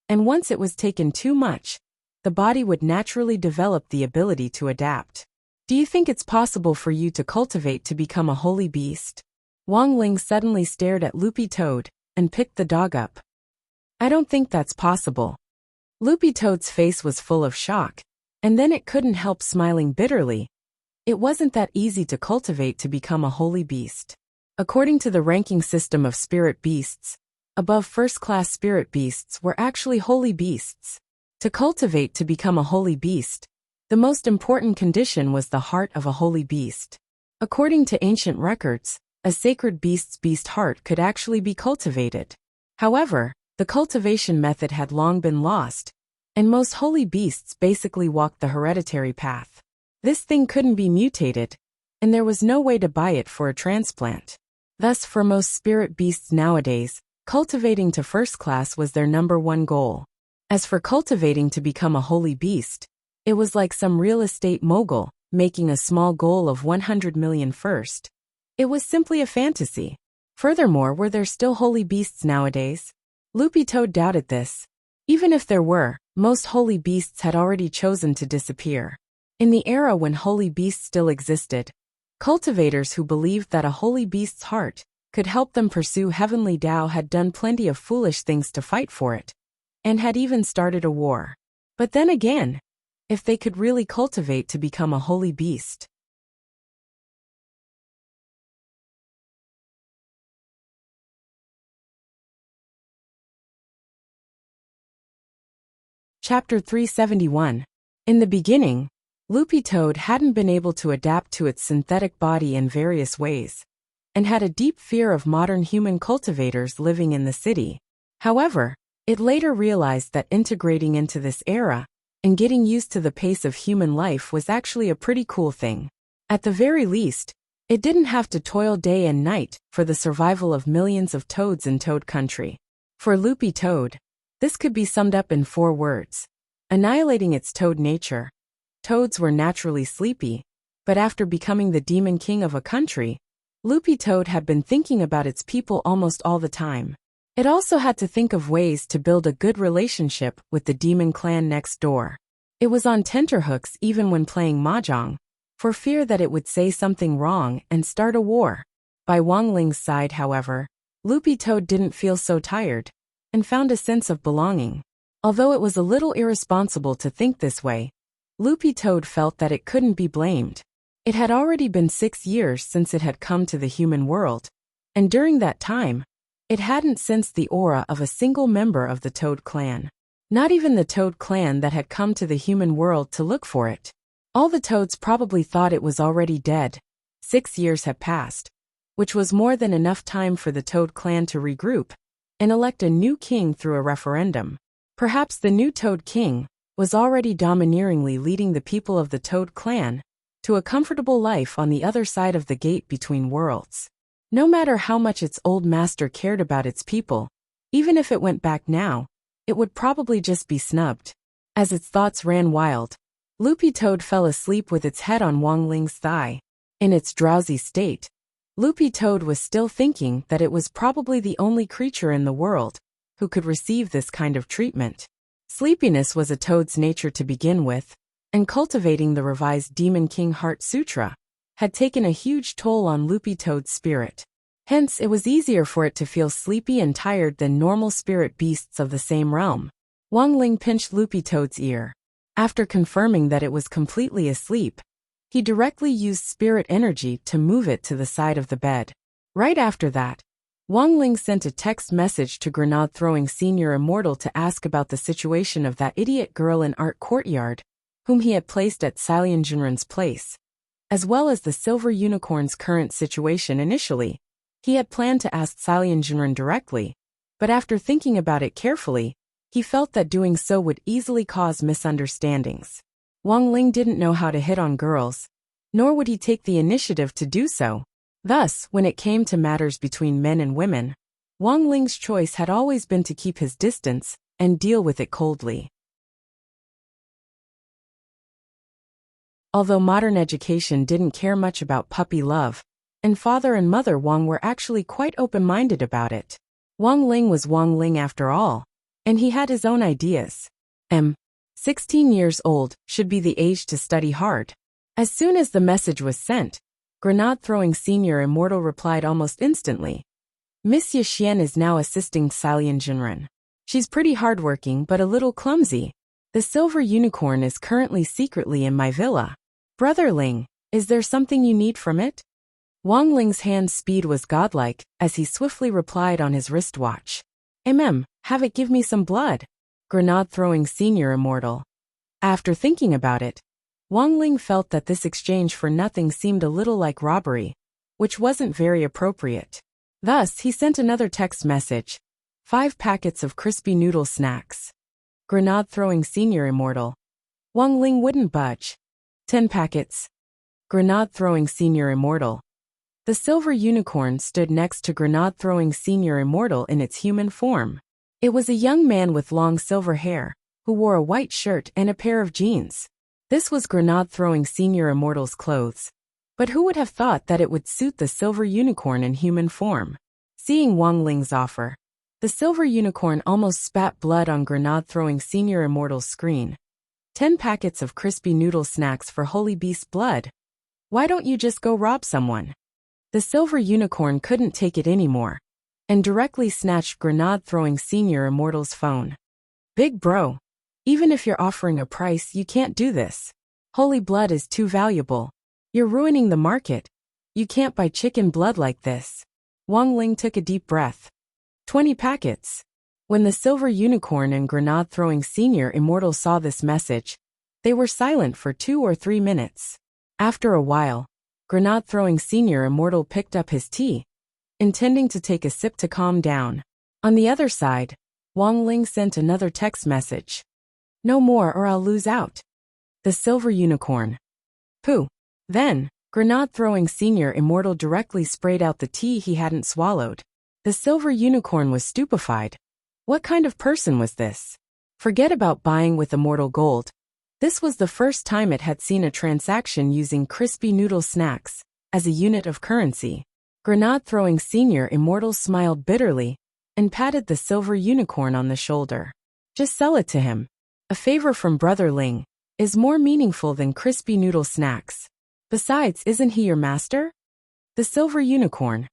and once it was taken too much, the body would naturally develop the ability to adapt. Do you think it's possible for you to cultivate to become a holy beast? Wang Ling suddenly stared at Loopy Toad and picked the dog up. I don't think that's possible. Loopy Toad's face was full of shock, and then it couldn't help smiling bitterly. It wasn't that easy to cultivate to become a holy beast. According to the ranking system of spirit beasts, above first-class spirit beasts were actually holy beasts. To cultivate to become a holy beast, the most important condition was the heart of a holy beast. According to ancient records, a sacred beast's beast heart could actually be cultivated. However, the cultivation method had long been lost, and most holy beasts basically walked the hereditary path. This thing couldn't be mutated, and there was no way to buy it for a transplant. Thus, for most spirit beasts nowadays, cultivating to first class was their #1 goal. As for cultivating to become a holy beast, it was like some real estate mogul making a small goal of 100 million first. It was simply a fantasy. Furthermore, were there still holy beasts nowadays? Loopy Toad doubted this. Even if there were, most holy beasts had already chosen to disappear. In the era when holy beasts still existed, cultivators who believed that a holy beast's heart could help them pursue heavenly Tao had done plenty of foolish things to fight for it, and had even started a war. But then again, if they could really cultivate to become a holy beast. Chapter 371. In the beginning, Loopy Toad hadn't been able to adapt to its synthetic body in various ways, and had a deep fear of modern human cultivators living in the city. However, it later realized that integrating into this era and getting used to the pace of human life was actually a pretty cool thing. At the very least, it didn't have to toil day and night for the survival of millions of toads in Toad Country. For Loopy Toad, this could be summed up in 4 words: annihilating its toad nature. Toads were naturally sleepy, but after becoming the demon king of a country, Loopy Toad had been thinking about its people almost all the time. It also had to think of ways to build a good relationship with the demon clan next door. It was on tenterhooks even when playing mahjong, for fear that it would say something wrong and start a war. By Wang Ling's side, however, Loopy Toad didn't feel so tired, and found a sense of belonging. Although it was a little irresponsible to think this way, Loopy Toad felt that it couldn't be blamed. It had already been 6 years since it had come to the human world, and during that time, It hadn't sensed the aura of a single member of the Toad clan. Not even the Toad clan that had come to the human world to look for it. All the Toads probably thought it was already dead. 6 years had passed, which was more than enough time for the Toad clan to regroup and elect a new king through a referendum. Perhaps the new Toad king was already domineeringly leading the people of the Toad clan to a comfortable life on the other side of the gate between worlds. No matter how much its old master cared about its people, even if it went back now, it would probably just be snubbed. As its thoughts ran wild, Loopy Toad fell asleep with its head on Wang Ling's thigh. In its drowsy state, Loopy Toad was still thinking that it was probably the only creature in the world who could receive this kind of treatment. Sleepiness was a Toad's nature to begin with, and cultivating the revised Demon King Heart Sutra had taken a huge toll on Loopy Toad's spirit. Hence, it was easier for it to feel sleepy and tired than normal spirit beasts of the same realm. Wang Ling pinched Loopy Toad's ear. After confirming that it was completely asleep, he directly used spirit energy to move it to the side of the bed. Right after that, Wang Ling sent a text message to Grenade-throwing Senior Immortal to ask about the situation of that idiot girl in Art Courtyard, whom he had placed at Xilian Jinren's place, as well as the Silver Unicorn's current situation. Initially, he had planned to ask Xilian Jinren directly, but after thinking about it carefully, he felt that doing so would easily cause misunderstandings. Wang Ling didn't know how to hit on girls, nor would he take the initiative to do so. Thus, when it came to matters between men and women, Wang Ling's choice had always been to keep his distance and deal with it coldly. Although modern education didn't care much about puppy love, and father and mother Wang were actually quite open-minded about it. Wang Ling was Wang Ling after all, and he had his own ideas. 16 years old should be the age to study hard. As soon as the message was sent, Grenade-throwing Senior Immortal replied almost instantly. Miss Xian is now assisting Xilian Jinren. She's pretty hardworking but a little clumsy. The Silver Unicorn is currently secretly in my villa. Brother Ling, is there something you need from it? Wang Ling's hand speed was godlike as he swiftly replied on his wristwatch. Have it give me some blood. Grenade-throwing Senior Immortal. After thinking about it, Wang Ling felt that this exchange for nothing seemed a little like robbery, which wasn't very appropriate. Thus, he sent another text message. 5 packets of crispy noodle snacks. Grenade-throwing Senior Immortal. Wang Ling wouldn't budge. 10 packets. Grenade-throwing Senior Immortal. The Silver Unicorn stood next to Grenade-throwing Senior Immortal in its human form. It was a young man with long silver hair, who wore a white shirt and a pair of jeans. This was Grenade-throwing Senior Immortal's clothes. But who would have thought that it would suit the Silver Unicorn in human form? Seeing Wang Ling's offer, the Silver Unicorn almost spat blood on Grenade-throwing Senior Immortal's screen. 10 packets of crispy noodle snacks for Holy Beast blood. Why don't you just go rob someone? The Silver Unicorn couldn't take it anymore, and directly snatched Grenade-throwing Senior Immortal's phone. Big bro, even if you're offering a price, you can't do this. Holy blood is too valuable. You're ruining the market. You can't buy chicken blood like this. Wang Ling took a deep breath. 20 packets. When the Silver Unicorn and Grenade-throwing Senior Immortal saw this message, they were silent for 2 or 3 minutes. After a while, Grenade-throwing Senior Immortal picked up his tea, intending to take a sip to calm down. On the other side, Wang Ling sent another text message. No more or I'll lose out. The Silver Unicorn. Pooh. Then, Grenade-throwing Senior Immortal directly sprayed out the tea he hadn't swallowed. The Silver Unicorn was stupefied. What kind of person was this? Forget about buying with immortal gold. This was the first time it had seen a transaction using crispy noodle snacks as a unit of currency. Grenade-throwing Senior Immortal smiled bitterly and patted the Silver Unicorn on the shoulder. Just sell it to him. A favor from Brother Ling is more meaningful than crispy noodle snacks. Besides, isn't he your master? The Silver Unicorn.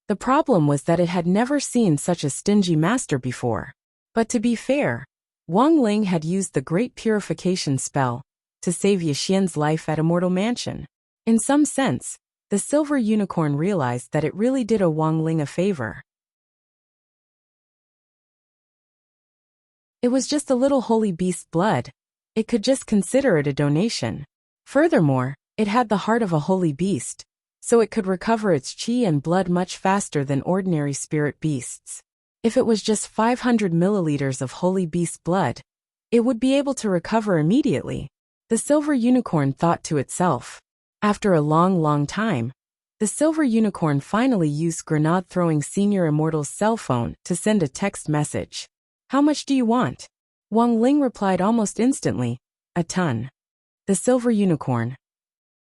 The problem was that it had never seen such a stingy master before. But to be fair, Wang Ling had used the Great Purification spell to save Yixian's life at Immortal Mansion. In some sense, the Silver Unicorn realized that it really did owe Wang Ling a favor. It was just a little holy beast blood. It could just consider it a donation. Furthermore, it had the heart of a holy beast, so it could recover its chi and blood much faster than ordinary spirit beasts. If it was just 500 milliliters of holy beast blood, it would be able to recover immediately. The silver unicorn thought to itself. After a long time, the silver unicorn finally used Grenade-throwing Senior Immortal's cell phone to send a text message. How much do you want? Wang Ling replied almost instantly, a ton. The silver unicorn.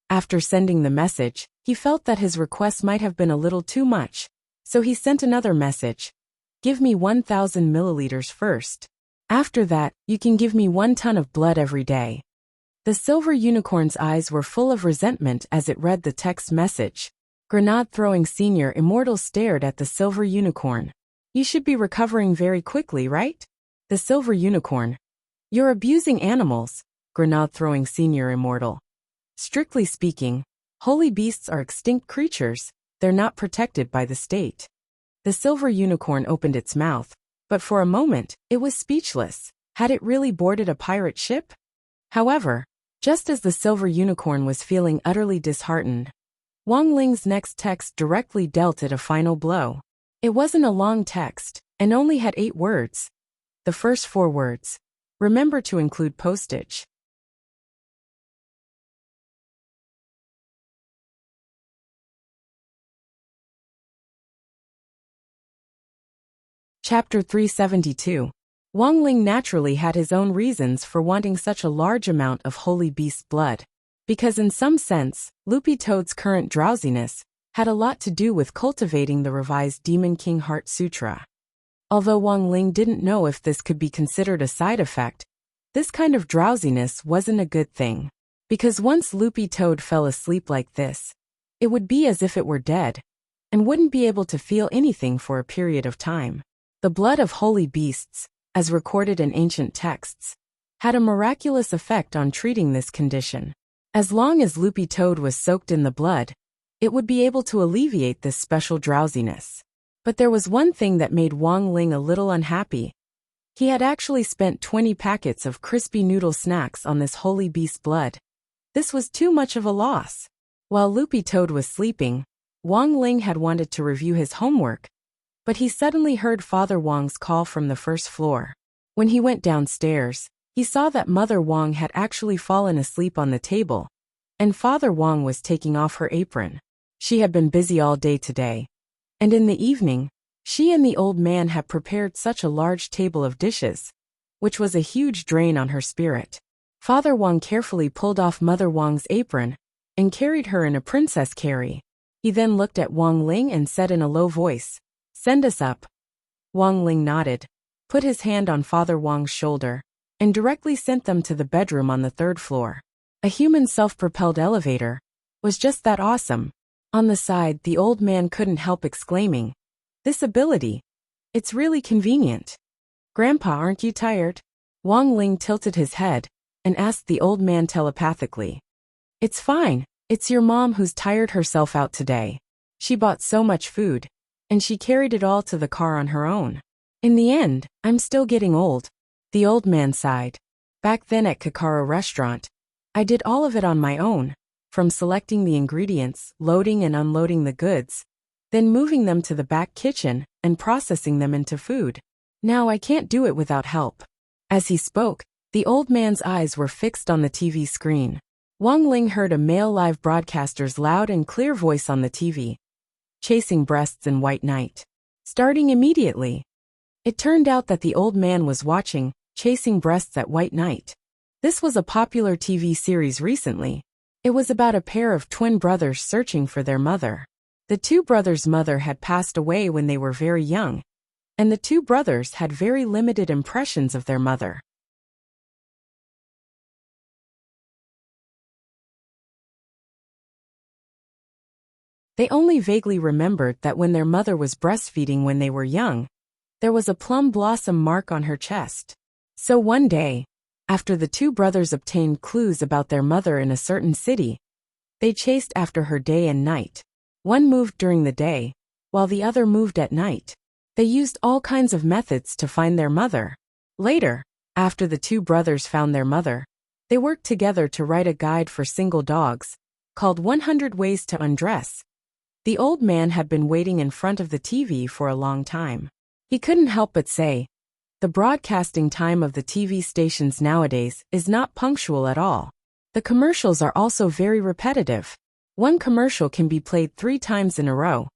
After sending the message, he felt that his request might have been a little too much, so he sent another message. Give me 1,000 milliliters first. After that, you can give me 1 ton of blood every day. The silver unicorn's eyes were full of resentment as it read the text message. Grenade-throwing Senior Immortal stared at the silver unicorn. You should be recovering very quickly, right? The silver unicorn. You're abusing animals, Grenade-throwing Senior Immortal. Strictly speaking, holy beasts are extinct creatures, they're not protected by the state. The silver unicorn opened its mouth, but for a moment, it was speechless. Had it really boarded a pirate ship? However, just as the silver unicorn was feeling utterly disheartened, Wang Ling's next text directly dealt it a final blow. It wasn't a long text, and only had 8 words. The first 4 words. Remember to include postage. Chapter 372. Wang Ling naturally had his own reasons for wanting such a large amount of holy beast blood, because in some sense, Loopy Toad's current drowsiness had a lot to do with cultivating the revised Demon King Heart Sutra. Although Wang Ling didn't know if this could be considered a side effect, this kind of drowsiness wasn't a good thing, because once Loopy Toad fell asleep like this, it would be as if it were dead, and wouldn't be able to feel anything for a period of time. The blood of holy beasts, as recorded in ancient texts, had a miraculous effect on treating this condition. As long as Loopy Toad was soaked in the blood, it would be able to alleviate this special drowsiness. But there was one thing that made Wang Ling a little unhappy. He had actually spent 20 packets of crispy noodle snacks on this holy beast blood. This was too much of a loss. While Loopy Toad was sleeping, Wang Ling had wanted to review his homework, but he suddenly heard Father Wang's call from the first floor. When he went downstairs, he saw that Mother Wang had actually fallen asleep on the table, and Father Wang was taking off her apron. She had been busy all day today, and in the evening, she and the old man had prepared such a large table of dishes, which was a huge drain on her spirit. Father Wang carefully pulled off Mother Wang's apron and carried her in a princess carry. He then looked at Wang Ling and said in a low voice, "Send us up." Wang Ling nodded, put his hand on Father Wang's shoulder, and directly sent them to the bedroom on the 3rd floor. A human self-propelled elevator was just that awesome. On the side, the old man couldn't help exclaiming, "This ability! It's really convenient." "Grandpa, aren't you tired?" Wang Ling tilted his head and asked the old man telepathically. "It's fine, it's your mom who's tired herself out today. She bought so much food, and she carried it all to the car on her own. In the end, I'm still getting old." The old man sighed. "Back then at Kakara restaurant, I did all of it on my own, from selecting the ingredients, loading and unloading the goods, then moving them to the back kitchen and processing them into food. Now I can't do it without help." As he spoke, the old man's eyes were fixed on the TV screen. Wang Ling heard a male live broadcaster's loud and clear voice on the TV. "Chasing breasts in white night. Starting immediately." It turned out that the old man was watching Chasing Breasts at White Night. This was a popular TV series recently. It was about a pair of twin brothers searching for their mother. The 2 brothers' mother had passed away when they were very young, and the 2 brothers had very limited impressions of their mother. They only vaguely remembered that when their mother was breastfeeding when they were young, there was a plum blossom mark on her chest. So one day, after the 2 brothers obtained clues about their mother in a certain city, they chased after her day and night. One moved during the day, while the other moved at night. They used all kinds of methods to find their mother. Later, After the two brothers found their mother, they worked together to write a guide for single dogs, called 100 Ways to Undress. The old man had been waiting in front of the TV for a long time. He couldn't help but say, "The broadcasting time of the TV stations nowadays is not punctual at all. The commercials are also very repetitive. One commercial can be played 3 times in a row."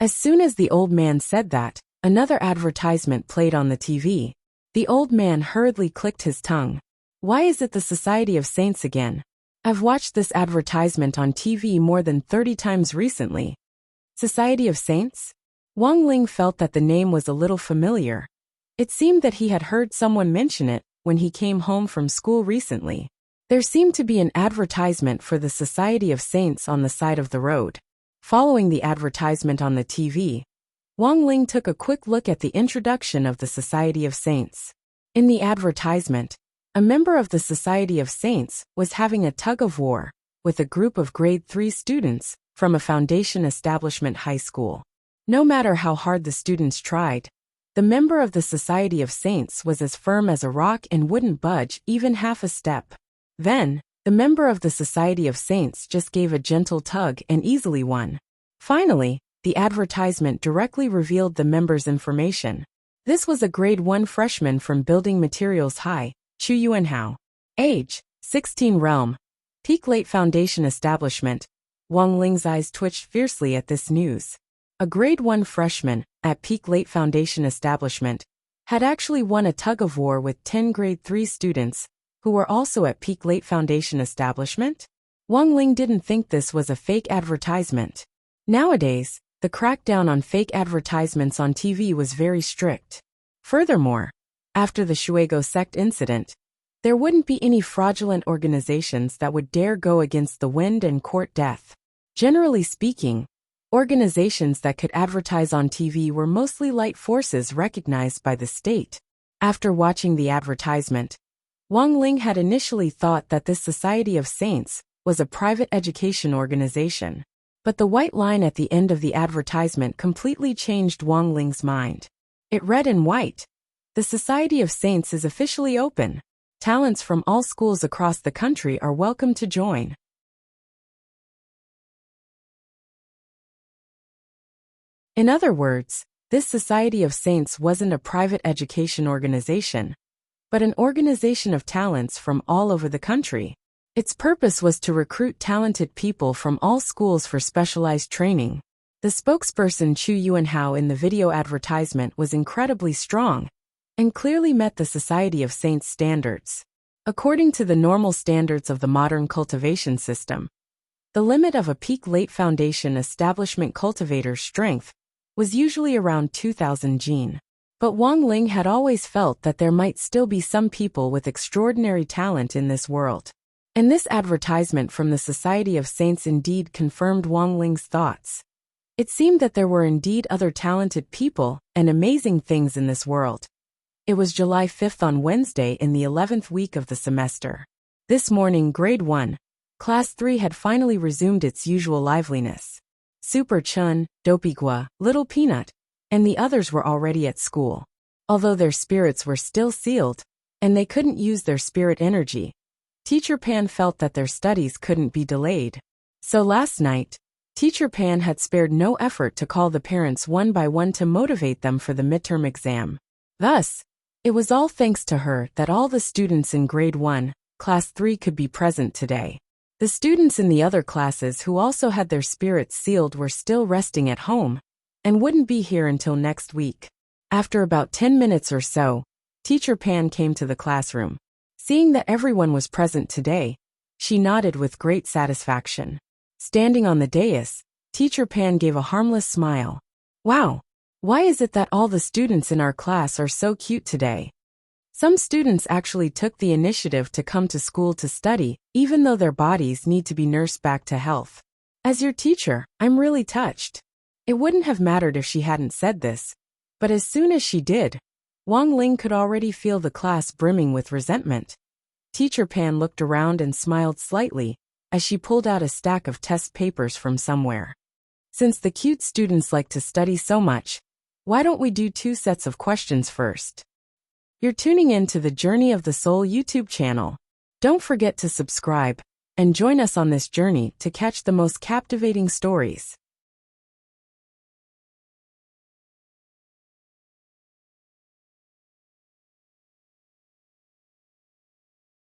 As soon as the old man said that, another advertisement played on the TV. The old man hurriedly clicked his tongue. "Why is it the Society of Saints again? I've watched this advertisement on TV more than 30 times recently." Society of Saints? Wang Ling felt that the name was a little familiar. It seemed that he had heard someone mention it when he came home from school recently. There seemed to be an advertisement for the Society of Saints on the side of the road. Following the advertisement on the TV, Wang Ling took a quick look at the introduction of the Society of Saints. In the advertisement, a member of the Society of Saints was having a tug-of-war with a group of grade 3 students from a foundation establishment high school. No matter how hard the students tried, the member of the Society of Saints was as firm as a rock and wouldn't budge even half a step. Then, the member of the Society of Saints just gave a gentle tug and easily won. Finally, the advertisement directly revealed the member's information. This was a grade 1 freshman from Building Materials High, Chu Yuanhao. Age, 16. Realm, Peak Late Foundation Establishment. Wang Ling's eyes twitched fiercely at this news. A grade 1 freshman at Peak Late Foundation Establishment had actually won a tug-of-war with 10 grade 3 students who were also at Peak Late Foundation Establishment? Wang Ling didn't think this was a fake advertisement. Nowadays, the crackdown on fake advertisements on TV was very strict. Furthermore, after the Shuego sect incident, there wouldn't be any fraudulent organizations that would dare go against the wind and court death. Generally speaking, organizations that could advertise on TV were mostly light forces recognized by the state. After watching the advertisement, Wang Ling had initially thought that this Society of Saints was a private education organization. But the white line at the end of the advertisement completely changed Wang Ling's mind. It read in white, "The Society of Saints is officially open. Talents from all schools across the country are welcome to join." In other words, this Society of Saints wasn't a private education organization, but an organization of talents from all over the country. Its purpose was to recruit talented people from all schools for specialized training. The spokesperson Chu Yuanhao in the video advertisement was incredibly strong and clearly met the Society of Saints standards. According to the normal standards of the modern cultivation system, the limit of a Peak Late Foundation establishment cultivator's strength was usually around 2,000 gene. But Wang Ling had always felt that there might still be some people with extraordinary talent in this world. And this advertisement from the Society of Saints indeed confirmed Wang Ling's thoughts. It seemed that there were indeed other talented people and amazing things in this world. It was July 5th on Wednesday in the 11th week of the semester. This morning, Grade 1, Class 3 had finally resumed its usual liveliness. Super Chun, Dopigua, Little Peanut, and the others were already at school. Although their spirits were still sealed, and they couldn't use their spirit energy, Teacher Pan felt that their studies couldn't be delayed. So last night, Teacher Pan had spared no effort to call the parents one by one to motivate them for the midterm exam. Thus, it was all thanks to her that all the students in Grade 1, Class 3 could be present today. The students in the other classes who also had their spirits sealed were still resting at home and wouldn't be here until next week. After about 10 minutes or so, Teacher Pan came to the classroom. Seeing that everyone was present today, she nodded with great satisfaction. Standing on the dais, Teacher Pan gave a harmless smile. "Wow! Why is it that all the students in our class are so cute today? Some students actually took the initiative to come to school to study, even though their bodies need to be nursed back to health. As your teacher, I'm really touched." It wouldn't have mattered if she hadn't said this, but as soon as she did, Wang Ling could already feel the class brimming with resentment. Teacher Pan looked around and smiled slightly as she pulled out a stack of test papers from somewhere. "Since the cute students like to study so much, why don't we do 2 sets of questions first?" You're tuning in to the Journey of the Soul YouTube channel. Don't forget to subscribe and join us on this journey to catch the most captivating stories.